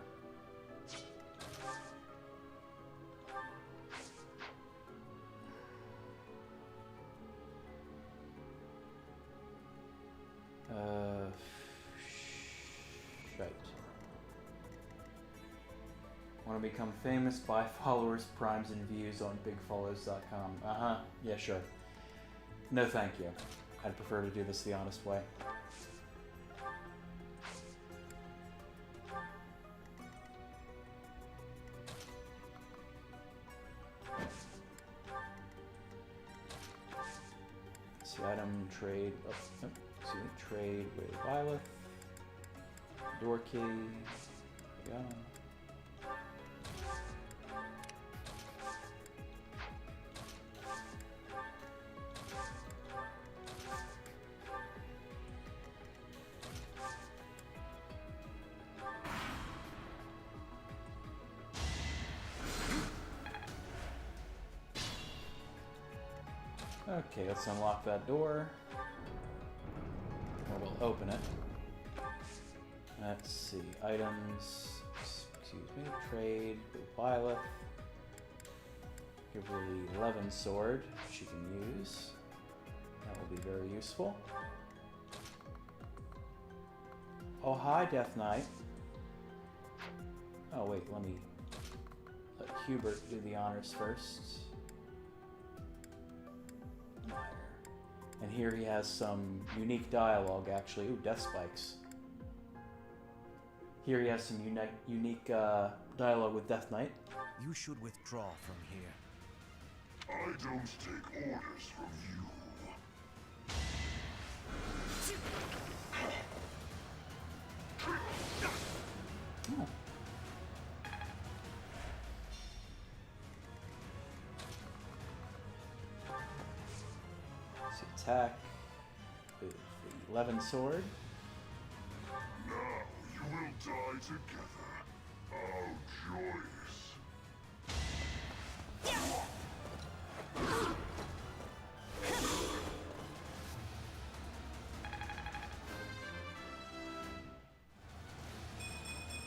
Speaker 1: Shite. Want to become famous? Buy followers, primes, and views on bigfollows.com. Yeah, sure. No, thank you. I'd prefer to do this the honest way. See, item, trade, oh, nope, excuse me, trade with Violet. Door key, there we go. Okay, let's unlock that door. Or we'll open it. Let's see, items, excuse me, trade with Violet. Give her the 11 sword she can use. That will be very useful. Oh, hi, Death Knight. Oh, wait, let me let Hubert do the honors first. And here he has some unique dialogue, actually. Ooh, death spikes. Here he has some unique dialogue with Death Knight.
Speaker 7: You should withdraw from here.
Speaker 9: I don't take orders from you.
Speaker 1: Oh. Let's attack with the 11 sword.
Speaker 9: Now you will die together. How joyous.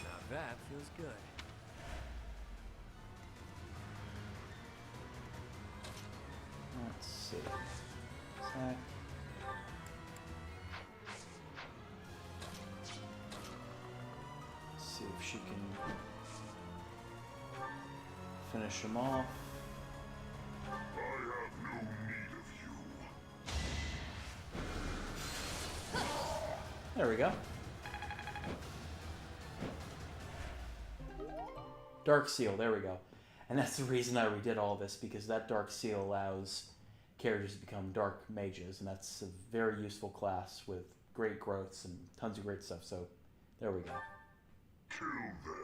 Speaker 4: Now that feels good.
Speaker 1: Let's see. Attack. Let's see if she can finish him off.
Speaker 9: I have no need of you.
Speaker 1: There we go. Dark Seal, there we go. And that's the reason I redid all this, because that Dark Seal allows characters to become Dark Mages, and that's a very useful class with great growths and tons of great stuff, so there we go.
Speaker 9: Kill them.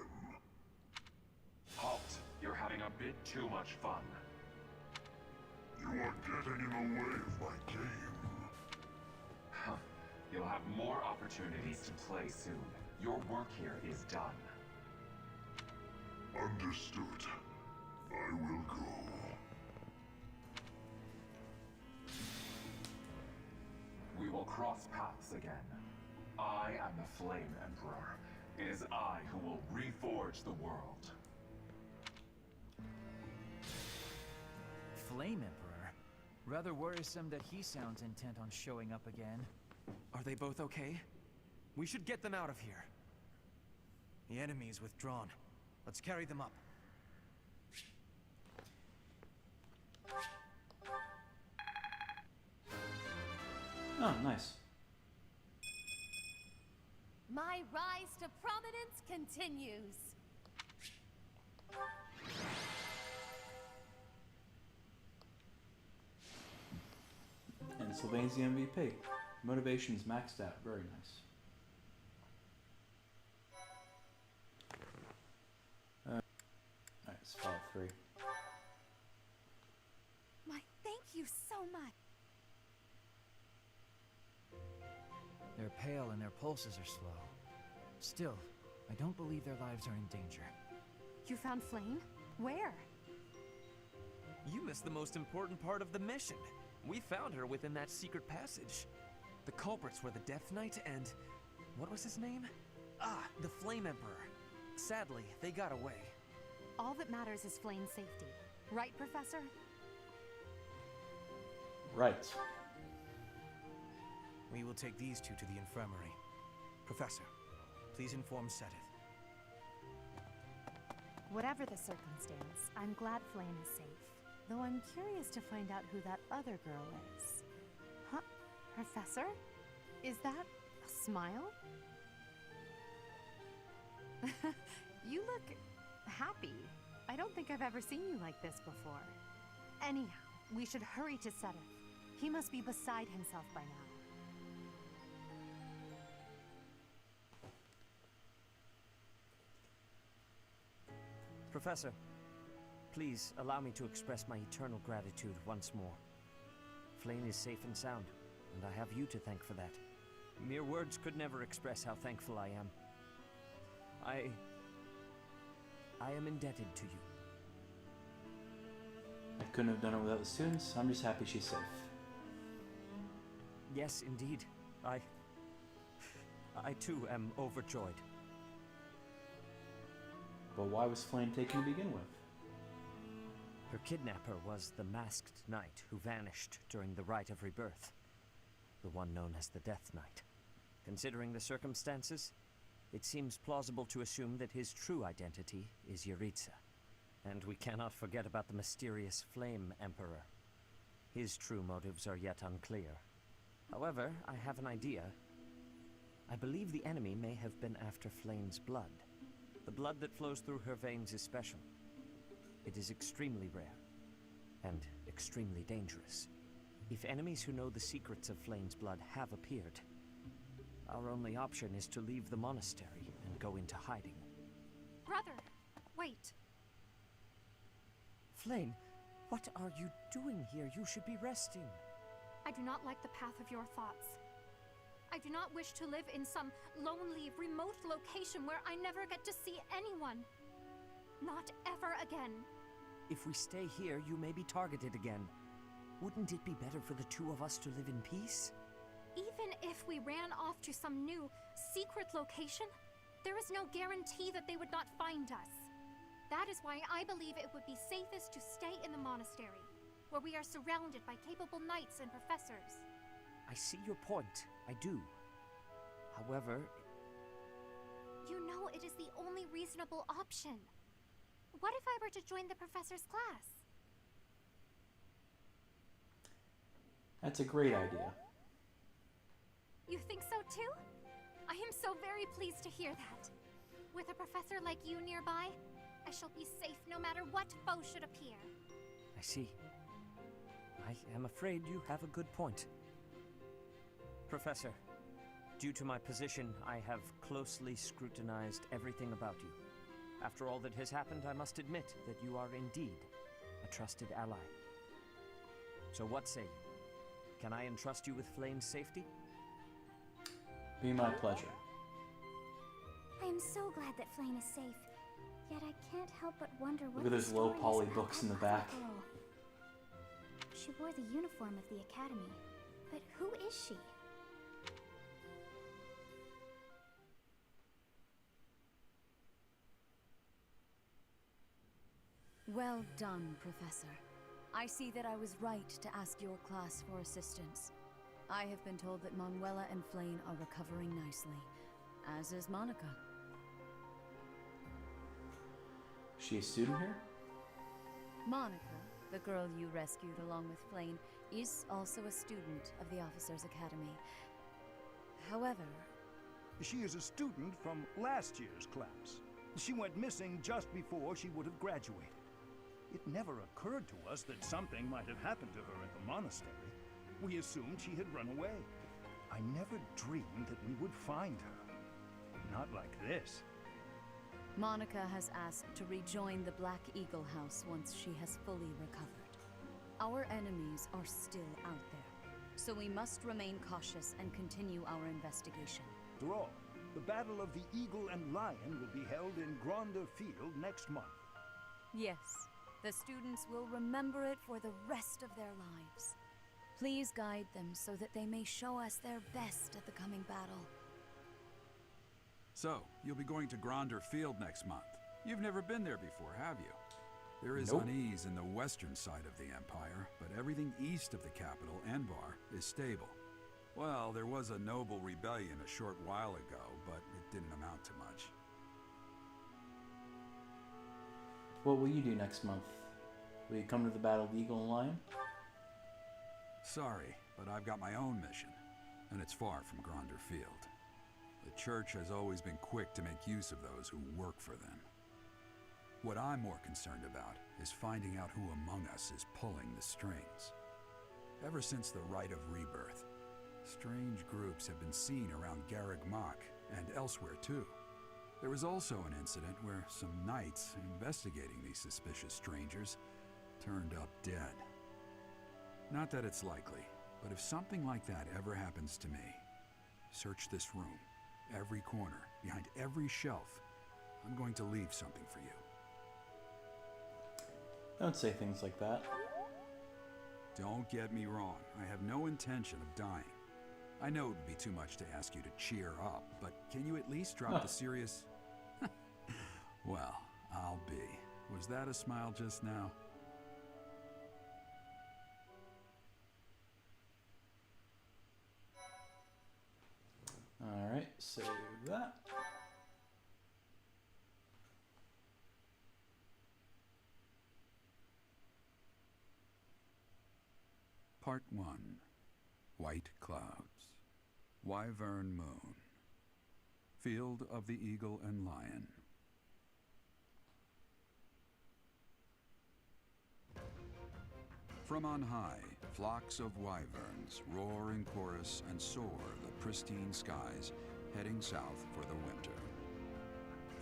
Speaker 12: Halt! You're having a bit too much fun.
Speaker 9: You are getting in the way of my game.
Speaker 12: Huh. You'll have more opportunities to play soon. Your work here is done.
Speaker 9: Understood. I will go.
Speaker 12: We will cross paths again. I am the Flame Emperor. It is I who will reforge the world.
Speaker 13: Flame Emperor? Rather worrisome that he sounds intent on showing up again.
Speaker 4: Are they both okay? We should get them out of here.
Speaker 7: The enemy is withdrawn. Let's carry them up.
Speaker 1: Oh, nice.
Speaker 22: My rise to prominence continues.
Speaker 1: And Sylvain's the MVP. Motivation's maxed out. Very nice. Alright, it's file 3.
Speaker 22: My thank you so much.
Speaker 13: They're pale and their pulses are slow. Still, I don't believe their lives are in danger.
Speaker 6: You found Flame? Where?
Speaker 4: You missed the most important part of the mission. We found her within that secret passage. The culprits were the Death Knight and... what was his name? Ah, the Flame Emperor. Sadly, they got away.
Speaker 6: All that matters is Flame's safety. Right, Professor?
Speaker 1: Right.
Speaker 7: We will take these two to the infirmary. Professor, please inform Sedith.
Speaker 6: Whatever the circumstance, I'm glad Flame is safe. Though I'm curious to find out who that other girl is. Professor? Is that a smile? You look happy. I don't think I've ever seen you like this before. Anyhow, we should hurry to Sedith. He must be beside himself by now.
Speaker 21: Professor, please allow me to express my eternal gratitude once more. Flayn is safe and sound, and I have you to thank for that. Mere words could never express how thankful I am. I am indebted to you.
Speaker 1: I couldn't have done it without the students. I'm just happy she's safe.
Speaker 21: Yes, indeed. I too am overjoyed.
Speaker 1: But why was Flayn taken to begin with?
Speaker 21: Her kidnapper was the masked knight who vanished during the Rite of Rebirth. The one known as the Death Knight. Considering the circumstances, it seems plausible to assume that his true identity is Yuritsa. And we cannot forget about the mysterious Flame Emperor. His true motives are yet unclear. However, I have an idea. I believe the enemy may have been after Flayn's blood. The blood that flows through her veins is special. It is extremely rare, and extremely dangerous. If enemies who know the secrets of Flayn's blood have appeared, our only option is to leave the monastery and go into hiding.
Speaker 14: Brother, wait.
Speaker 21: Flayn, what are you doing here? You should be resting.
Speaker 14: I do not like the path of your thoughts. I do not wish to live in some lonely, remote location where I never get to see anyone. Not ever again.
Speaker 21: If we stay here, you may be targeted again. Wouldn't it be better for the two of us to live in peace?
Speaker 14: Even if we ran off to some new, secret location, there is no guarantee that they would not find us. That is why I believe it would be safest to stay in the monastery, where we are surrounded by capable knights and professors.
Speaker 21: I see your point. I do. However...
Speaker 14: You know it is the only reasonable option. What if I were to join the professor's class?
Speaker 1: That's a great idea.
Speaker 14: You think so too? I am so very pleased to hear that. With a professor like you nearby, I shall be safe no matter what foe should appear.
Speaker 21: I see. I am afraid you have a good point. Professor, due to my position, I have closely scrutinized everything about you. After all that has happened, I must admit that you are indeed a trusted ally. So what say you? Can I entrust you with Flayn's safety?
Speaker 1: Be my pleasure.
Speaker 3: I am so glad that Flayn is safe. Yet I can't help but wonder what
Speaker 1: Look at
Speaker 3: the
Speaker 1: those low
Speaker 3: story is
Speaker 1: poly
Speaker 3: about
Speaker 1: books in the
Speaker 3: that
Speaker 1: back.
Speaker 3: girl. She wore the uniform of the academy. But who is she?
Speaker 15: Well done, Professor. I see that I was right to ask your class for assistance. I have been told that Manuela and Flayn are recovering nicely, as is Monica.
Speaker 1: She a student here?
Speaker 15: Monica, the girl you rescued along with Flayn, is also a student of the Officers' Academy. However...
Speaker 8: She is a student from last year's class. She went missing just before she would have graduated. It never occurred to us that something might have happened to her at the monastery. We assumed she had run away. I never dreamed that we would find her. Not like this.
Speaker 15: Monica has asked to rejoin the Black Eagle House once she has fully recovered. Our enemies are still out there, so we must remain cautious and continue our investigation.
Speaker 8: After all, the Battle of the Eagle and Lion will be held in Gronder Field next month.
Speaker 15: Yes, the students will remember it for the rest of their lives. Please guide them so that they may show us their best at the coming battle.
Speaker 10: So, you'll be going to Gronder Field next month. You've never been there before, have you? There is
Speaker 1: Nope.
Speaker 10: unease in the western side of the Empire, but everything east of the capital, Enbar, is stable. Well, there was a noble rebellion a short while ago, but it didn't amount to much.
Speaker 1: What will you do next month? Will you come to the Battle of the Eagle and Lion?
Speaker 10: Sorry, but I've got my own mission. and it's far from Gronder Field. The church has always been quick to make use of those who work for them. What I'm more concerned about is finding out who among us is pulling the strings. Ever since the Rite of Rebirth, strange groups have been seen around Garreg Mach and elsewhere too. There was also an incident where some knights investigating these suspicious strangers turned up dead. Not that it's likely, but if something like that ever happens to me, search this room, every corner, behind every shelf. I'm going to leave something for you.
Speaker 1: Don't say things like that.
Speaker 10: Don't get me wrong, I have no intention of dying. I know it would be too much to ask you to cheer up, but can you at least drop the serious... Well, I'll be. Was that a smile just now?
Speaker 1: Alright, save that.
Speaker 10: Part 1. White Clouds. Wyvern Moon. Field of the Eagle and Lion. From on high, flocks of wyverns roar in chorus and soar the pristine skies, heading south for the winter.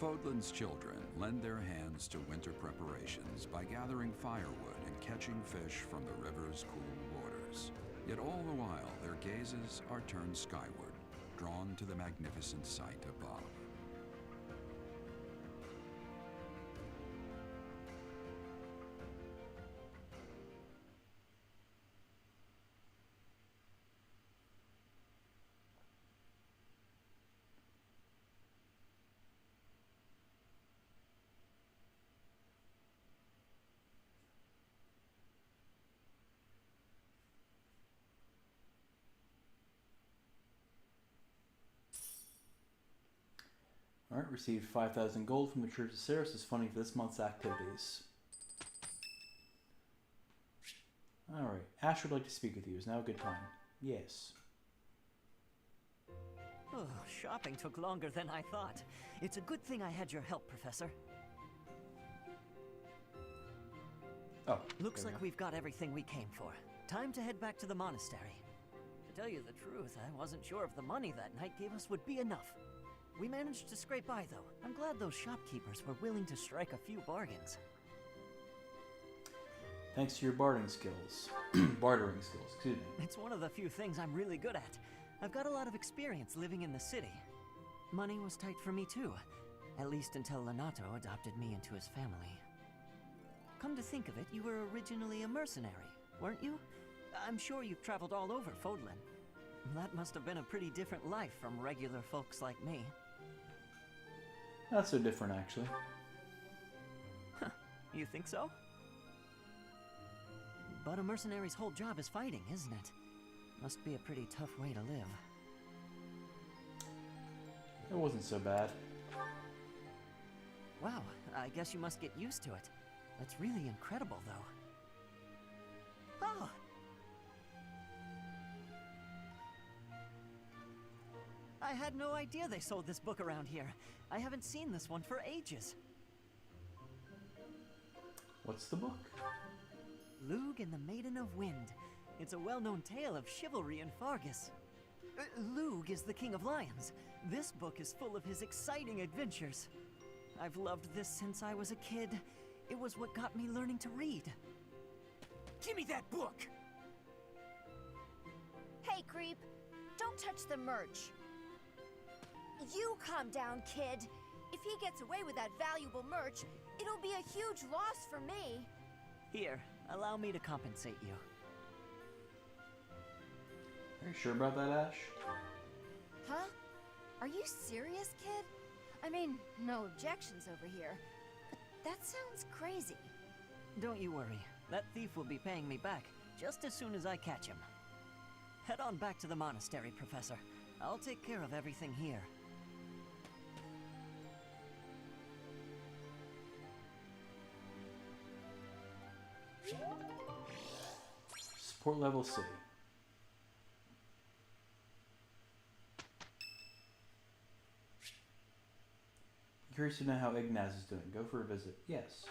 Speaker 10: Fodlan's children lend their hands to winter preparations by gathering firewood and catching fish from the river's cool waters. Yet all the while, their gazes are turned skyward, drawn to the magnificent sight above.
Speaker 1: Alright, received 5,000 gold from the Church of Ceres as funding for this month's activities. Alright, Ash would like to speak with you. Is now a good time? Yes.
Speaker 21: Oh, shopping took longer than I thought. It's a good thing I had your help, Professor.
Speaker 1: Oh.
Speaker 21: Looks like we've got everything we came for. Time to head back to the monastery. To tell you the truth, I wasn't sure if the money that knight gave us would be enough. We managed to scrape by, though. I'm glad those shopkeepers were willing to strike a few bargains.
Speaker 1: Thanks to your bartering skills. Bartering skills, excuse me.
Speaker 21: It's one of the few things I'm really good at. I've got a lot of experience living in the city. Money was tight for me, too. At least until Lenato adopted me into his family. Come to think of it, you were originally a mercenary, weren't you? I'm sure you've traveled all over Fodlan. That must have been a pretty different life from regular folks like me.
Speaker 1: Not so different, actually.
Speaker 21: You think so? But a mercenary's whole job is fighting, isn't it? Must be a pretty tough way to live.
Speaker 1: It wasn't so bad.
Speaker 21: Wow, I guess you must get used to it. That's really incredible, though. Oh! I had no idea they sold this book around here. I haven't seen this one for ages.
Speaker 1: What's the book?
Speaker 21: Lug and the Maiden of Wind. It's a well-known tale of chivalry in Fargus. Lug is the King of Lions. This book is full of his exciting adventures. I've loved this since I was a kid. It was what got me learning to read.
Speaker 7: Give me that book!
Speaker 19: Hey, creep. Don't touch the merch. You calm down, kid. If he gets away with that valuable merch, it'll be a huge loss for me.
Speaker 21: Here, allow me to compensate you.
Speaker 1: Are you sure about that, Ash?
Speaker 19: Huh? Are you serious, kid? I mean, no objections over here. But that sounds crazy.
Speaker 21: Don't you worry. That thief will be paying me back just as soon as I catch him. Head on back to the monastery, Professor. I'll take care of everything here.
Speaker 1: Support level C. Curious to know how Ignaz is doing. Go for a visit. Yes.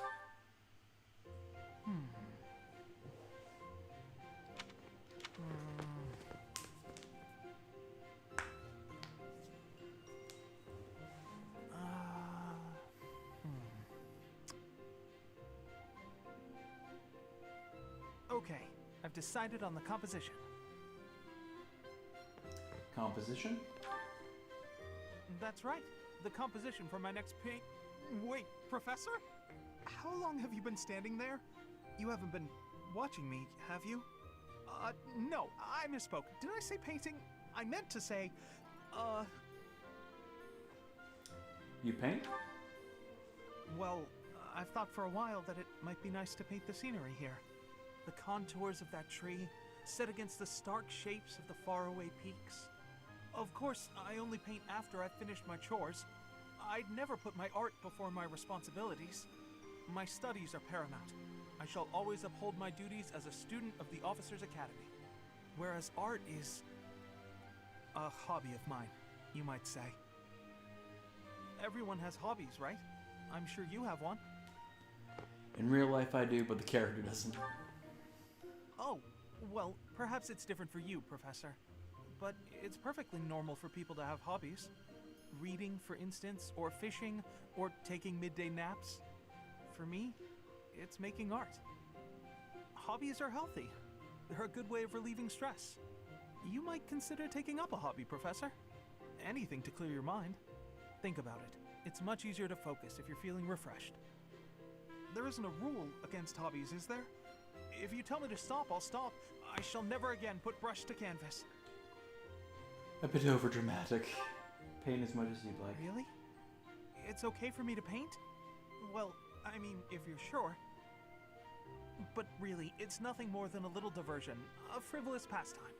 Speaker 5: Okay, I've decided on the composition.
Speaker 1: Composition?
Speaker 5: That's right. The composition for my next paint. Wait, Professor? How long have you been standing there? You haven't been watching me, have you? No, I misspoke. Did I say painting? I meant to say,
Speaker 1: You paint?
Speaker 5: Well, I've thought for a while that it might be nice to paint the scenery here. The contours of that tree, set against the stark shapes of the faraway peaks. Of course, I only paint after I've finished my chores. I'd never put my art before my responsibilities. My studies are paramount. I shall always uphold my duties as a student of the Officers' Academy. Whereas art is a hobby of mine, you might say. Everyone has hobbies, right? I'm sure you have one.
Speaker 1: In real life I do, but the character doesn't.
Speaker 5: Oh, well, perhaps it's different for you, Professor. But it's perfectly normal for people to have hobbies. Reading, for instance, or fishing, or taking midday naps. For me, it's making art. Hobbies are healthy. They're a good way of relieving stress. You might consider taking up a hobby, Professor. Anything to clear your mind. Think about it. It's much easier to focus if you're feeling refreshed. There isn't a rule against hobbies, is there? If you tell me to stop, I'll stop. I shall never again put brush to canvas.
Speaker 1: A bit over dramatic. Paint as much as you'd like.
Speaker 5: Really? It's okay for me to paint? Well, I mean, if you're sure. But really, it's nothing more than a little diversion, a frivolous pastime.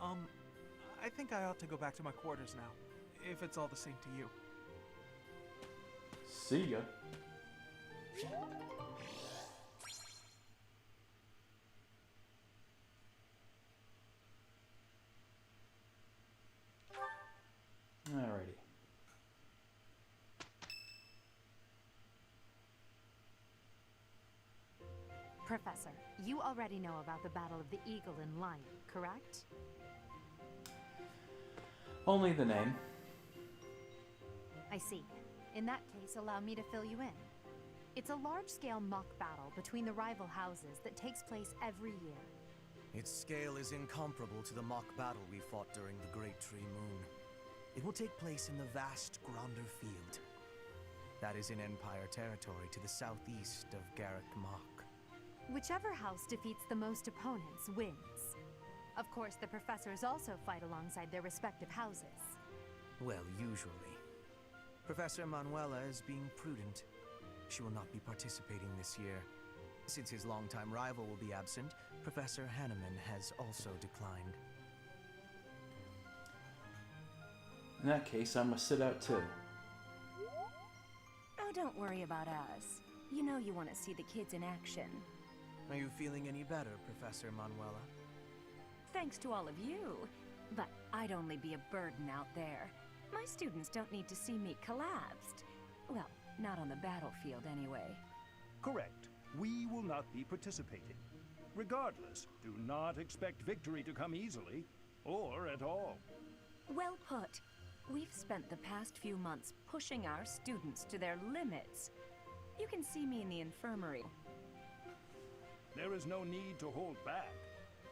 Speaker 5: I think I ought to go back to my quarters now, if it's all the same to you.
Speaker 1: See ya. Alrighty.
Speaker 6: Professor, you already know about the Battle of the Eagle and Lion, correct?
Speaker 1: Only the name.
Speaker 6: I see. In that case, allow me to fill you in. It's a large-scale mock battle between the rival houses that takes place every year.
Speaker 7: Its scale is incomparable to the mock battle we fought during the Great Tree Moon. It will take place in the vast Gronder Field. That is in Empire territory to the southeast of Garrick Mach.
Speaker 6: Whichever house defeats the most opponents wins. Of course, the professors also fight alongside their respective houses.
Speaker 7: Well, usually. Professor Manuela is being prudent. She will not be participating this year. Since his longtime rival will be absent, Professor Hanneman has also declined.
Speaker 1: In that case, I must sit out too.
Speaker 18: Oh, don't worry about us. You know you want to see the kids in action.
Speaker 7: Are you feeling any better, Professor Manuela?
Speaker 18: Thanks to all of you. But I'd only be a burden out there. My students don't need to see me collapsed. Well, not on the battlefield anyway.
Speaker 8: Correct. We will not be participating. Regardless, do not expect victory to come easily, or at all.
Speaker 18: Well put. We've spent the past few months pushing our students to their limits. You can see me in the infirmary.
Speaker 8: There is no need to hold back.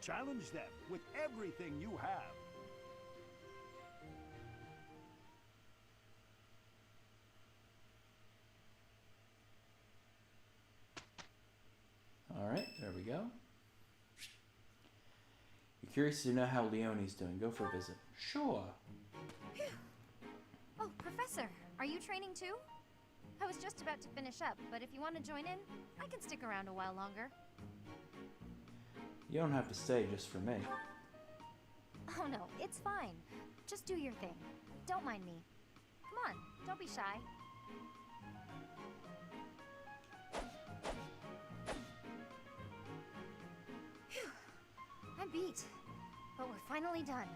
Speaker 8: Challenge them with everything you have.
Speaker 1: Alright, there we go. You're curious to know how Leonie's doing. Go for a visit. Sure.
Speaker 17: Oh, Professor, are you training too? I was just about to finish up, but if you want to join in, I can stick around a while longer.
Speaker 1: You don't have to stay just for me.
Speaker 17: Oh no, it's fine. Just do your thing. Don't mind me. Come on, don't be shy. Phew. I'm beat, but we're finally done.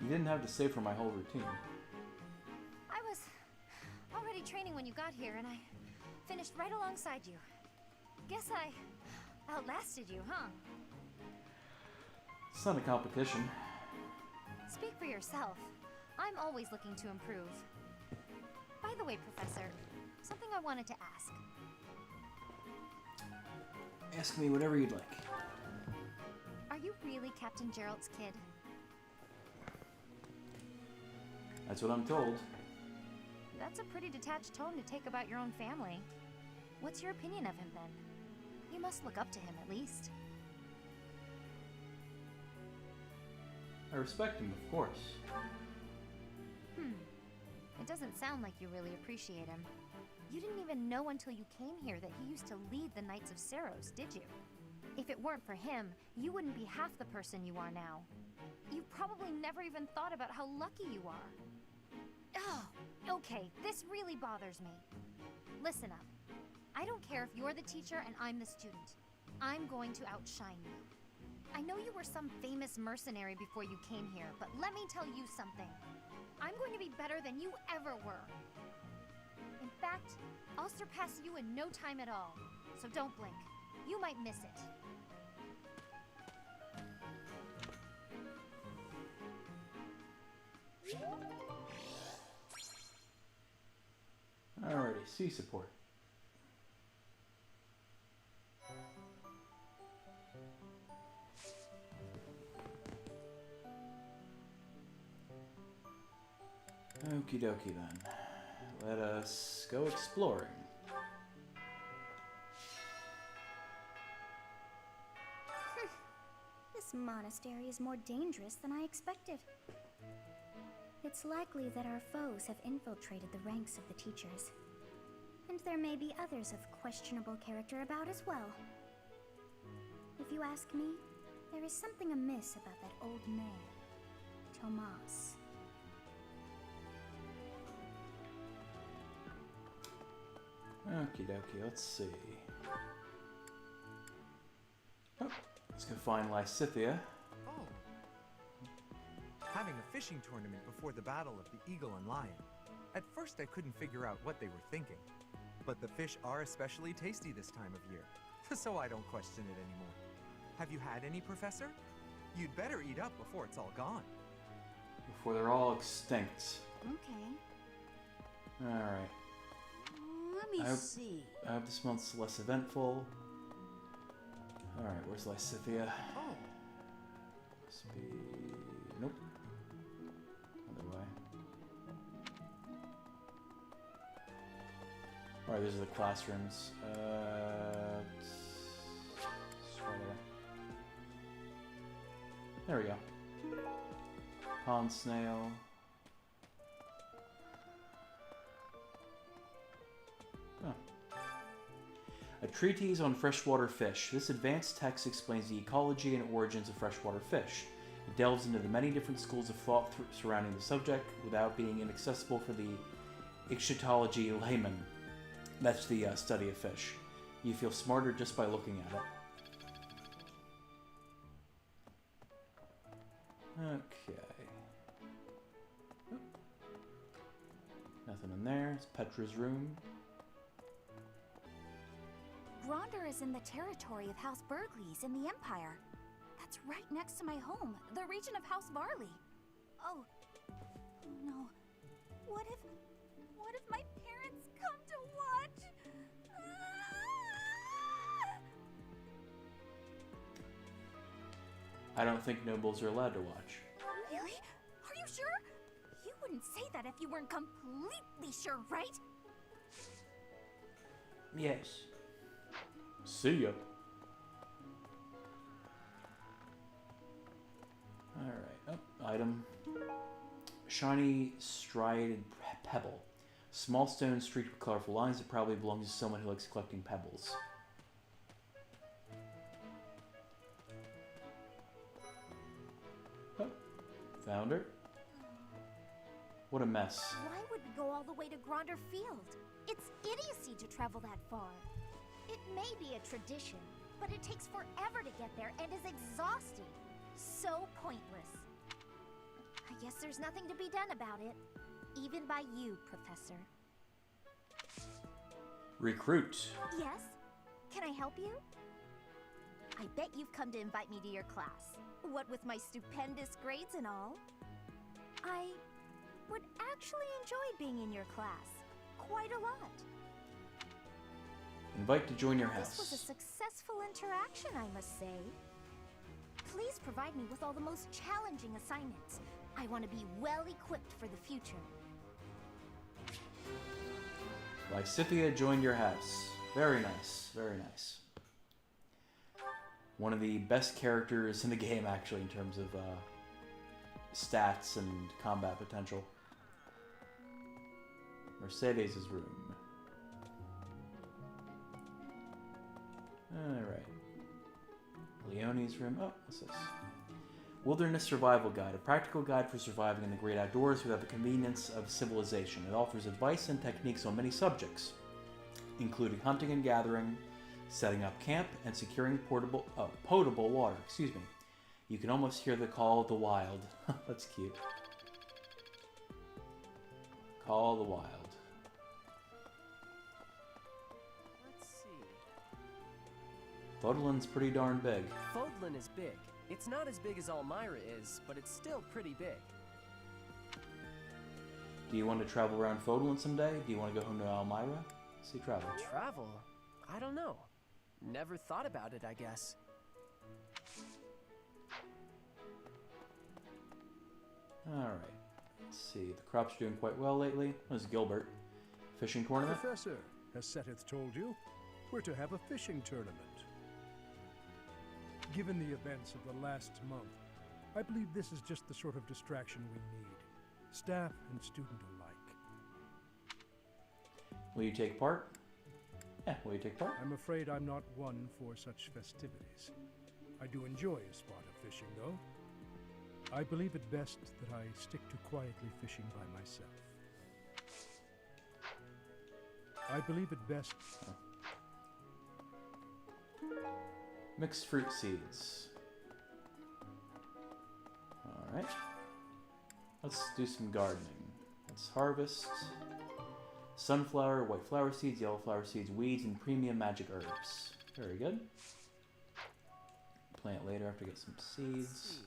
Speaker 1: You didn't have to stay for my whole routine.
Speaker 17: I ready training when you got here, and I finished right alongside you. Guess I outlasted you, huh?
Speaker 1: It's not a competition.
Speaker 17: Speak for yourself. I'm always looking to improve. By the way, Professor, something I wanted to ask.
Speaker 1: Ask me whatever you'd like.
Speaker 17: Are you really Captain Gerald's kid?
Speaker 1: That's what I'm told.
Speaker 17: That's a pretty detached tone to take about your own family. What's your opinion of him, then? You must look up to him, at least.
Speaker 1: I respect him, of course.
Speaker 17: It doesn't sound like you really appreciate him. You didn't even know until you came here that he used to lead the Knights of Ceros, did you? If it weren't for him, you wouldn't be half the person you are now. You probably never even thought about how lucky you are. Oh, okay, this really bothers me. Listen up. I don't care if you're the teacher and I'm the student. I'm going to outshine you. I know you were some famous mercenary before you came here, but let me tell you something. I'm going to be better than you ever were. In fact, I'll surpass you in no time at all. So don't blink. You might miss it.
Speaker 1: Alrighty, C support. Okie dokie then. Let us go exploring.
Speaker 2: This monastery is more dangerous than I expected. It's likely that our foes have infiltrated the ranks of the teachers. And there may be others of questionable character about as well. If you ask me, there is something amiss about that old man, Tomas.
Speaker 1: Okie dokie, let's see. Oh, let's go find Lysithea.
Speaker 5: Oh. Having a fishing tournament before the Battle of the Eagle and Lion. At first I couldn't figure out what they were thinking. But the fish are especially tasty this time of year, so I don't question it anymore. Have you had any, Professor? You'd better eat up before it's all gone.
Speaker 1: Before they're all extinct.
Speaker 2: Okay.
Speaker 1: Alright.
Speaker 2: Let me see.
Speaker 1: I hope this month's less eventful. Alright, where's Lysithea?
Speaker 5: Oh.
Speaker 1: Must be... Nope. Other way. Alright, these are the classrooms. It's right there we go. Pond snail. Oh. A treatise on freshwater fish. This advanced text explains the ecology and origins of freshwater fish. It delves into the many different schools of thought surrounding the subject without being inaccessible for the ichthyology layman. That's the study of fish. You feel smarter just by looking at it. Okay. Oop. Nothing in there. It's Petra's room.
Speaker 2: Gronder is in the territory of House Burgleys in the Empire. That's right next to my home, the region of House Varley. Oh no. What if my parents come to watch?
Speaker 1: I don't think nobles are allowed to watch.
Speaker 2: Really? Are you sure? You wouldn't say that if you weren't completely sure, right?
Speaker 1: Yes. See ya. Alright, item. Shiny striated pebble. Small stone streaked with colorful lines that probably belongs to someone who likes collecting pebbles. Oh, found her. What a mess.
Speaker 2: Why would we go all the way to Gronder Field? It's idiocy to travel that far. It may be a tradition, but it takes forever to get there and is exhausting. So pointless. I guess there's nothing to be done about it. Even by you, Professor.
Speaker 1: Recruit.
Speaker 2: Yes? Can I help you? I bet you've come to invite me to your class. What with my stupendous grades and all. I would actually enjoy being in your class. Quite a lot.
Speaker 1: Invite to join your
Speaker 2: This was a
Speaker 1: house.
Speaker 2: successful interaction, I must say. Please provide me with all the most challenging assignments. I want to be well equipped for the future.
Speaker 1: Lysithia joined your house. Very nice, very nice. One of the best characters in the game, actually, in terms of stats and combat potential. Mercedes' room. Alright. Leonie's room. Oh, what's this? Wilderness Survival Guide. A practical guide for surviving in the great outdoors without the convenience of civilization. It offers advice and techniques on many subjects, including hunting and gathering, setting up camp, and securing potable water. Excuse me. You can almost hear the call of the wild. That's cute. Call of the wild.
Speaker 16: Let's see.
Speaker 1: Vodeland's pretty darn big.
Speaker 16: Fodlan is big. It's not as big as Almyra is, but it's still pretty big.
Speaker 1: Do you want to travel around Fodeland someday? Do you want to go home to Elmira? See, travel.
Speaker 16: Travel? I don't know. Never thought about it, I guess.
Speaker 1: Alright. Let's see. The crops are doing quite well lately. There's Gilbert. Fishing tournament?
Speaker 8: Professor, as Seteth told you, we're to have a fishing tournament. Given the events of the last month, I believe this is just the sort of distraction we need. Staff and student alike.
Speaker 1: Will you take part? Yeah, will you take part?
Speaker 8: I'm afraid I'm not one for such festivities. I do enjoy a spot of fishing, though. I believe it best that I stick to quietly fishing by myself. I believe it best...
Speaker 1: Mixed fruit seeds. Alright. Let's do some gardening. Let's harvest sunflower, white flower seeds, yellow flower seeds, weeds, and premium magic herbs. Very good. Plant later after I get some seeds.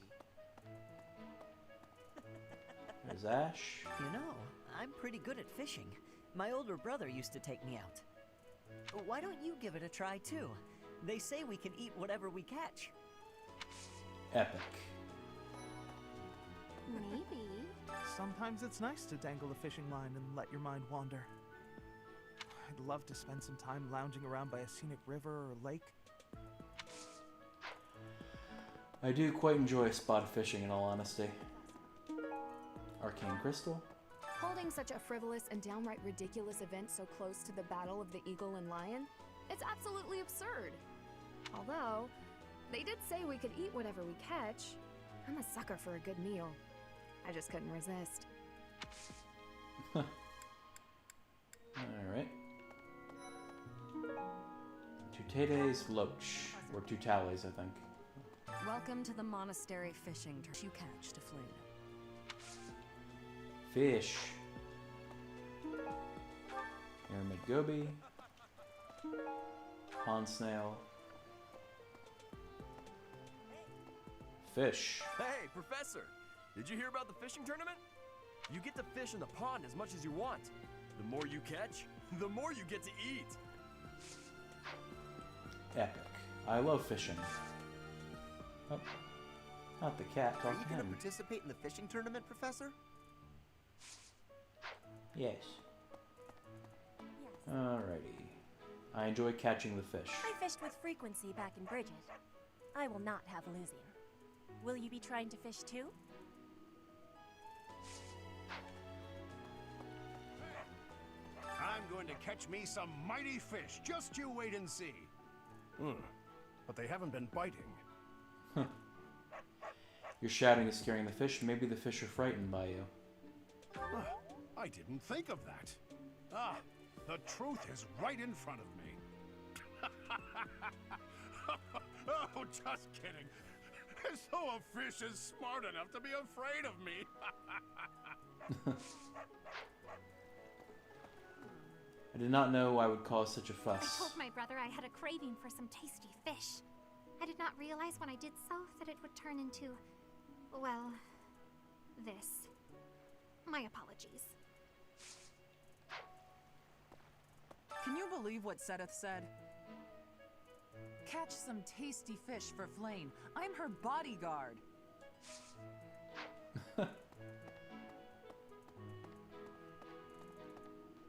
Speaker 1: There's Ash.
Speaker 20: You know, I'm pretty good at fishing. My older brother used to take me out. Why don't you give it a try too? They say we can eat whatever we catch.
Speaker 1: Epic.
Speaker 2: Maybe.
Speaker 5: Sometimes it's nice to dangle a fishing line and let your mind wander. I'd love to spend some time lounging around by a scenic river or lake.
Speaker 1: I do quite enjoy a spot of fishing, in all honesty. Arcane Crystal.
Speaker 23: Holding such a frivolous and downright ridiculous event so close to the Battle of the Eagle and Lion? It's absolutely absurd. Although, they did say we could eat whatever we catch. I'm a sucker for a good meal. I just couldn't resist.
Speaker 1: Alright. Tutedes Loach. Or Tutales, I think.
Speaker 15: Welcome to the monastery fishing tournament. You catch to fling.
Speaker 1: Fish. Aramid goby. Pond snail. Fish.
Speaker 24: Hey, Professor! Did you hear about the fishing tournament? You get to fish in the pond as much as you want. The more you catch, the more you get to eat.
Speaker 1: Epic. I love fishing. Oh, not the cat.
Speaker 25: Are
Speaker 1: Talk
Speaker 25: you
Speaker 1: to
Speaker 25: going to
Speaker 1: him.
Speaker 25: participate in the fishing tournament, Professor?
Speaker 1: Yes. Alrighty. I enjoy catching the fish.
Speaker 26: I fished with frequency back in Bridget. I will not have losing. Will you be trying to fish too?
Speaker 8: I'm going to catch me some mighty fish. Just you wait and see. But they haven't been biting.
Speaker 1: Your shouting is scaring the fish. Maybe the fish are frightened by you.
Speaker 8: I didn't think of that. Ah, the truth is right in front of me. Oh, just kidding. As though a fish is smart enough to be afraid of me.
Speaker 1: I did not know I would cause such a
Speaker 14: I
Speaker 1: fuss.
Speaker 14: told my brother I had a craving for some tasty fish. I did not realize when I did so that it would turn into, well, this. My apologies.
Speaker 4: Can you believe what Seteth said? Catch some tasty fish for Flame. I'm her bodyguard.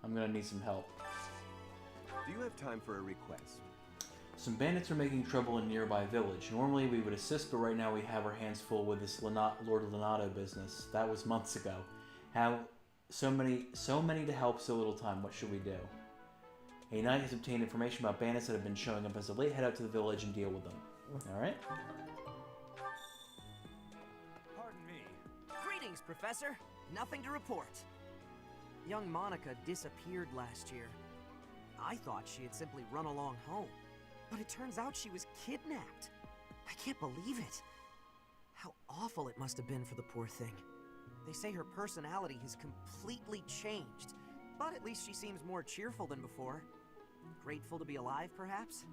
Speaker 1: I'm gonna need some help.
Speaker 9: Do you have time for a request?
Speaker 1: Some bandits are making trouble in a nearby village. Normally we would assist, but right now we have our hands full with this Lord Lenato business. That was months ago. How so many to help, so little time. What should we do? A knight has obtained information about bandits that have been showing up as of late. Head out to the village and deal with them. Alright?
Speaker 7: Pardon me. Greetings, Professor. Nothing to report. Young Monica disappeared last year. I thought she had simply run along home, but it turns out she was kidnapped. I can't believe it. How awful it must have been for the poor thing. They say her personality has completely changed, but at least she seems more cheerful than before. Grateful to be alive, perhaps?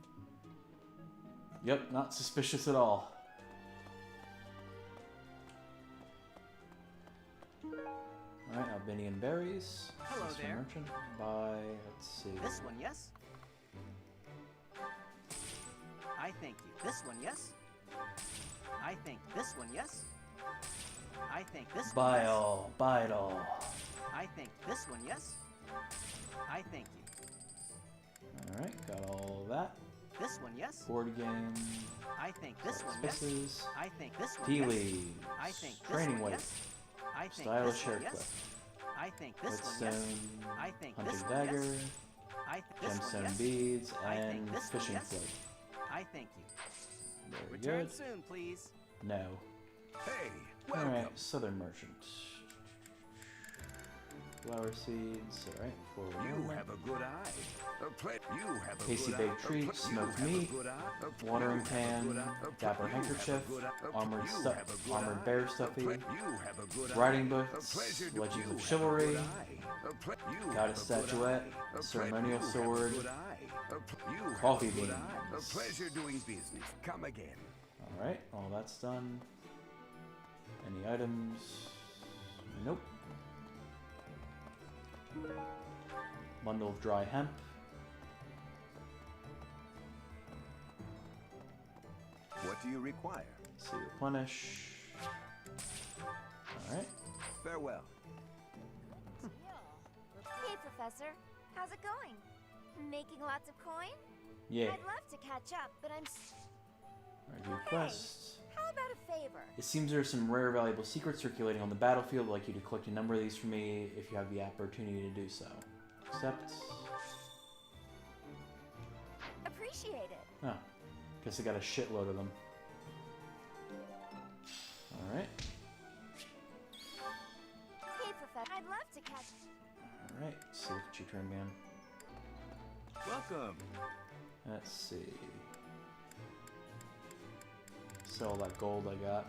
Speaker 1: Yep, not suspicious at all. Alright, Albanian berries.
Speaker 7: Hello
Speaker 1: This from
Speaker 7: there.
Speaker 1: Merchant. Buy, let's see.
Speaker 7: This one, yes? I thank you. This one, yes? I think this one, yes? I think this one,
Speaker 1: Buy
Speaker 7: yes?
Speaker 1: all. Buy it all.
Speaker 7: I think this one, yes? I thank you.
Speaker 1: Alright, got all that.
Speaker 7: This one, yes?
Speaker 1: Board game.
Speaker 7: I think this one, yes?
Speaker 1: Spaces.
Speaker 7: I think this one,
Speaker 1: Tea
Speaker 7: yes?
Speaker 1: leaves.
Speaker 7: I think this
Speaker 1: Training
Speaker 7: one,
Speaker 1: weight.
Speaker 7: yes? I think
Speaker 1: Stylish
Speaker 7: this one,
Speaker 1: haircut.
Speaker 7: yes? I think this one, yes?
Speaker 1: Whetstone.
Speaker 7: I think
Speaker 1: Hunting
Speaker 7: this one,
Speaker 1: dagger.
Speaker 7: yes? I think this one,
Speaker 1: Gemstone
Speaker 7: yes?
Speaker 1: beads.
Speaker 7: I
Speaker 1: And
Speaker 7: think this one,
Speaker 1: fishing
Speaker 7: yes?
Speaker 1: float.
Speaker 7: I thank you.
Speaker 1: Very
Speaker 7: Return
Speaker 1: good.
Speaker 7: soon, please.
Speaker 1: No.
Speaker 9: Hey, welcome.
Speaker 1: Alright, Southern Merchant. Flower seeds, alright, forward
Speaker 9: You
Speaker 1: movement.
Speaker 9: have a good eye. You have a
Speaker 1: Tasty
Speaker 9: good
Speaker 1: baked
Speaker 9: eye.
Speaker 1: treats,
Speaker 9: You
Speaker 1: smoked
Speaker 9: have a
Speaker 1: meat,
Speaker 9: good eye.
Speaker 1: watering
Speaker 9: You have a
Speaker 1: pan,
Speaker 9: good eye.
Speaker 1: dapper
Speaker 9: You have a
Speaker 1: handkerchief,
Speaker 9: good eye.
Speaker 1: armored
Speaker 9: You
Speaker 1: stuff,
Speaker 9: have a good
Speaker 1: armored
Speaker 9: eye.
Speaker 1: bear stuffy,
Speaker 9: You have a good eye.
Speaker 1: riding
Speaker 9: A
Speaker 1: boots,
Speaker 9: pleasure to-
Speaker 1: legends
Speaker 9: you
Speaker 1: of
Speaker 9: have a
Speaker 1: chivalry,
Speaker 9: good eye. You
Speaker 1: goddess
Speaker 9: have a good
Speaker 1: statuette,
Speaker 9: eye. A
Speaker 1: ceremonial
Speaker 9: you have a
Speaker 1: sword,
Speaker 9: good eye. You have
Speaker 1: coffee
Speaker 9: a good
Speaker 1: beans.
Speaker 9: eye. A pleasure doing business. Come again.
Speaker 1: Alright, all that's done. Any items? Nope. Bundle of dry hemp.
Speaker 9: What do you require?
Speaker 1: See, replenish. Alright.
Speaker 9: Farewell.
Speaker 19: Hey, Professor. How's it going? Making lots of coin?
Speaker 1: Yeah.
Speaker 19: I'd love to catch up, but I'm...
Speaker 1: Review quests.
Speaker 19: How about a favor?
Speaker 1: It seems there are some rare valuable secrets circulating on the battlefield. I'd like you to collect a number of these for me if you have the opportunity to do so. Accept.
Speaker 19: Appreciate it.
Speaker 1: Oh. Guess I got a shitload of them. Alright.
Speaker 19: Hey, Professor. I'd love to catch...
Speaker 1: Alright. See what you turn man.
Speaker 9: Welcome.
Speaker 1: Let's see. Sell all that gold I got.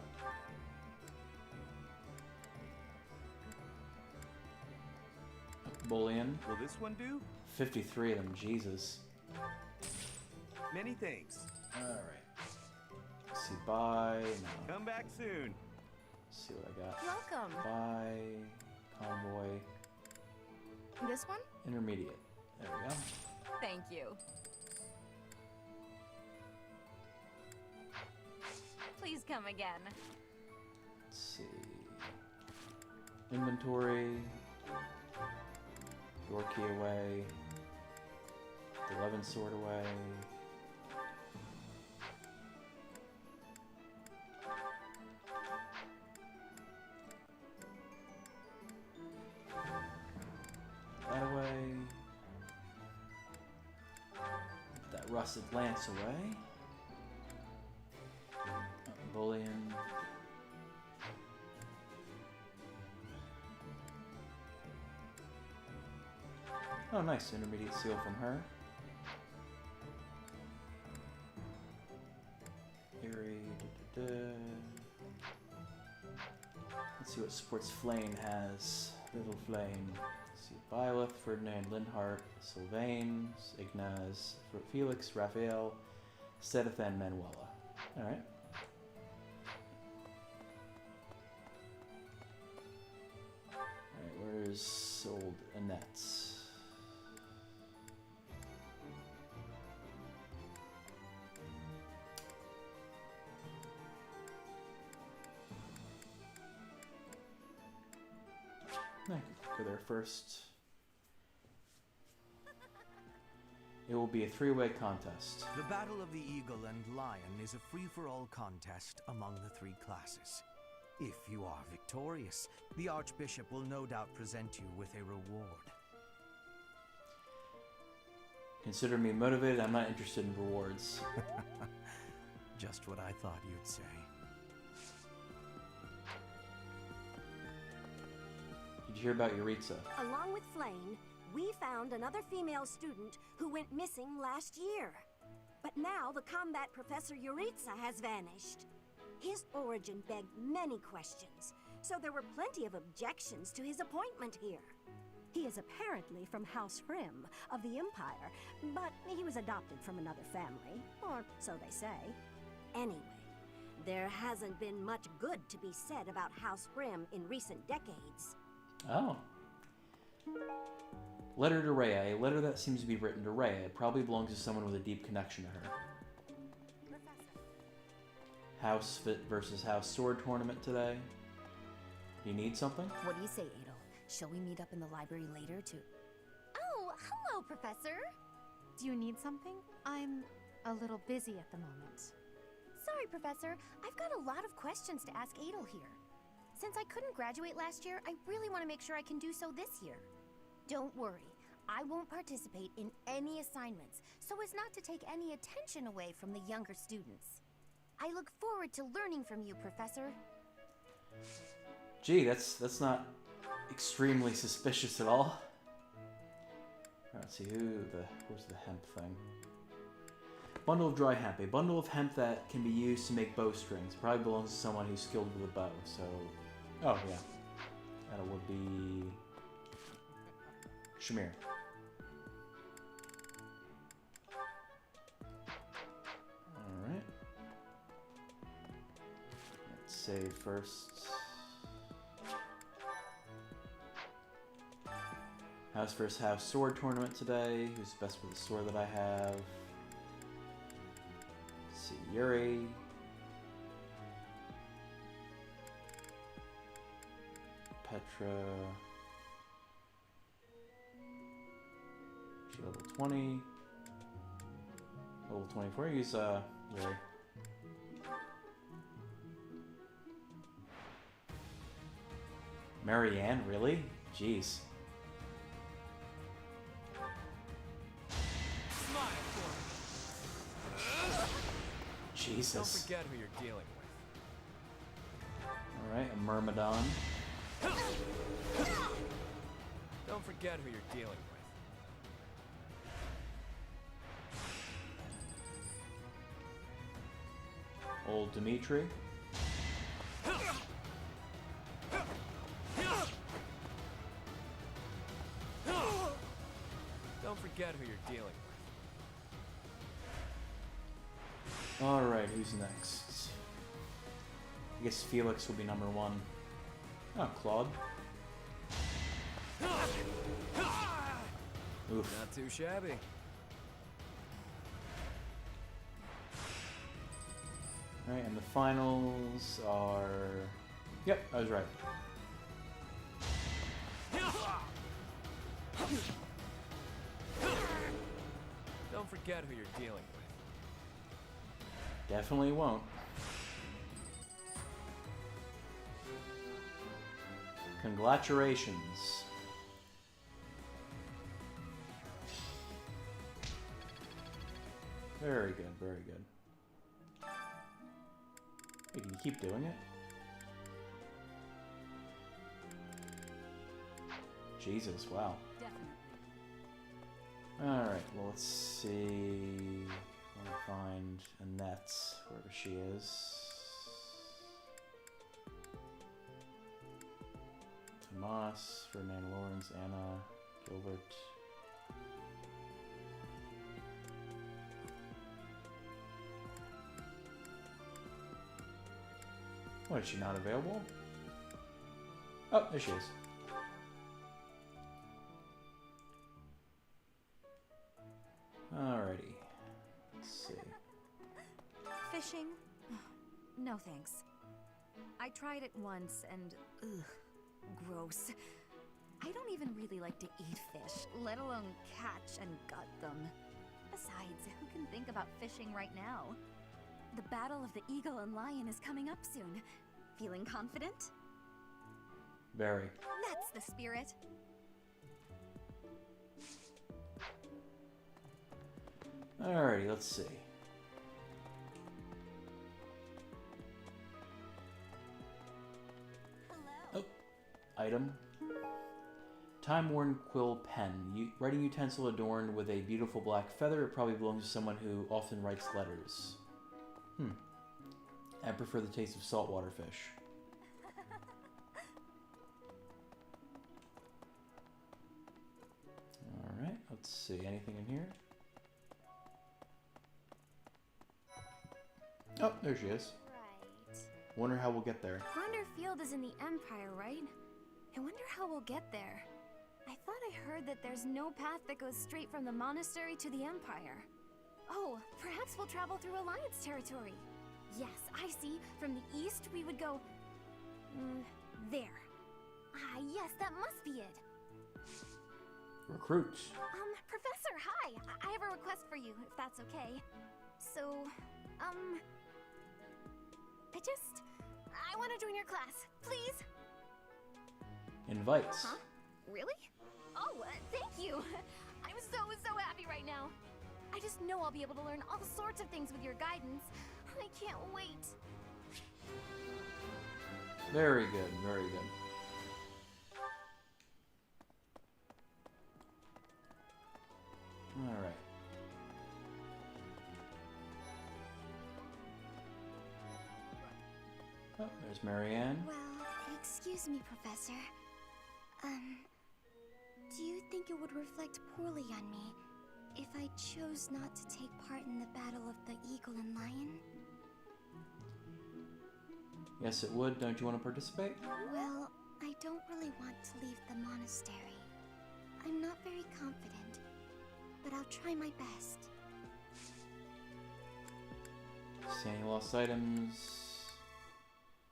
Speaker 1: Bullion.
Speaker 9: Will this one do?
Speaker 1: 53 of them, Jesus.
Speaker 9: Many thanks.
Speaker 1: Alright. Let's see, buy. No.
Speaker 9: Come back soon.
Speaker 1: Let's see what I got.
Speaker 23: Welcome.
Speaker 1: Buy. Convoy.
Speaker 23: This one?
Speaker 1: Intermediate. There we go.
Speaker 18: Thank you. Please come again.
Speaker 1: Let's see. Inventory. Door key away. The 11 sword away. That away. That rusted lance away. Bullion. Oh, nice. Intermediate seal from her. Eerie. Let's see what Sports Flame has. Little Flame. see, Violet, Ferdinand, Lindhart, Sylvain, Ignaz, Felix, Raphael, Sedith, and Manuela. Alright. Alright, where's old Annette? Go there first. It will be a three-way contest.
Speaker 7: The Battle of the Eagle and Lion is a free-for-all contest among the three classes. If you are victorious, the Archbishop will no doubt present you with a reward.
Speaker 1: Consider me motivated. I'm not interested in rewards.
Speaker 7: Just what I thought you'd say.
Speaker 1: Did you hear about Yuritsa?
Speaker 3: Along with Flame, we found another female student who went missing last year. But now the combat professor Yuritsa has vanished. His origin begged many questions, so there were plenty of objections to his appointment here. He is apparently from House Rim of the Empire, but he was adopted from another family, or so they say. Anyway, there hasn't been much good to be said about House Rim in recent decades.
Speaker 1: Oh. Letter to Rhea. A letter that seems to be written to Rhea. It probably belongs to someone with a deep connection to her. House Fit versus House Sword tournament today. You need something?
Speaker 3: What do you say, Adel? Shall we meet up in the library later to...
Speaker 17: Oh, hello, Professor.
Speaker 6: Do you need something? I'm a little busy at the moment.
Speaker 17: Sorry, Professor. I've got a lot of questions to ask Adel here. Since I couldn't graduate last year, I really want to make sure I can do so this year. Don't worry. I won't participate in any assignments, so as not to take any attention away from the younger students. I look forward to learning from you, Professor.
Speaker 1: Gee, that's not extremely suspicious at all. Let's see, where's the hemp thing? Bundle of dry hemp. A bundle of hemp that can be used to make bowstrings. Probably belongs to someone who's skilled with a bow, so... Oh, yeah. That would be... Shamir. Alright. Let's save first. House vs. House sword tournament today. Who's best with the sword that I have? Let's see, Yuri. Petra. She level 20. Level 24. Use Yuri. Marianne, really? Jeez. Jesus.
Speaker 16: Don't forget who you're dealing with.
Speaker 1: Alright, a Myrmidon.
Speaker 16: Don't forget who you're dealing with.
Speaker 1: Old Dimitri.
Speaker 16: Don't forget who you're dealing with.
Speaker 1: Alright, who's next? I guess Felix will be number one. Oh, Claude. Oof.
Speaker 16: Not too shabby.
Speaker 1: Alright, and the finals are... Yep, I was right.
Speaker 16: Don't forget who you're dealing with.
Speaker 1: Definitely won't. Congratulations. Very good, very good. Wait, can you keep doing it? Jesus, wow. Alright, well, let's see. I want to find Annette, wherever she is. Moss, Ferdinand Lawrence, Anna, Gilbert. What, is she not available? Oh, there she is. Alrighty. Let's see.
Speaker 15: Fishing? No thanks. I tried it once and ugh, gross. I don't even really like to eat fish, let alone catch and gut them. Besides, who can think about fishing right now? The battle of the eagle and lion is coming up soon. Feeling confident?
Speaker 1: Very.
Speaker 15: That's the spirit.
Speaker 1: Alrighty, let's see. Oh, item. Time-worn quill pen. Writing utensil adorned with a beautiful black feather. It probably belongs to someone who often writes letters. I prefer the taste of saltwater fish. Alright, let's see. Anything in here? Oh, there she is.
Speaker 2: Right.
Speaker 1: Wonder how we'll get there.
Speaker 17: Grunder Field is in the Empire, right? I wonder how we'll get there. I thought I heard that there's no path that goes straight from the monastery to the Empire. Oh, perhaps we'll travel through Alliance territory. Yes, I see. From the east, we would go... there. Ah, yes, that must be it.
Speaker 1: Recruit.
Speaker 17: Professor, hi! I have a request for you, if that's okay. So, I want to join your class, please?
Speaker 1: Invites.
Speaker 17: Huh? Really? Oh, thank you! I'm so happy right now. I just know I'll be able to learn all sorts of things with your guidance. I can't wait.
Speaker 1: Very good, very good. Alright. Oh, there's Marianne.
Speaker 2: Well, excuse me, Professor. Do you think it would reflect poorly on me if I chose not to take part in the battle of the Eagle and Lion?
Speaker 1: Yes, it would. Don't you want to participate?
Speaker 2: Well, I don't really want to leave the monastery. I'm not very confident, but I'll try my best.
Speaker 1: See any lost items?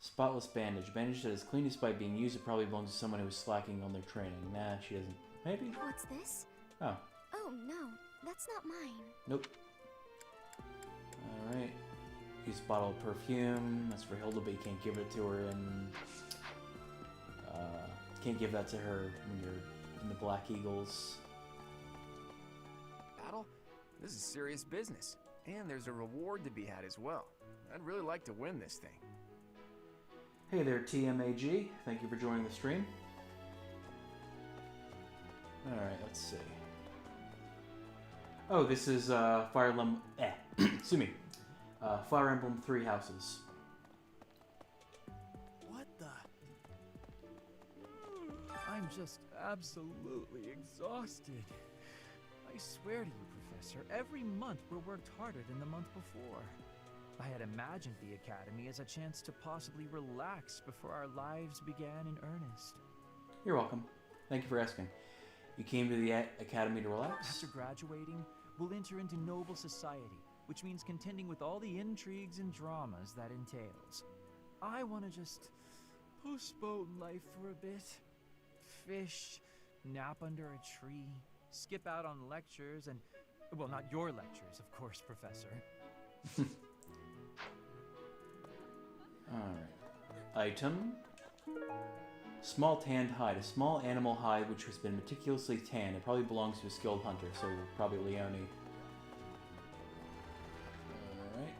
Speaker 1: Spotless bandage. Bandage that is clean despite being used. It probably belongs to someone who is slacking on their training. Nah, she doesn't. Maybe?
Speaker 2: What's this?
Speaker 1: Oh.
Speaker 2: Oh, no. That's not mine.
Speaker 1: Nope. Alright. Use a bottle of perfume. That's for Hilda, but you can't give it to her in... can't give that to her when you're in the Black Eagles.
Speaker 9: Battle? This is serious business. And there's a reward to be had as well. I'd really like to win this thing.
Speaker 1: Hey there, TMAG. Thank you for joining the stream. Alright, let's see. Oh, this is Fire Emblem... excuse me. Fire Emblem 3 Houses.
Speaker 7: What the? I'm just absolutely exhausted. I swear to you, Professor, every month we're worked harder than the month before. I had imagined the Academy as a chance to possibly relax before our lives began in earnest.
Speaker 1: You're welcome. Thank you for asking. You came to the Academy to relax?
Speaker 7: After graduating, we'll enter into noble society, which means contending with all the intrigues and dramas that entails. I want to just postpone life for a bit. Fish, nap under a tree, skip out on lectures, and... well, not your lectures, of course, Professor.
Speaker 1: Alright. Item. Small tanned hide. A small animal hide which has been meticulously tanned. It probably belongs to a skilled hunter, so probably Leone. Alright.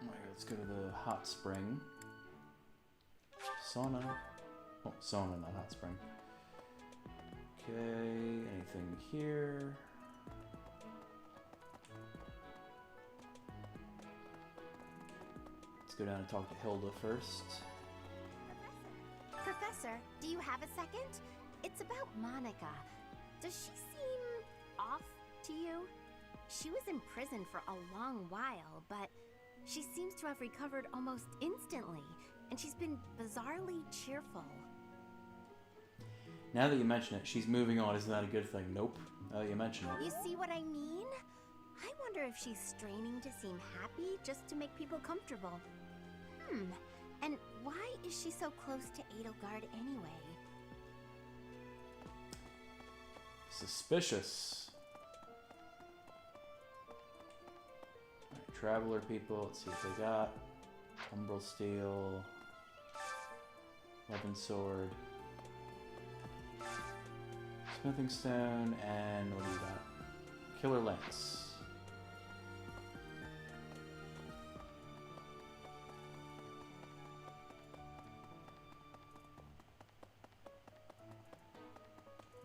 Speaker 1: Alright, let's go to the hot spring. Sauna. Oh, sauna, not hot spring. Okay, anything here? Let's go down and talk to Hilda first.
Speaker 17: Professor, do you have a second? It's about Monica. Does she seem off to you? She was in prison for a long while, but she seems to have recovered almost instantly, and she's been bizarrely cheerful.
Speaker 1: Now that you mention it, she's moving on. Isn't that a good thing? Nope. Now that you mention it.
Speaker 2: You see what I mean? I wonder if she's straining to seem happy just to make people comfortable. And why is she so close to Edelgard anyway?
Speaker 1: Suspicious. Alright, Traveler people, let's see what they got. Umbral Steel. Weapon Sword. Smithing Stone, and what do you got? Killer Lance.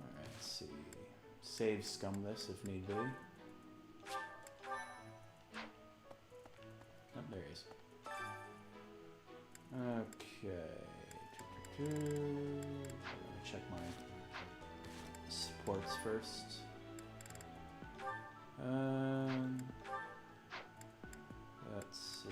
Speaker 1: Alright, let's see. Save scum this if need be. Oh, there he is. Okay. Let me check my supports first. Let's see.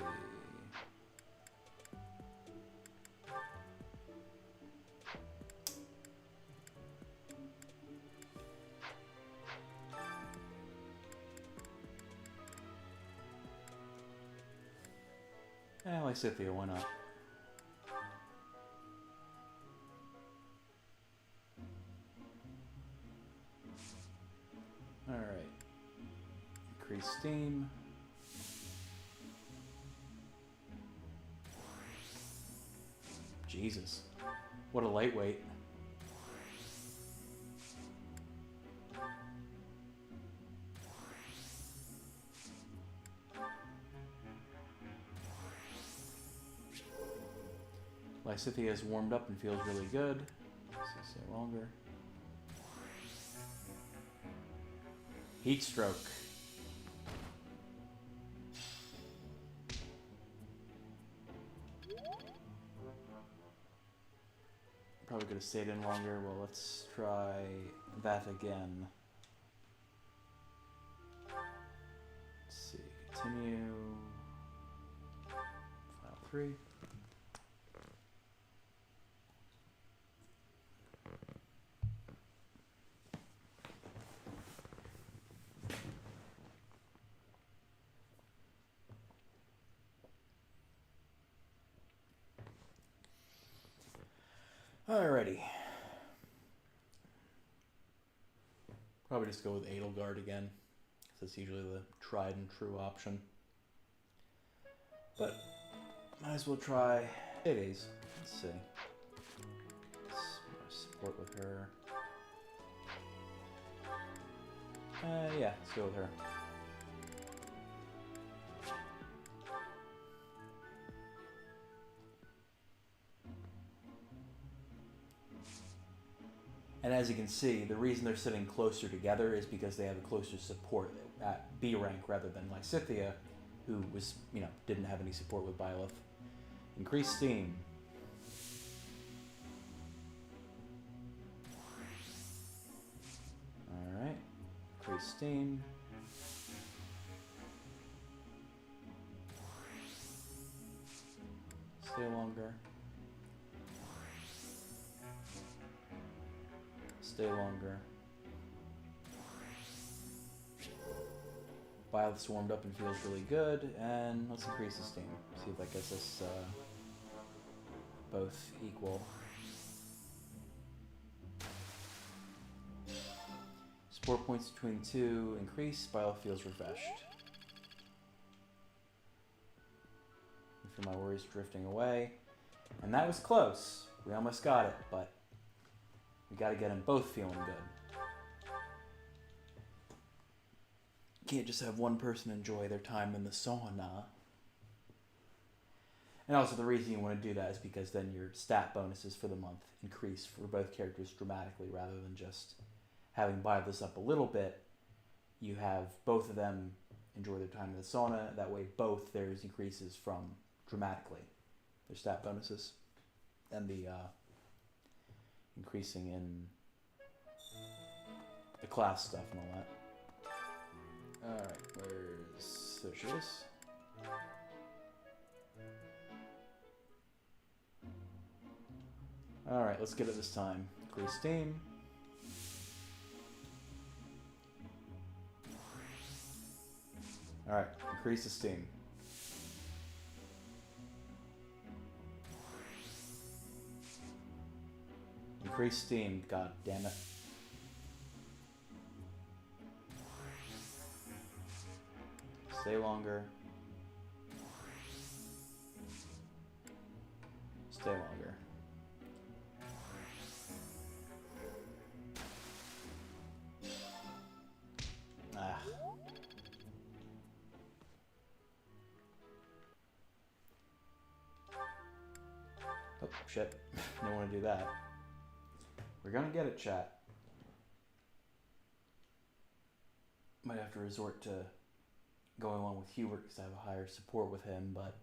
Speaker 1: Lysithea, why not? Alright. Increase steam. Jesus. What a lightweight. Lysithea is warmed up and feels really good. Let's stay longer. Heat stroke. Probably could have stayed in longer. Well, let's try that again. Let's see. Continue. File 3. Alrighty. Probably just go with Edelgard again, because that's usually the tried and true option. But might as well try Hades. Let's see. Let's support with her. Yeah, let's go with her. And as you can see, the reason they're sitting closer together is because they have a closer support at B rank rather than Lysithea, who was, didn't have any support with Byleth. Increase steam. Alright. Increase steam. Stay longer. Stay longer. Byleth's warmed up and feels really good, and let's increase the steam. See if that gets us both equal. Support points between 2 increase. Byleth feels refreshed. I feel my worries drifting away, and that was close. We almost got it, but we got to get them both feeling good. You can't just have one person enjoy their time in the sauna. And also the reason you want to do that is because then your stat bonuses for the month increase for both characters dramatically rather than just having Byleth this up a little bit. You have both of them enjoy their time in the sauna. That way both theirs increases from dramatically. Their stat bonuses and the increasing in the class stuff and all that. Alright, where's... there she is. Alright, let's get it this time. Increase steam. Alright, increase the steam. Increase steam, god damn it. Stay longer. Stay longer. Ah. Oh, shit. Don't want to do that. We're gonna get it, chat. Might have to resort to going along with Hubert because I have a higher support with him, but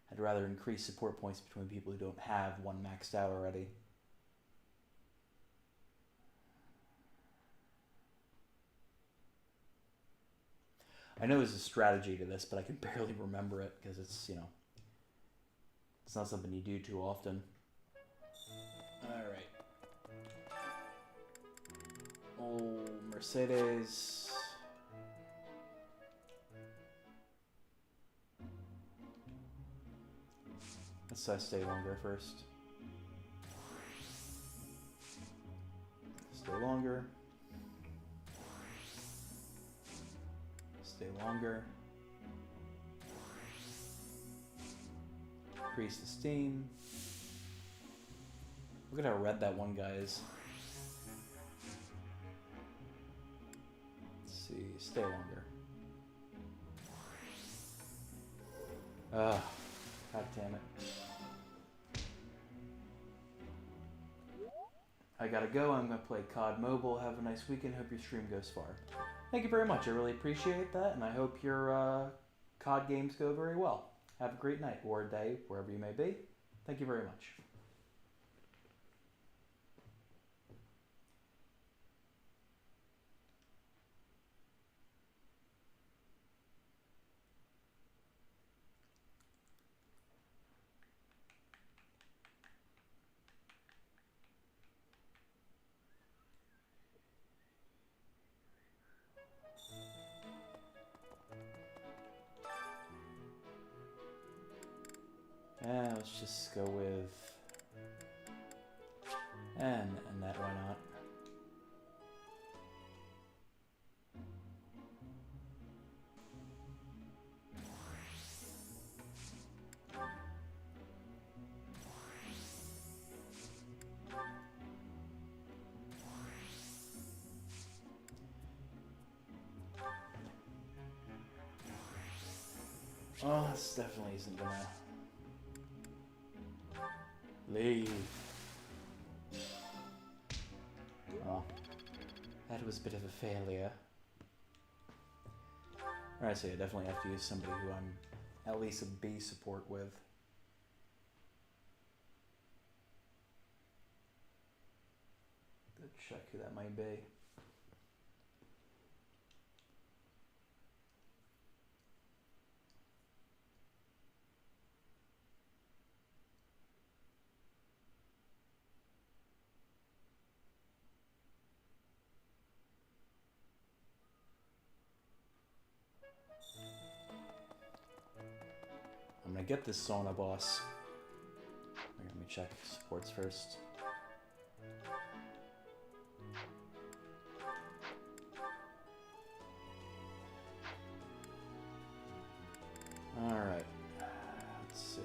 Speaker 1: I'd rather increase support points between people who don't have one maxed out already. I know there's a strategy to this, but I can barely remember it because it's, you know, it's not something you do too often. Alright. Old Mercedes. Let's stay longer first. Stay longer. Stay longer. Increase the steam. Look at how red that one guy is. Let's see, stay longer. Ah, god damn it. I gotta go. I'm gonna play COD Mobile. Have a nice weekend. Hope your stream goes far. Thank you very much. I really appreciate that, and I hope your COD games go very well. Have a great night or day, wherever you may be. Thank you very much. Let's just go with and that, why not? Oh, this definitely isn't gonna leave. Oh, that was a bit of a failure. Alright, so I definitely have to use somebody who I'm at least a B support with. Let's check who that might be. I'm gonna get this sauna boss. Let me check supports first. Alright. Let's see.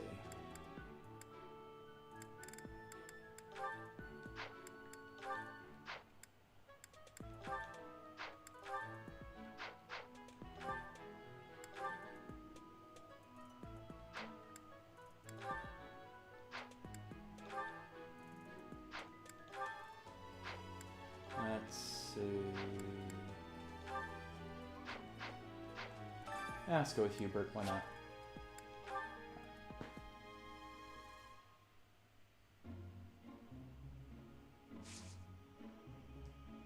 Speaker 1: Yeah, let's go with Hubert, why not?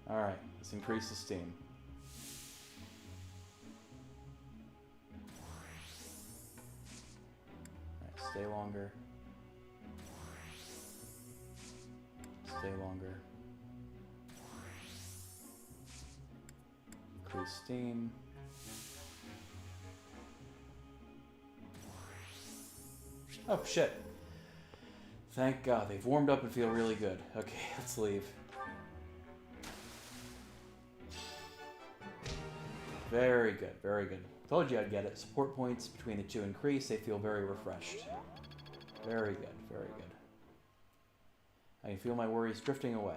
Speaker 1: Alright, let's increase the steam. Alright, stay longer. Stay longer. Increase steam. Oh shit. Thank God, they've warmed up and feel really good. Okay, let's leave. Very good, very good. Told you I'd get it. Support points between the two increase. They feel very refreshed. Very good, very good. I can feel my worries drifting away.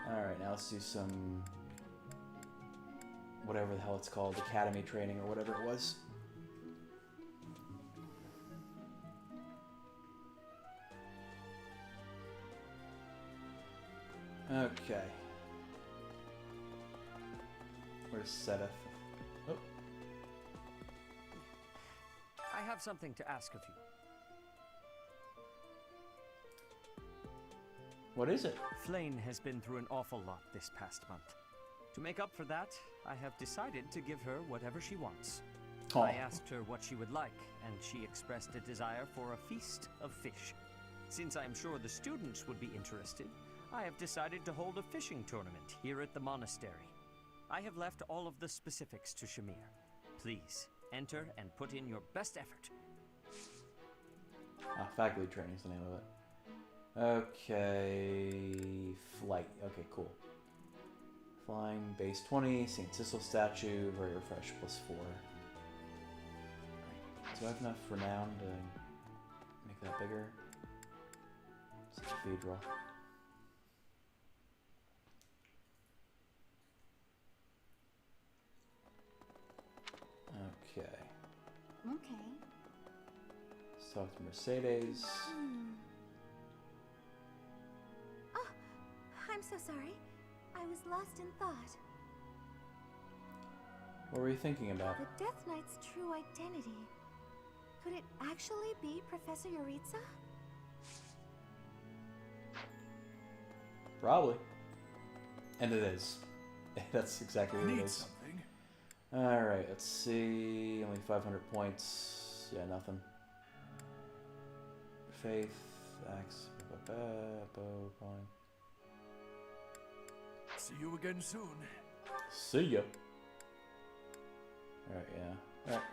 Speaker 1: Alright, now let's do some... whatever the hell it's called. Academy training or whatever it was. Okay. Where's Seth? Oh.
Speaker 16: I have something to ask of you.
Speaker 1: What is it?
Speaker 16: Flane has been through an awful lot this past month. To make up for that, I have decided to give her whatever she wants.
Speaker 1: Aw.
Speaker 16: I asked her what she would like, and she expressed a desire for a feast of fish. Since I am sure the students would be interested, I have decided to hold a fishing tournament here at the monastery. I have left all of the specifics to Shamir. Please, enter and put in your best effort.
Speaker 1: Faculty training is the name of it. Okay, flight. Okay, cool. Flying, base 20, St. Cecil statue, very refresh, +4. Right. Do I have enough renown to make that bigger? It's a cathedral. Okay.
Speaker 2: Okay.
Speaker 1: Let's talk to Mercedes.
Speaker 2: Oh, I'm so sorry. I was lost in thought.
Speaker 1: What were you thinking about?
Speaker 2: The Death Knight's true identity. Could it actually be Professor Yuritsa?
Speaker 1: Probably. And it is. That's exactly what it
Speaker 8: Need
Speaker 1: is.
Speaker 8: something.
Speaker 1: Alright, let's see. Only 500 points. Yeah, nothing. Faith, axe, bow, coin.
Speaker 8: See you again soon.
Speaker 1: See ya. Alright, yeah. Alright.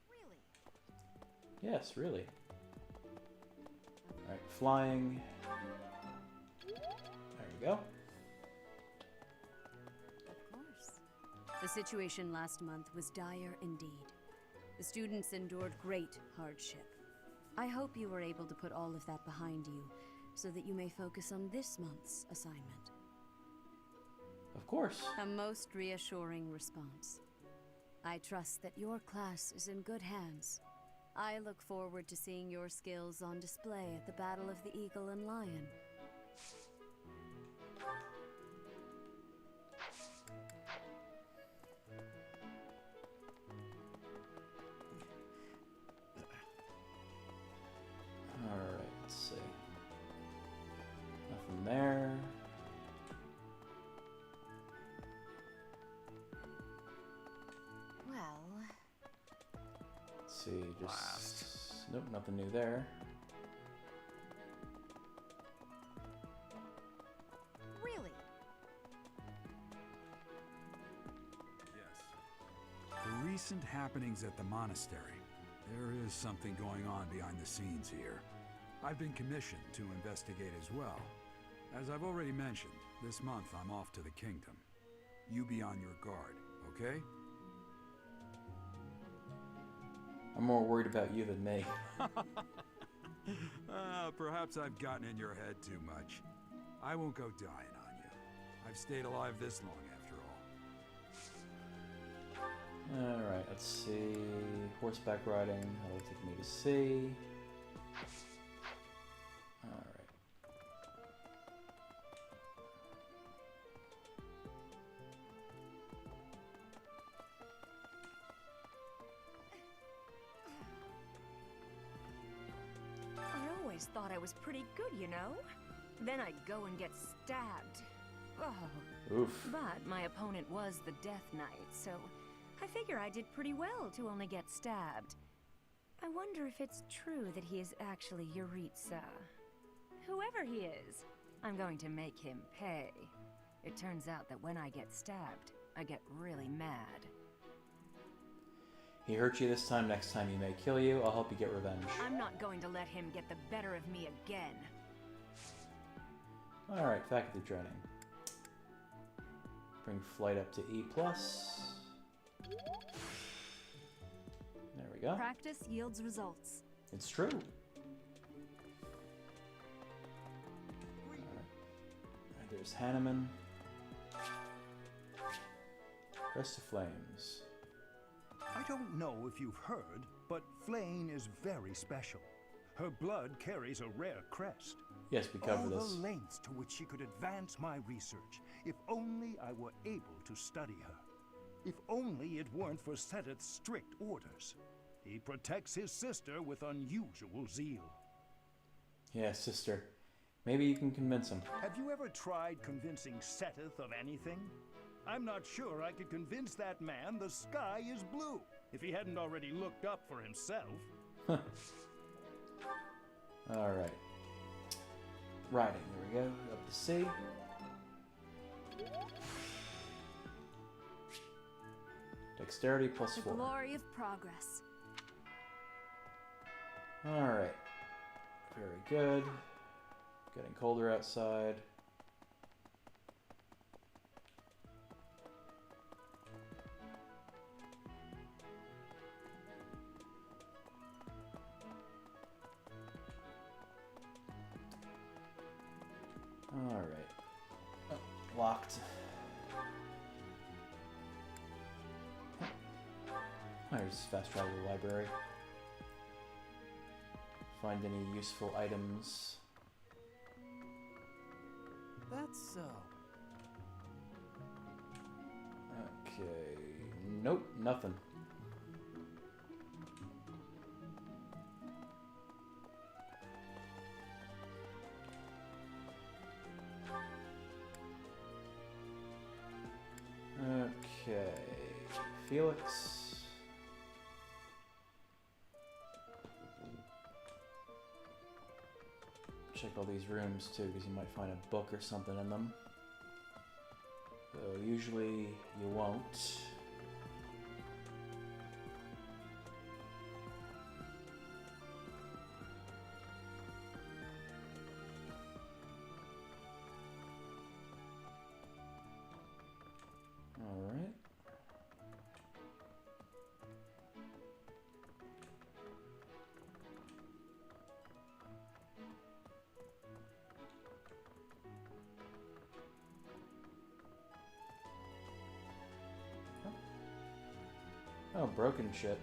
Speaker 3: Really?
Speaker 1: Yes, really. Alright, flying. There we go.
Speaker 15: Of course. The situation last month was dire indeed. The students endured great hardship. I hope you were able to put all of that behind you, so that you may focus on this month's assignment.
Speaker 1: Of course.
Speaker 15: A most reassuring response. I trust that your class is in good hands. I look forward to seeing your skills on display at the Battle of the Eagle and Lion.
Speaker 1: Alright, let's see. Nothing there.
Speaker 2: Well...
Speaker 1: Let's see, just... Nope, nothing new there.
Speaker 3: Really?
Speaker 10: Yes. The recent happenings at the monastery. There is something going on behind the scenes here. I've been commissioned to investigate as well. As I've already mentioned, this month I'm off to the kingdom. You be on your guard, okay?
Speaker 1: I'm more worried about you than me.
Speaker 10: Perhaps I've gotten in your head too much. I won't go dying on you. I've stayed alive this long after all.
Speaker 1: Alright, let's see. Horseback riding, that'll take me to sea. Alright.
Speaker 3: I always
Speaker 18: always thought I was pretty good, you know? Then I'd go and get stabbed. Oh.
Speaker 1: Oof.
Speaker 18: But my opponent was the Death Knight, so I figure I did pretty well to only get stabbed. I wonder if it's true that he is actually Yuritsa. Whoever he is, I'm going to make him pay. It turns out that when I get stabbed, I get really mad.
Speaker 1: He hurt you this time, next time he may kill you. I'll help you get revenge.
Speaker 18: I'm not going to let him get the better of me again.
Speaker 1: Alright, faculty training. Bring flight up to E+. There we go.
Speaker 3: Practice yields results.
Speaker 1: It's true. Alright, there's Hanneman. Crest of Flames.
Speaker 8: I don't know if you've heard, but Flame is very special. Her blood carries a rare crest.
Speaker 1: Yes, we covered this.
Speaker 8: All the lengths to which she could advance my research, if only I were able to study her. If only it weren't for Seteth's strict orders. He protects his sister with unusual zeal.
Speaker 1: Yeah, sister. Maybe you can convince him.
Speaker 8: Have you ever tried convincing Seteth of anything? I'm not sure I could convince that man the sky is blue, if he hadn't already looked up for himself.
Speaker 1: Alright. Riding, here we go. Up to C. Dexterity plus
Speaker 3: The
Speaker 1: 4.
Speaker 3: glory of progress.
Speaker 1: Alright. Very good. Getting colder outside. Alright. Oh, locked. There's fast travel to the library. Find any useful items.
Speaker 7: That's so.
Speaker 1: Okay. Nope, nothing. Okay. Felix. Check all these rooms too, because you might find a book or something in them. Though usually you won't. Alright. Oh, broken shit.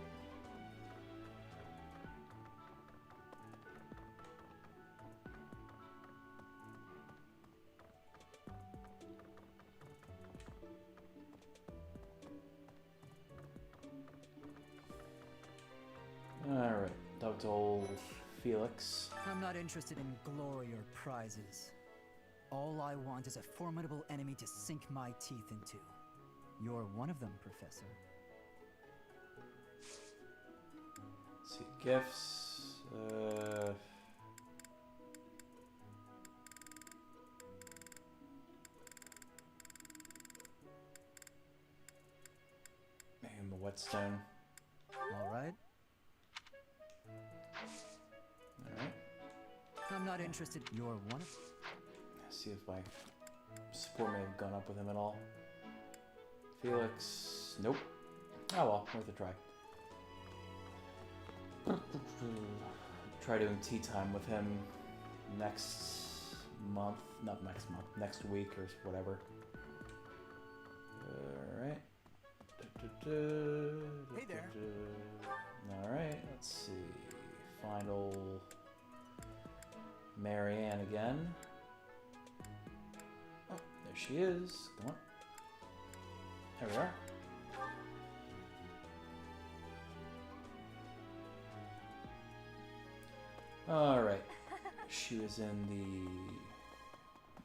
Speaker 1: Alright, talk to old Felix.
Speaker 11: I'm not interested in glory or prizes. All I want is a formidable enemy to sink my teeth into. You're one of them, Professor.
Speaker 1: Let's see, gifts. And the whetstone.
Speaker 11: Alright.
Speaker 1: Alright.
Speaker 11: I'm not interested. You're one of...
Speaker 1: See if my support may have gone up with him at all. Felix. Nope. Oh well, worth a try. Try doing tea time with him next month. Not next month. Next week or whatever. Alright.
Speaker 7: Hey there.
Speaker 1: Alright, let's see. Find old Marianne again. Oh, there she is. Come on. There we are. Alright. She was in the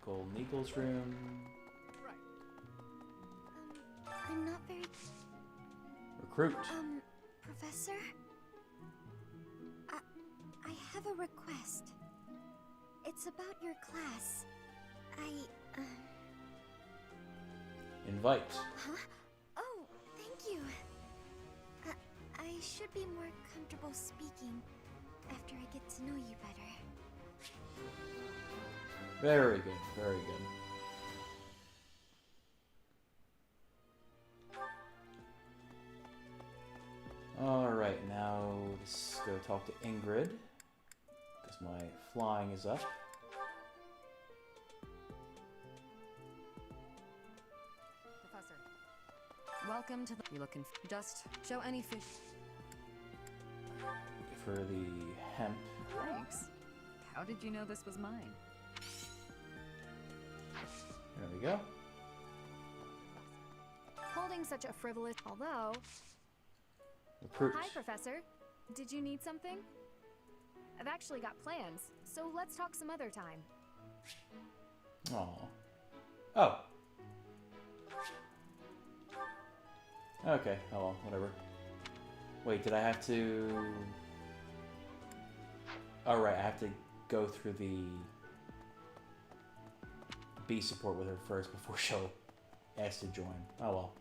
Speaker 1: Golden Eagles room.
Speaker 2: I'm not very...
Speaker 1: Recruit.
Speaker 2: Professor? I have a request. It's about your class.
Speaker 1: Invite.
Speaker 2: Huh? Oh, thank you. I should be more comfortable speaking after I get to know you better.
Speaker 1: Very good, very good. Alright, now let's go talk to Ingrid, because my flying is up.
Speaker 6: Professor, welcome to the... You looking... Just show any fish...
Speaker 1: For the hemp.
Speaker 6: Thanks. How did you know this was mine?
Speaker 1: There we go.
Speaker 23: Holding such a frivolous... Although...
Speaker 1: Recruit.
Speaker 23: Hi, Professor. Did you need something? I've actually got plans, so let's talk some other time.
Speaker 1: Aw. Oh. Okay, oh well, whatever. Wait, did I have to... Oh right, I have to go through the B support with her first before she'll ask to join. Oh well.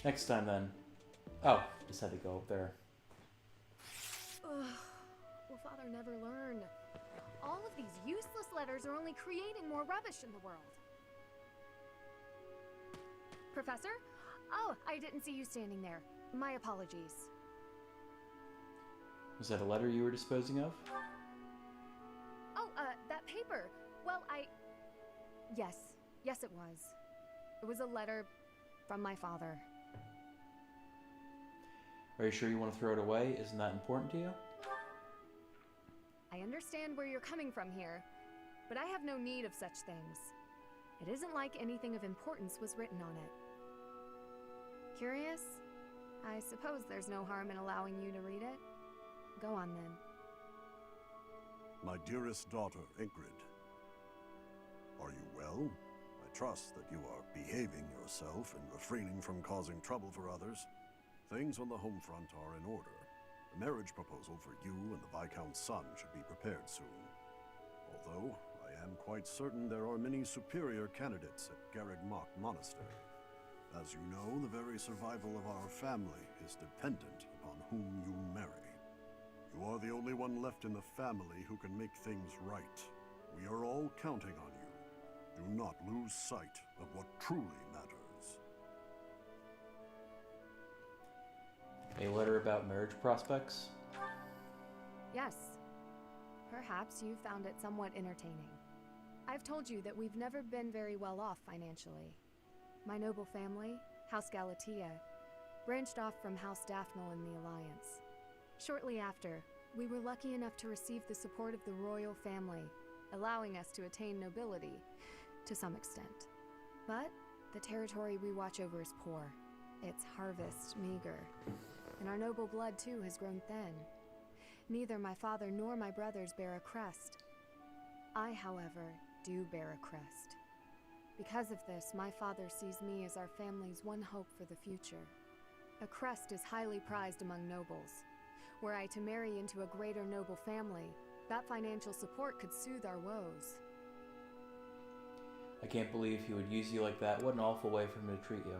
Speaker 1: Next time then. Oh, just had to go up there.
Speaker 23: Ugh. Will Father never learn? All of these useless letters are only creating more rubbish in the world. Professor? Oh, I didn't see you standing there. My apologies.
Speaker 1: Was that a letter you were disposing of?
Speaker 23: Oh, that paper. Well, Yes. Yes, it was. It was a letter from my father.
Speaker 1: Are you sure you want to throw it away? Isn't that important to you?
Speaker 23: I understand where you're coming from here, but I have no need of such things. It isn't like anything of importance was written on it. Curious? I suppose there's no harm in allowing you to read it. Go on then.
Speaker 5: My dearest daughter, Ingrid. Are you well? I trust that you are behaving yourself and refraining from causing trouble for others. Things on the home front are in order. The marriage proposal for you and the Viscount's son should be prepared soon. Although, I am quite certain there are many superior candidates at Garreg Mach Monastery. As you know, the very survival of our family is dependent upon whom you marry. You are the only one left in the family who can make things right. We are all counting on you. Do not lose sight of what truly matters.
Speaker 1: A letter about marriage prospects?
Speaker 23: Yes. Perhaps you found it somewhat entertaining. I've told you that we've never been very well off financially. My noble family, House Galatea, branched off from House Daphne in the Alliance. Shortly after, we were lucky enough to receive the support of the royal family, allowing us to attain nobility, to some extent. But the territory we watch over is poor, its harvest meager, and our noble blood too has grown thin. Neither my father nor my brothers bear a crest. I, however, do bear a crest. Because of this, my father sees me as our family's one hope for the future. A crest is highly prized among nobles. Were I to marry into a greater noble family, that financial support could soothe our woes.
Speaker 1: I can't believe he would use you like that. What an awful way for him to treat you.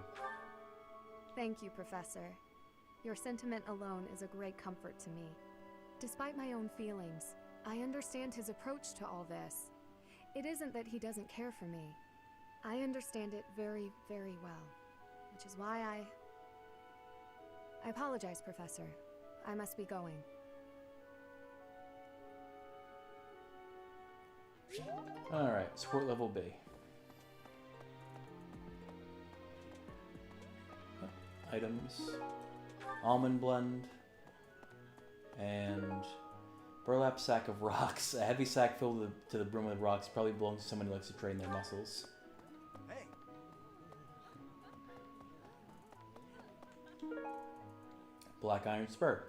Speaker 23: Thank you, Professor. Your sentiment alone is a great comfort to me. Despite my own feelings, I understand his approach to all this. It isn't that he doesn't care for me. I understand it very, very well, which is why I apologize, Professor. I must be going.
Speaker 1: Alright, support level B. Items. Almond blend. And burlap sack of rocks. A heavy sack filled to the brim with rocks probably belongs to someone who likes to train their muscles. Black iron spur.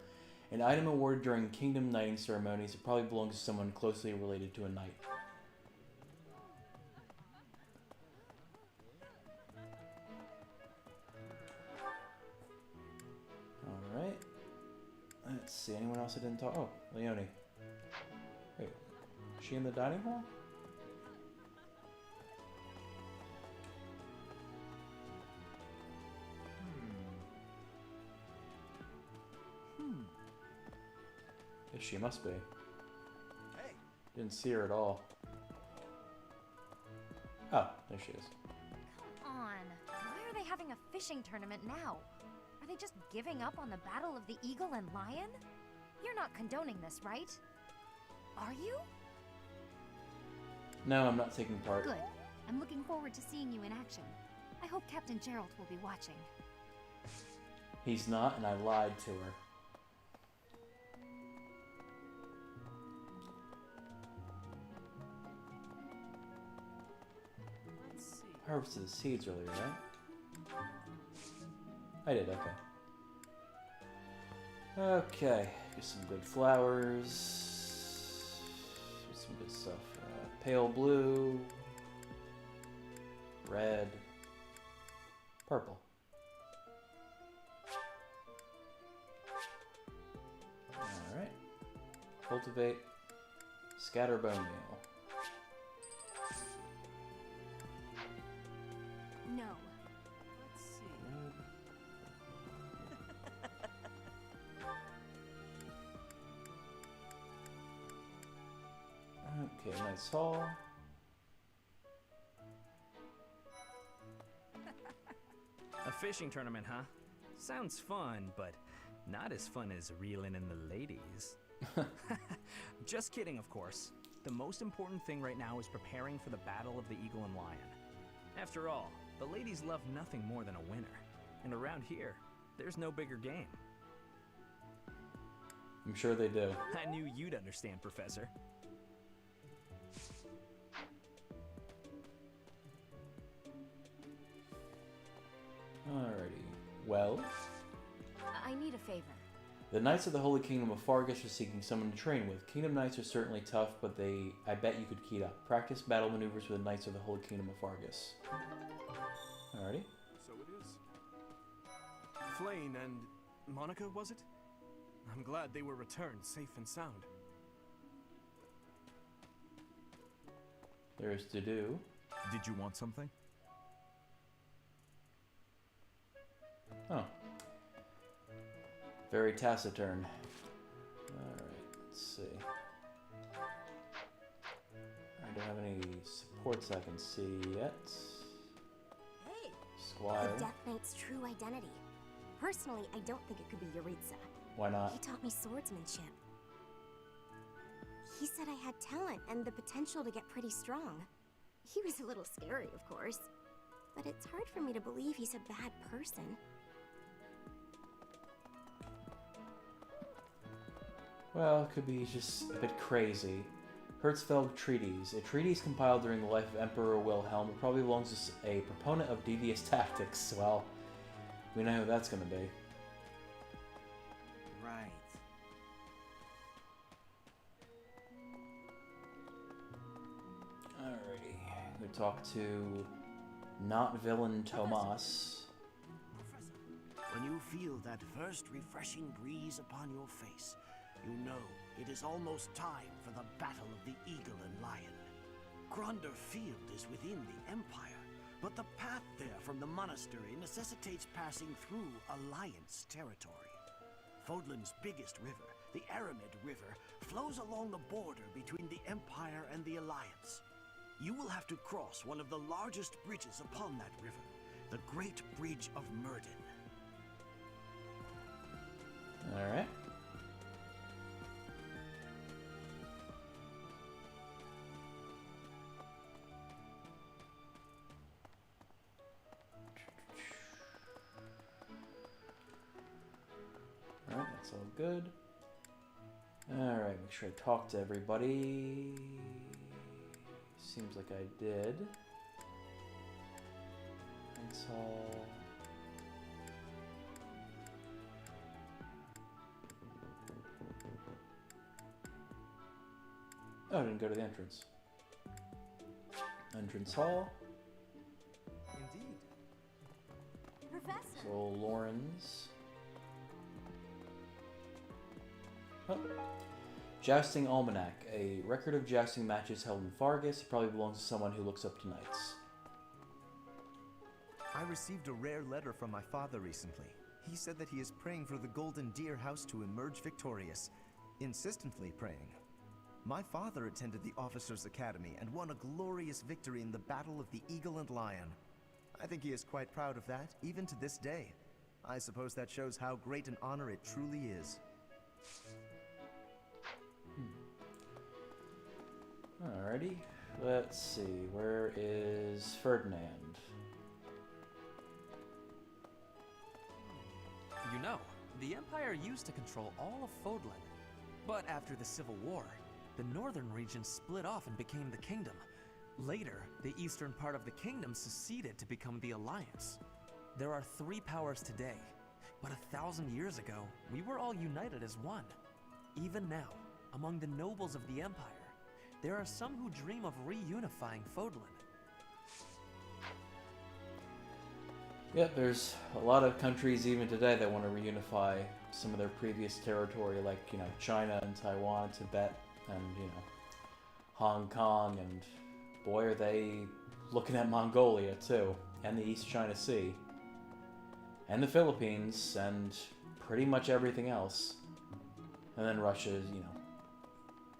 Speaker 1: An item awarded during kingdom knighting ceremonies. It probably belongs to someone closely related to a knight. Alright. Let's see, anyone else I didn't talk? Oh, Leonie. Wait, is she in the dining hall? Yes, she must be.
Speaker 5: Hey.
Speaker 1: Didn't see her at all. Oh, there she is.
Speaker 17: Come on. Why are they having a fishing tournament now? Are they just giving up on the battle of the eagle and lion? You're not condoning this, right? Are you?
Speaker 1: No, I'm not taking part.
Speaker 17: Good. I'm looking forward to seeing you in action. I hope Captain Gerald will be watching.
Speaker 1: He's not, and I lied to her. Harvested the seeds earlier, right? I did, okay. Okay, get some good flowers. Some good stuff. Pale blue, red, purple. Alright. Cultivate, scatter bone meal.
Speaker 3: No.
Speaker 4: Let's see.
Speaker 1: Okay, nice haul.
Speaker 12: A fishing tournament, huh? Sounds fun, but not as fun as reeling in the ladies. Just kidding, of course. The most important thing right now is preparing for the Battle of the Eagle and Lion. After all, the ladies love nothing more than a winner. And around here, there's no bigger game.
Speaker 1: I'm sure they do.
Speaker 12: I knew you'd understand, Professor.
Speaker 1: Alrighty. Well?
Speaker 3: I need a favor.
Speaker 1: The Knights of the Holy Kingdom of Fargus are seeking someone to train with. Kingdom Knights are certainly tough, but I bet you could keep up. Practice battle maneuvers with the Knights of the Holy Kingdom of Fargus. Alrighty.
Speaker 5: So it is. Flayn and Monica, was it? I'm glad they were returned safe and sound.
Speaker 1: There's to do.
Speaker 13: Did you want something?
Speaker 1: Oh. Very taciturn. Alright, let's see. I don't have any supports I can see yet.
Speaker 3: Hey!
Speaker 1: Squire.
Speaker 2: The Death Knight's true identity. Personally, I don't think it could be Yuritsa.
Speaker 1: Why not?
Speaker 2: He taught me swordsmanship. He said I had talent and the potential to get pretty strong. He was a little scary, of course. But it's hard for me to believe he's a bad person.
Speaker 1: Well, it could be just a bit crazy. Herzfeld Treatise. A treatise compiled during the life of Emperor Wilhelm. It probably belongs to a proponent of devious tactics. Well, we know who that's going to be.
Speaker 11: Right.
Speaker 1: Alrighty. We talk to not villain Tomas.
Speaker 20: When you feel that first refreshing breeze upon your face, you know it is almost time for the Battle of the Eagle and Lion. Gronder Field is within the Empire, but the path there from the monastery necessitates passing through Alliance territory. Fodlan's biggest river, the Aramid River, flows along the border between the Empire and the Alliance. You will have to cross one of the largest bridges upon that river, the Great Bridge of Myrden.
Speaker 1: Alright. Alright, that's all good. Alright, make sure I talk to everybody. Seems like I did. That's all. Oh, I didn't go to the entrance. Entrance hall.
Speaker 7: Indeed.
Speaker 3: Professor!
Speaker 1: So, Lauren's. Oh. Jousting Almanac. A record of jousting matches held in Fargus. It probably belongs to someone who looks up to knights.
Speaker 7: I received a rare letter from my father recently. He said that he is praying for the Golden Deer House to emerge victorious. Insistently praying. My father attended the Officers' Academy and won a glorious victory in the Battle of the Eagle and Lion. I think he is quite proud of that, even to this day. I suppose that shows how great an honor it truly is.
Speaker 1: Alrighty. Let's see. Where is Ferdinand?
Speaker 13: You know, the Empire used to control all of Fodlan. But after the Civil War, the northern region split off and became the Kingdom. Later, the eastern part of the Kingdom seceded to become the Alliance. There are 3 powers today, but 1,000 years ago, we were all united as one. Even now, among the nobles of the Empire, there are some who dream of reunifying Fodlan.
Speaker 1: Yep, there's a lot of countries even today that want to reunify some of their previous territory, like, you know, China and Taiwan, Tibet, and, you know, Hong Kong, and boy, are they looking at Mongolia, too, and the East China Sea, and the Philippines, and pretty much everything else. And then Russia is, you know,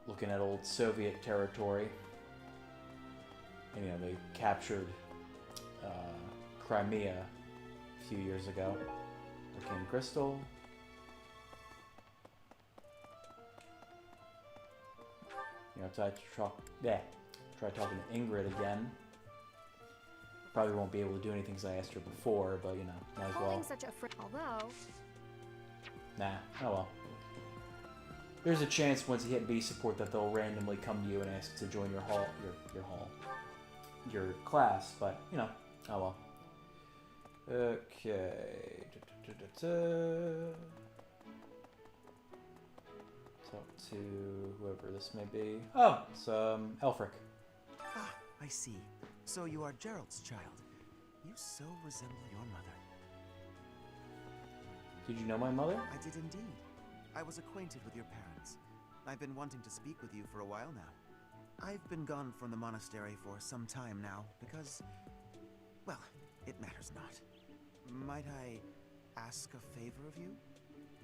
Speaker 1: looking at old Soviet territory. And, you know, they captured Crimea a few years ago. Arcane Crystal. You know, try talking to Ingrid again. Probably won't be able to do anything because I asked her before, but, you know, might as well.
Speaker 23: Holding such a although...
Speaker 1: Nah, oh well. There's a chance once you hit B support that they'll randomly come to you and ask to join your your class, but, you know, oh well. Okay. Talk to whoever this may be. Oh, it's Elfric.
Speaker 7: Ah, I see. So you are Gerald's child. You so resemble your mother.
Speaker 1: Did you know my mother?
Speaker 7: I did indeed. I was acquainted with your parents. I've been wanting to speak with you for a while now. I've been gone from the monastery for some time now because, well, it matters not. Might I ask a favor of you?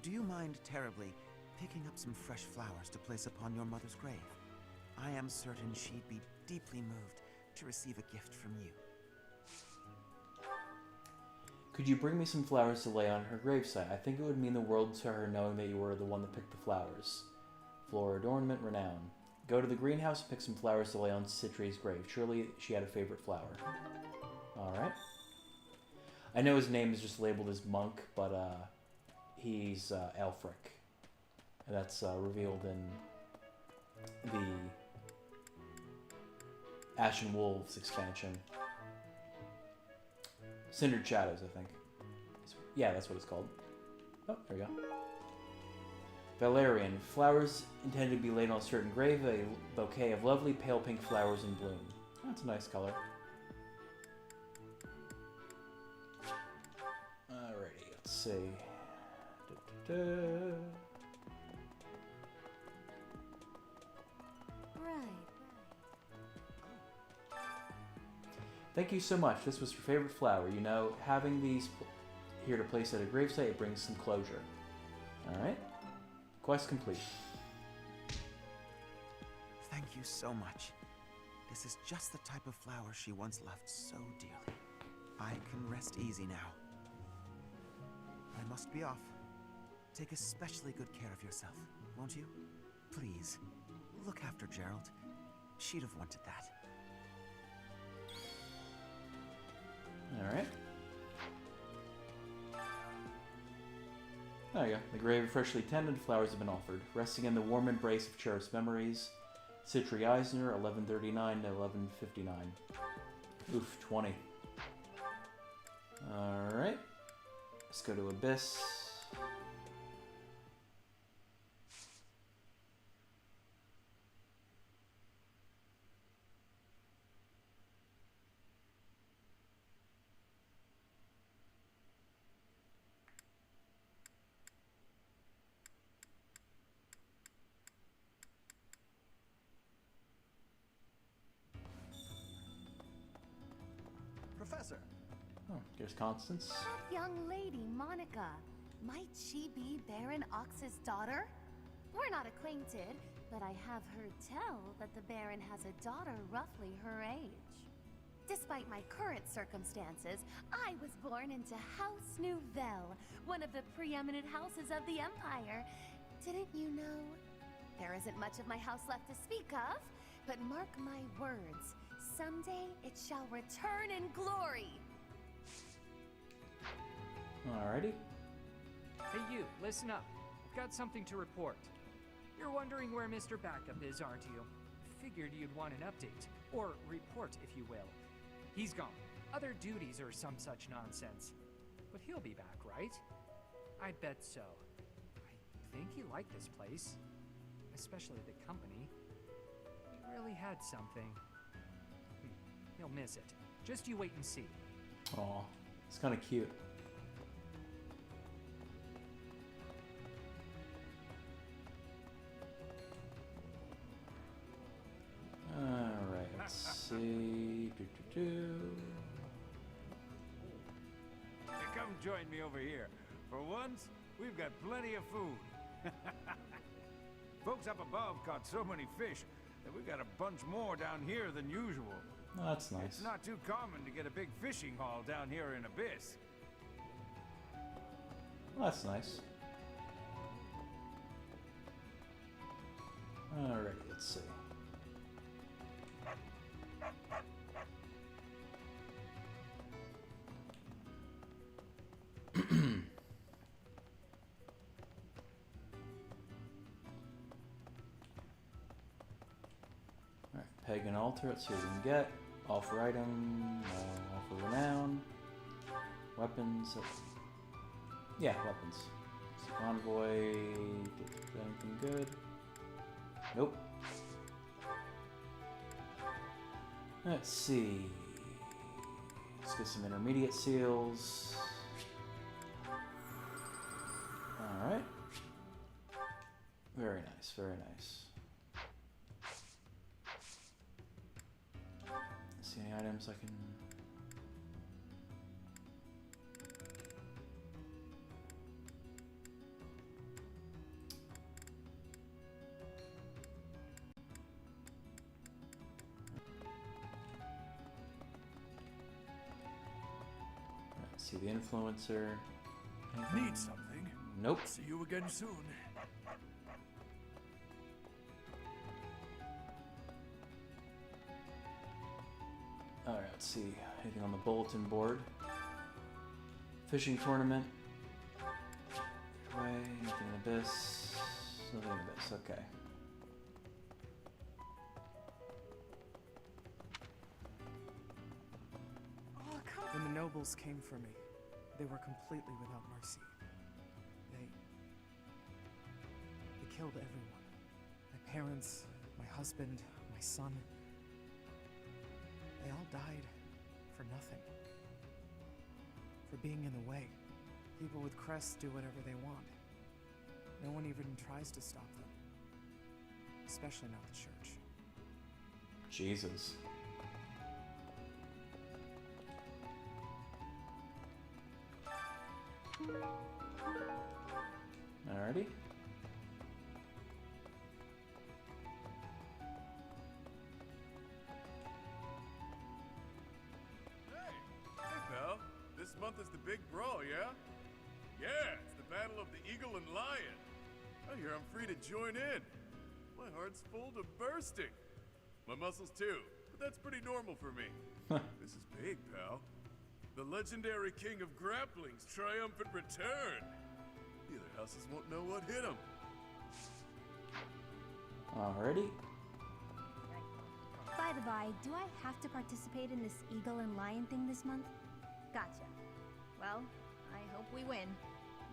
Speaker 7: Do you mind terribly picking up some fresh flowers to place upon your mother's grave? I am certain she'd be deeply moved to receive a gift from you.
Speaker 1: Could you bring me some flowers to lay on her gravesite? I think it would mean the world to her knowing that you were the one that picked the flowers. Floor adornment, renown. Go to the greenhouse and pick some flowers to lay on Citri's grave. Surely she had a favorite flower. Alright. I know his name is just labeled as Monk, but he's Elfric. And that's revealed in the Ashen Wolves expansion. Cindered Shadows, I think. Yeah, that's what it's called. Oh, there we go. Valerian. Flowers intended to be laid on a certain grave. A bouquet of lovely pale pink flowers in bloom. That's a nice color. Alrighty, let's see. Thank you so much. This was your favorite flower. You know, having these here to place at a gravesite, it brings some closure. Alright. Quest complete.
Speaker 7: Thank you so much. This is just the type of flower she once loved so dearly. I can rest easy now. I must be off. Take especially good care of yourself, won't you? Please, look after Gerald. She'd have wanted that.
Speaker 1: Alright. There you go. The grave freshly tended, flowers have been offered. Resting in the warm embrace of cherished memories. Citri Eisner, 1139 to 1159. Oof, 20. Alright. Let's go to Abyss.
Speaker 14: Professor.
Speaker 1: Oh, there's Constance.
Speaker 6: That young lady, Monica. Might she be Baron Ox's daughter? We're not acquainted, but I have heard tell that the Baron has a daughter roughly her age. Despite my current circumstances, I was born into House Nouvelle, one of the preeminent houses of the Empire. Didn't you know? There isn't much of my house left to speak of, but mark my words, someday it shall return in glory.
Speaker 1: Alrighty.
Speaker 21: Hey you, listen up. I've got something to report. You're wondering where Mr. Backup is, aren't you? Figured you'd want an update, or report if you will. He's gone. Other duties or some such nonsense. But he'll be back, right? I bet so. I think he liked this place. Especially the company. He really had something. He'll miss it. Just you wait and see.
Speaker 1: Aw, it's kind of cute. Alright, let's see.
Speaker 22: Hey, come join me over here. For once, we've got plenty of food. Folks up above caught so many fish that we've got a bunch more down here than usual.
Speaker 1: Oh, that's nice.
Speaker 22: It's not too common to get a big fishing haul down here in Abyss.
Speaker 1: Well, that's nice. Alright, let's see. Alright, pagan altar, let's see what we can get. Offer item, offer renown, weapons. Yeah, weapons. Convoy, anything good? Nope. Let's see. Let's get some intermediate seals. Alright. Very nice, very nice. See any items I can... Let's see the influencer. Anything?
Speaker 24: Need something?
Speaker 1: Nope.
Speaker 24: See you again soon.
Speaker 1: Alright, let's see. Anything on the bulletin board? Fishing tournament. Way, nothing in Abyss. Nothing in Abyss, okay.
Speaker 25: When the nobles came for me, they were completely without mercy. They killed everyone. My parents, my husband, my son. They all died for nothing. For being in the way. People with crests do whatever they want. No one even tries to stop them. Especially not the church.
Speaker 1: Jesus. Alrighty.
Speaker 26: Hey, pal. This month is the big brawl, yeah? Yeah, it's the battle of the Eagle and Lion. I hear I'm free to join in. My heart's full to bursting. My muscles too, but that's pretty normal for me. This is big, pal. The legendary king of grappling's triumphant return. The other houses won't know what hit him.
Speaker 1: Alrighty.
Speaker 2: By the by, do I have to participate in this Eagle and Lion thing this month? Gotcha. Well, I hope we win.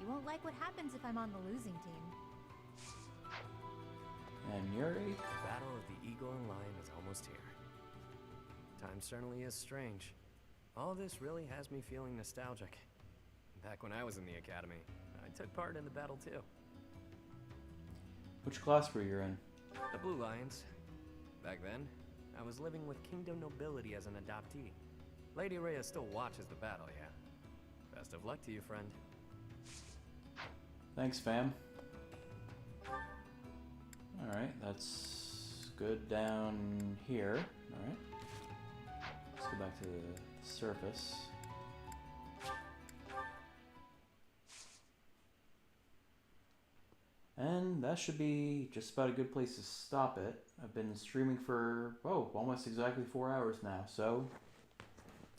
Speaker 2: You won't like what happens if I'm on the losing team.
Speaker 1: And Yuri?
Speaker 27: The battle of the Eagle and Lion is almost here. Time certainly is strange. All this really has me feeling nostalgic. Back when I was in the academy, I took part in the battle too.
Speaker 1: Which class were you in?
Speaker 27: The Blue Lions. Back then, I was living with kingdom nobility as an adoptee. Lady Rhea still watches the battle, yeah? Best of luck to you, friend.
Speaker 1: Thanks, fam. Alright, that's good down here. Alright. Let's go back to the surface. And that should be just about a good place to stop it. I've been streaming for, almost exactly 4 hours now. So,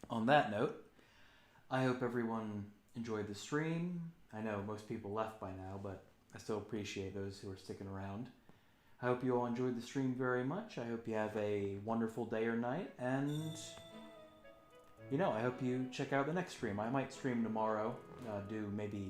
Speaker 1: on that note, I hope everyone enjoyed the stream. I know most people left by now, but I still appreciate those who are sticking around. I hope you all enjoyed the stream very much. I hope you have a wonderful day or night, and I hope you check out the next stream. I might stream tomorrow, do maybe